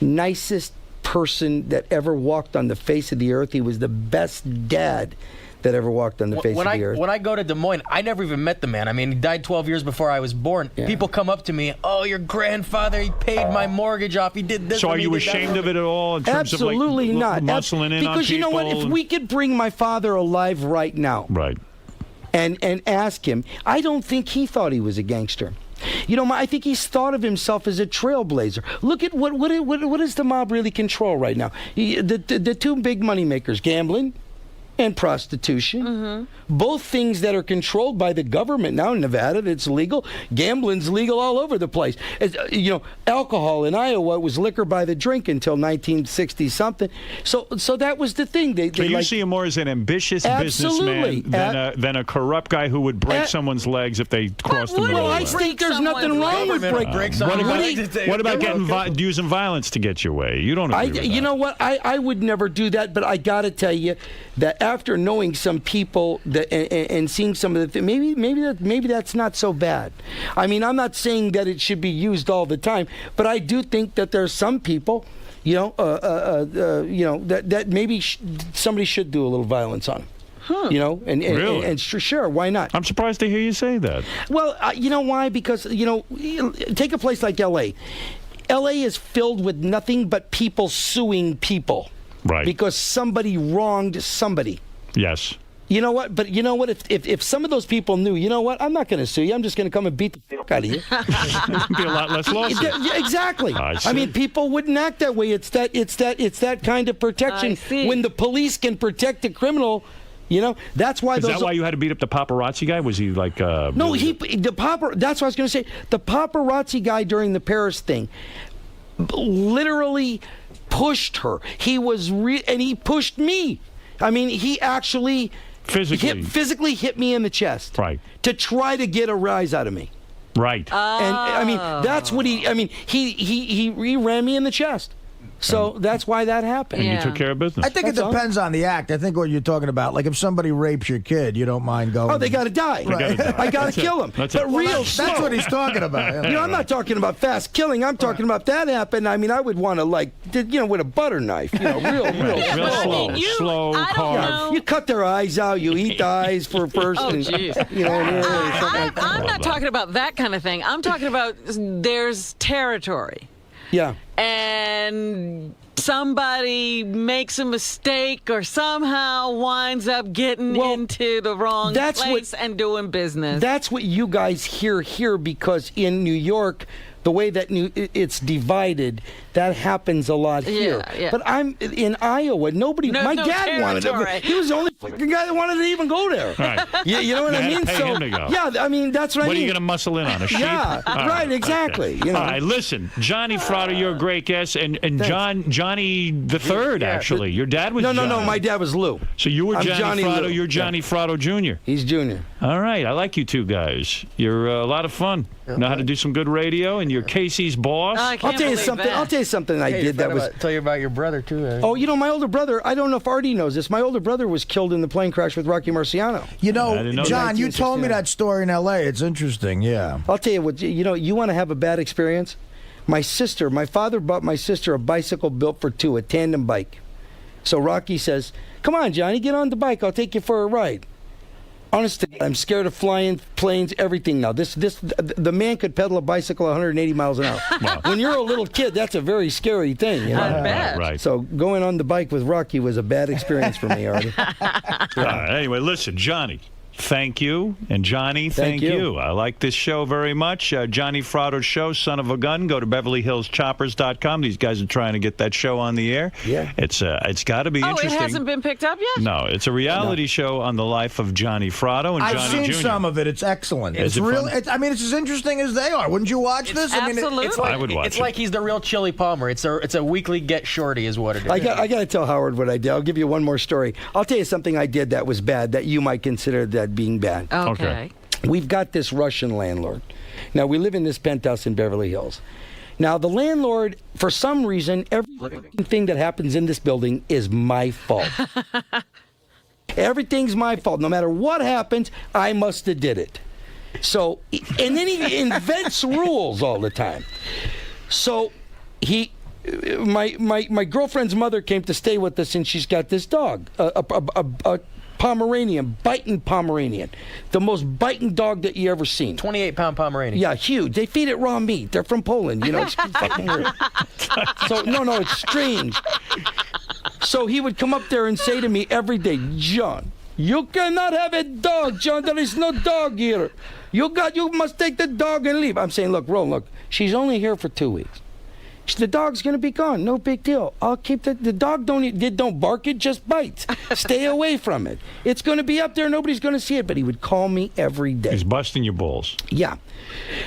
nicest person that ever walked on the face of the earth. He was the best dad that ever walked on the face of the earth. When I go to Des Moines, I never even met the man. I mean, he died 12 years before I was born. Yeah. People come up to me, oh, your grandfather, he paid my mortgage off, he did this. So are you ashamed of it at all in terms Absolutely of not. Muscling in because on you know what? If we could bring my father alive right now, right, and ask him, I don't think he thought he was a gangster. I think he's thought of himself as a trailblazer. Look at what does the mob really control right now? The two big money makers, gambling and prostitution. Mm-hmm. Both things that are controlled by the government now in Nevada. It's legal. Gambling's legal all over the place. Alcohol in Iowa was liquor by the drink until 1960 something. So that was the thing. So you see him more as an ambitious businessman than a corrupt guy who would break someone's legs if they crossed the middle. Well, I think there's nothing wrong with breaking. What about using violence to get your way? You don't agree with that. You know what? I would never do that, but I got to tell you that after knowing some people and seeing some of the things, maybe that's not so bad. I mean, I'm not saying that it should be used all the time, but I do think that there's some people, that maybe somebody should do a little violence on. Huh. And sure, why not? I'm surprised to hear you say that. Well, you know why? Because take a place like L.A. L.A. is filled with nothing but people suing people. Right. Because somebody wronged somebody. Yes. You know what? But you know what? If some of those people knew, you know what? I'm not going to sue you. I'm just going to come and beat the fuck out of you. It'd be a lot less lawsuits. Exactly. I mean, people wouldn't act that way. It's that kind of protection. When the police can protect a criminal. That's why. Is that why you had to beat up the paparazzi guy? Was he like? No, that's what I was going to say. The paparazzi guy during the Paris thing, literally pushed her. He was and he pushed me. I mean, he actually physically hit me in the chest. Right. To try to get a rise out of me. Right. And I mean, that's what he ran me in the chest. So that's why that happened. And you took care of business. I think it depends on the act. I think what you're talking about, like if somebody rapes your kid, you don't mind going. Oh, they got to die. Right. I got to kill them. But that's what he's talking about. I'm not talking about fast killing. I'm talking about that happened. I mean, I would want to with a butter knife, real slow, carve. You cut their eyes out. You eat the eyes for a person. Oh, jeez. I'm not talking about that kind of thing. I'm talking about there's territory. Yeah. And somebody makes a mistake or somehow winds up getting into the wrong place and doing business. That's what you guys hear here, because in New York, the way that it's divided, that happens a lot here. Yeah. But I'm in Iowa. My dad wanted it. He was the only fucking guy that wanted to even go there. Right. You know what I mean? Pay him to go. Yeah, I mean, that's what I mean. What are you going to muscle in on, a sheep? Yeah, right, exactly. Okay. All right, listen, Johnny Fratto, you're a great guest, and Johnny the Third, actually. Your dad was Johnny. No, my dad was Lou. So you were Johnny Fratto, Lou. you're Johnny Fratto Jr. He's Junior. All right, I like you two guys. You're a lot of fun. Know how to do some good radio, and you're Casey's boss. I'll tell you something I did that was... Tell you about your brother, too. Oh, my older brother, I don't know if Artie knows this, my older brother was killed in the plane crash with Rocky Marciano. John, you told me that story in L.A. It's interesting, yeah. I'll tell you what, you want to have a bad experience? My father bought my sister a bicycle built for two, a tandem bike. So Rocky says, come on, Johnny, get on the bike, I'll take you for a ride. Honest to God, I'm scared of flying planes, everything now. The man could pedal a bicycle 180 miles an hour. Wow. When you're a little kid, that's a very scary thing. I bet. Right. So going on the bike with Rocky was a bad experience for me, Artie. Anyway, listen, Johnny, thank you. And Johnny, thank you. I like this show very much. Johnny Fratto Show, Son of a Gun. Go to BeverlyHillsChoppers.com. These guys are trying to get that show on the air. Yeah. It's got to be interesting. Oh, it hasn't been picked up yet? No, it's a reality show on the life of Johnny Fratto and I've Johnny seen Jr. some of it. It's excellent. Is It's it real. fun? I mean, it's as interesting as they are. Wouldn't you watch this? Absolutely. It's like, I would watch it's it. like he's the real Chili Palmer. It's a weekly get shorty is what it is. I got to tell Howard what I did. I'll give you one more story. I'll tell you something I did that was bad that you might consider that being bad. Okay. We've got this Russian landlord. Now, we live in this penthouse in Beverly Hills. Now, the landlord, for some reason, everything that happens in this building is my fault. Everything's my fault. No matter what happens, I must have did it. So, and then he invents rules all the time. So, my girlfriend's mother came to stay with us, and she's got this dog, a Pomeranian, biting Pomeranian, the most biting dog that you ever seen. 28-pound Pomeranian. Yeah, huge. They feed it raw meat. They're from Poland. You know, it's fucking weird. So no, it's strange. So he would come up there and say to me every day, John, you cannot have a dog, John. There is no dog here. You must take the dog and leave. I'm saying, look, she's only here for 2 weeks. The dog's going to be gone. No big deal. I'll keep the dog. Don't bark it. Just bites. Stay away from it. It's going to be up there. Nobody's going to see it. But he would call me every day. He's busting your balls. Yeah.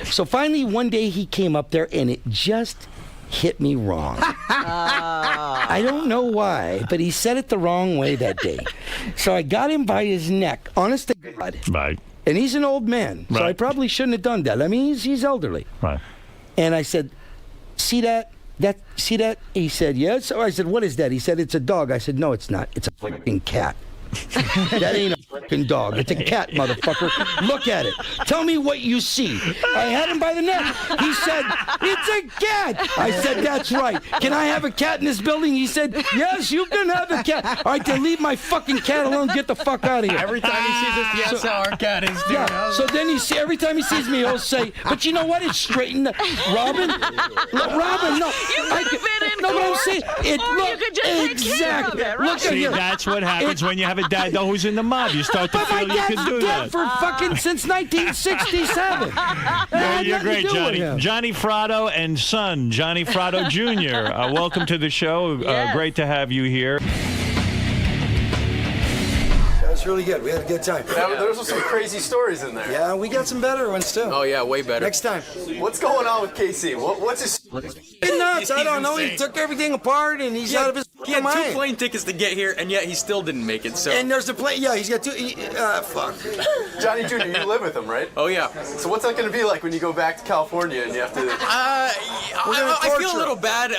So finally, one day he came up there, and it just hit me wrong. I don't know why, but he said it the wrong way that day. So I got him by his neck. Honest to God. Right. And he's an old man, so I probably shouldn't have done that. I mean, he's elderly. Right. And I said, see that? See that? He said, yes. So I said, what is that? He said, it's a dog. I said, no, it's not. It's a fucking cat. That ain't a fucking dog. It's a cat, motherfucker. Look at it. Tell me what you see. I had him by the neck. He said, it's a cat. I said, that's right. Can I have a cat in this building? He said, yes, you can have a cat. All right, then leave my fucking cat alone. Get the fuck out of here. Every time he sees us, yes, our cat is doing. Yeah. So then every time he sees me, he'll say, but you know what? It's straightened. Robin, no. You could have been in court, I'm saying, you could just take care of it, right? Look at See, here. that's what happens when you have a dad who's in the mob. You start to feel you can do that. For fucking since 1967. Yeah, you're great, Johnny. Johnny Fratto and son, Johnny Fratto Jr. Welcome to the show. Great to have you here. That was really good. We had a good time. There was some crazy stories in there. Yeah, we got some better ones too. Oh yeah, way better. Next time. What's going on with KC? What's his? He's nuts. I don't know. He took everything apart and he's out of his He had mind. 2 plane tickets to get here, and yet he still didn't make it. So. And there's a plane. Yeah, he's got two. Fuck. Johnny Jr., you live with him, right? Oh yeah. So what's that going to be like when you go back to California and you have to? I feel a little bad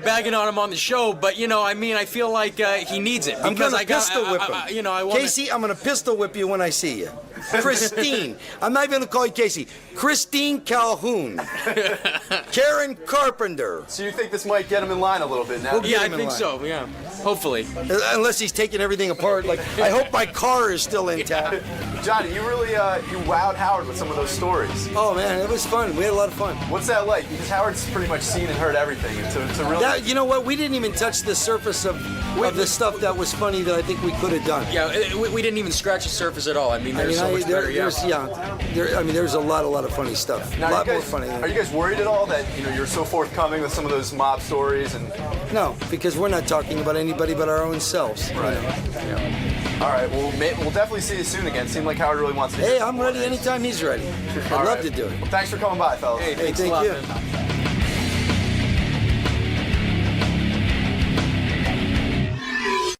bagging on him on the show, but I feel like he needs it because I'm gonna pistol whip him. I want. Casey, I'm gonna pistol whip you when I see you. Christine. I'm not even gonna call you Casey. Christine Calhoun. Karen Carpenter. So you think this might get him in line a little bit now? Yeah, I think so. Yeah, hopefully. Unless he's taking everything apart. Like, I hope my car is still intact. Johnny, you really you wowed Howard with some of those stories. Oh man, it was fun. We had a lot of fun. What's that like? Because Howard's pretty much seen and heard everything. It's a real. You know what? We didn't even touch the surface of the stuff that was funny that I think we could have done. Yeah, we didn't even scratch the surface at all. I mean, there's so much better. There's a lot of funny stuff. Now, a lot more funny. Are you guys worried at all that you're so forthcoming with some of those mob stories and? No, because we're not talking about anybody but our own selves. Right. Yeah. All right. Well, we'll definitely see you soon again. Seemed like Howard really wants to. Hey, I'm ready anytime he's ready. I'd love to do it. Well, thanks for coming by, fellas. Hey, thank you.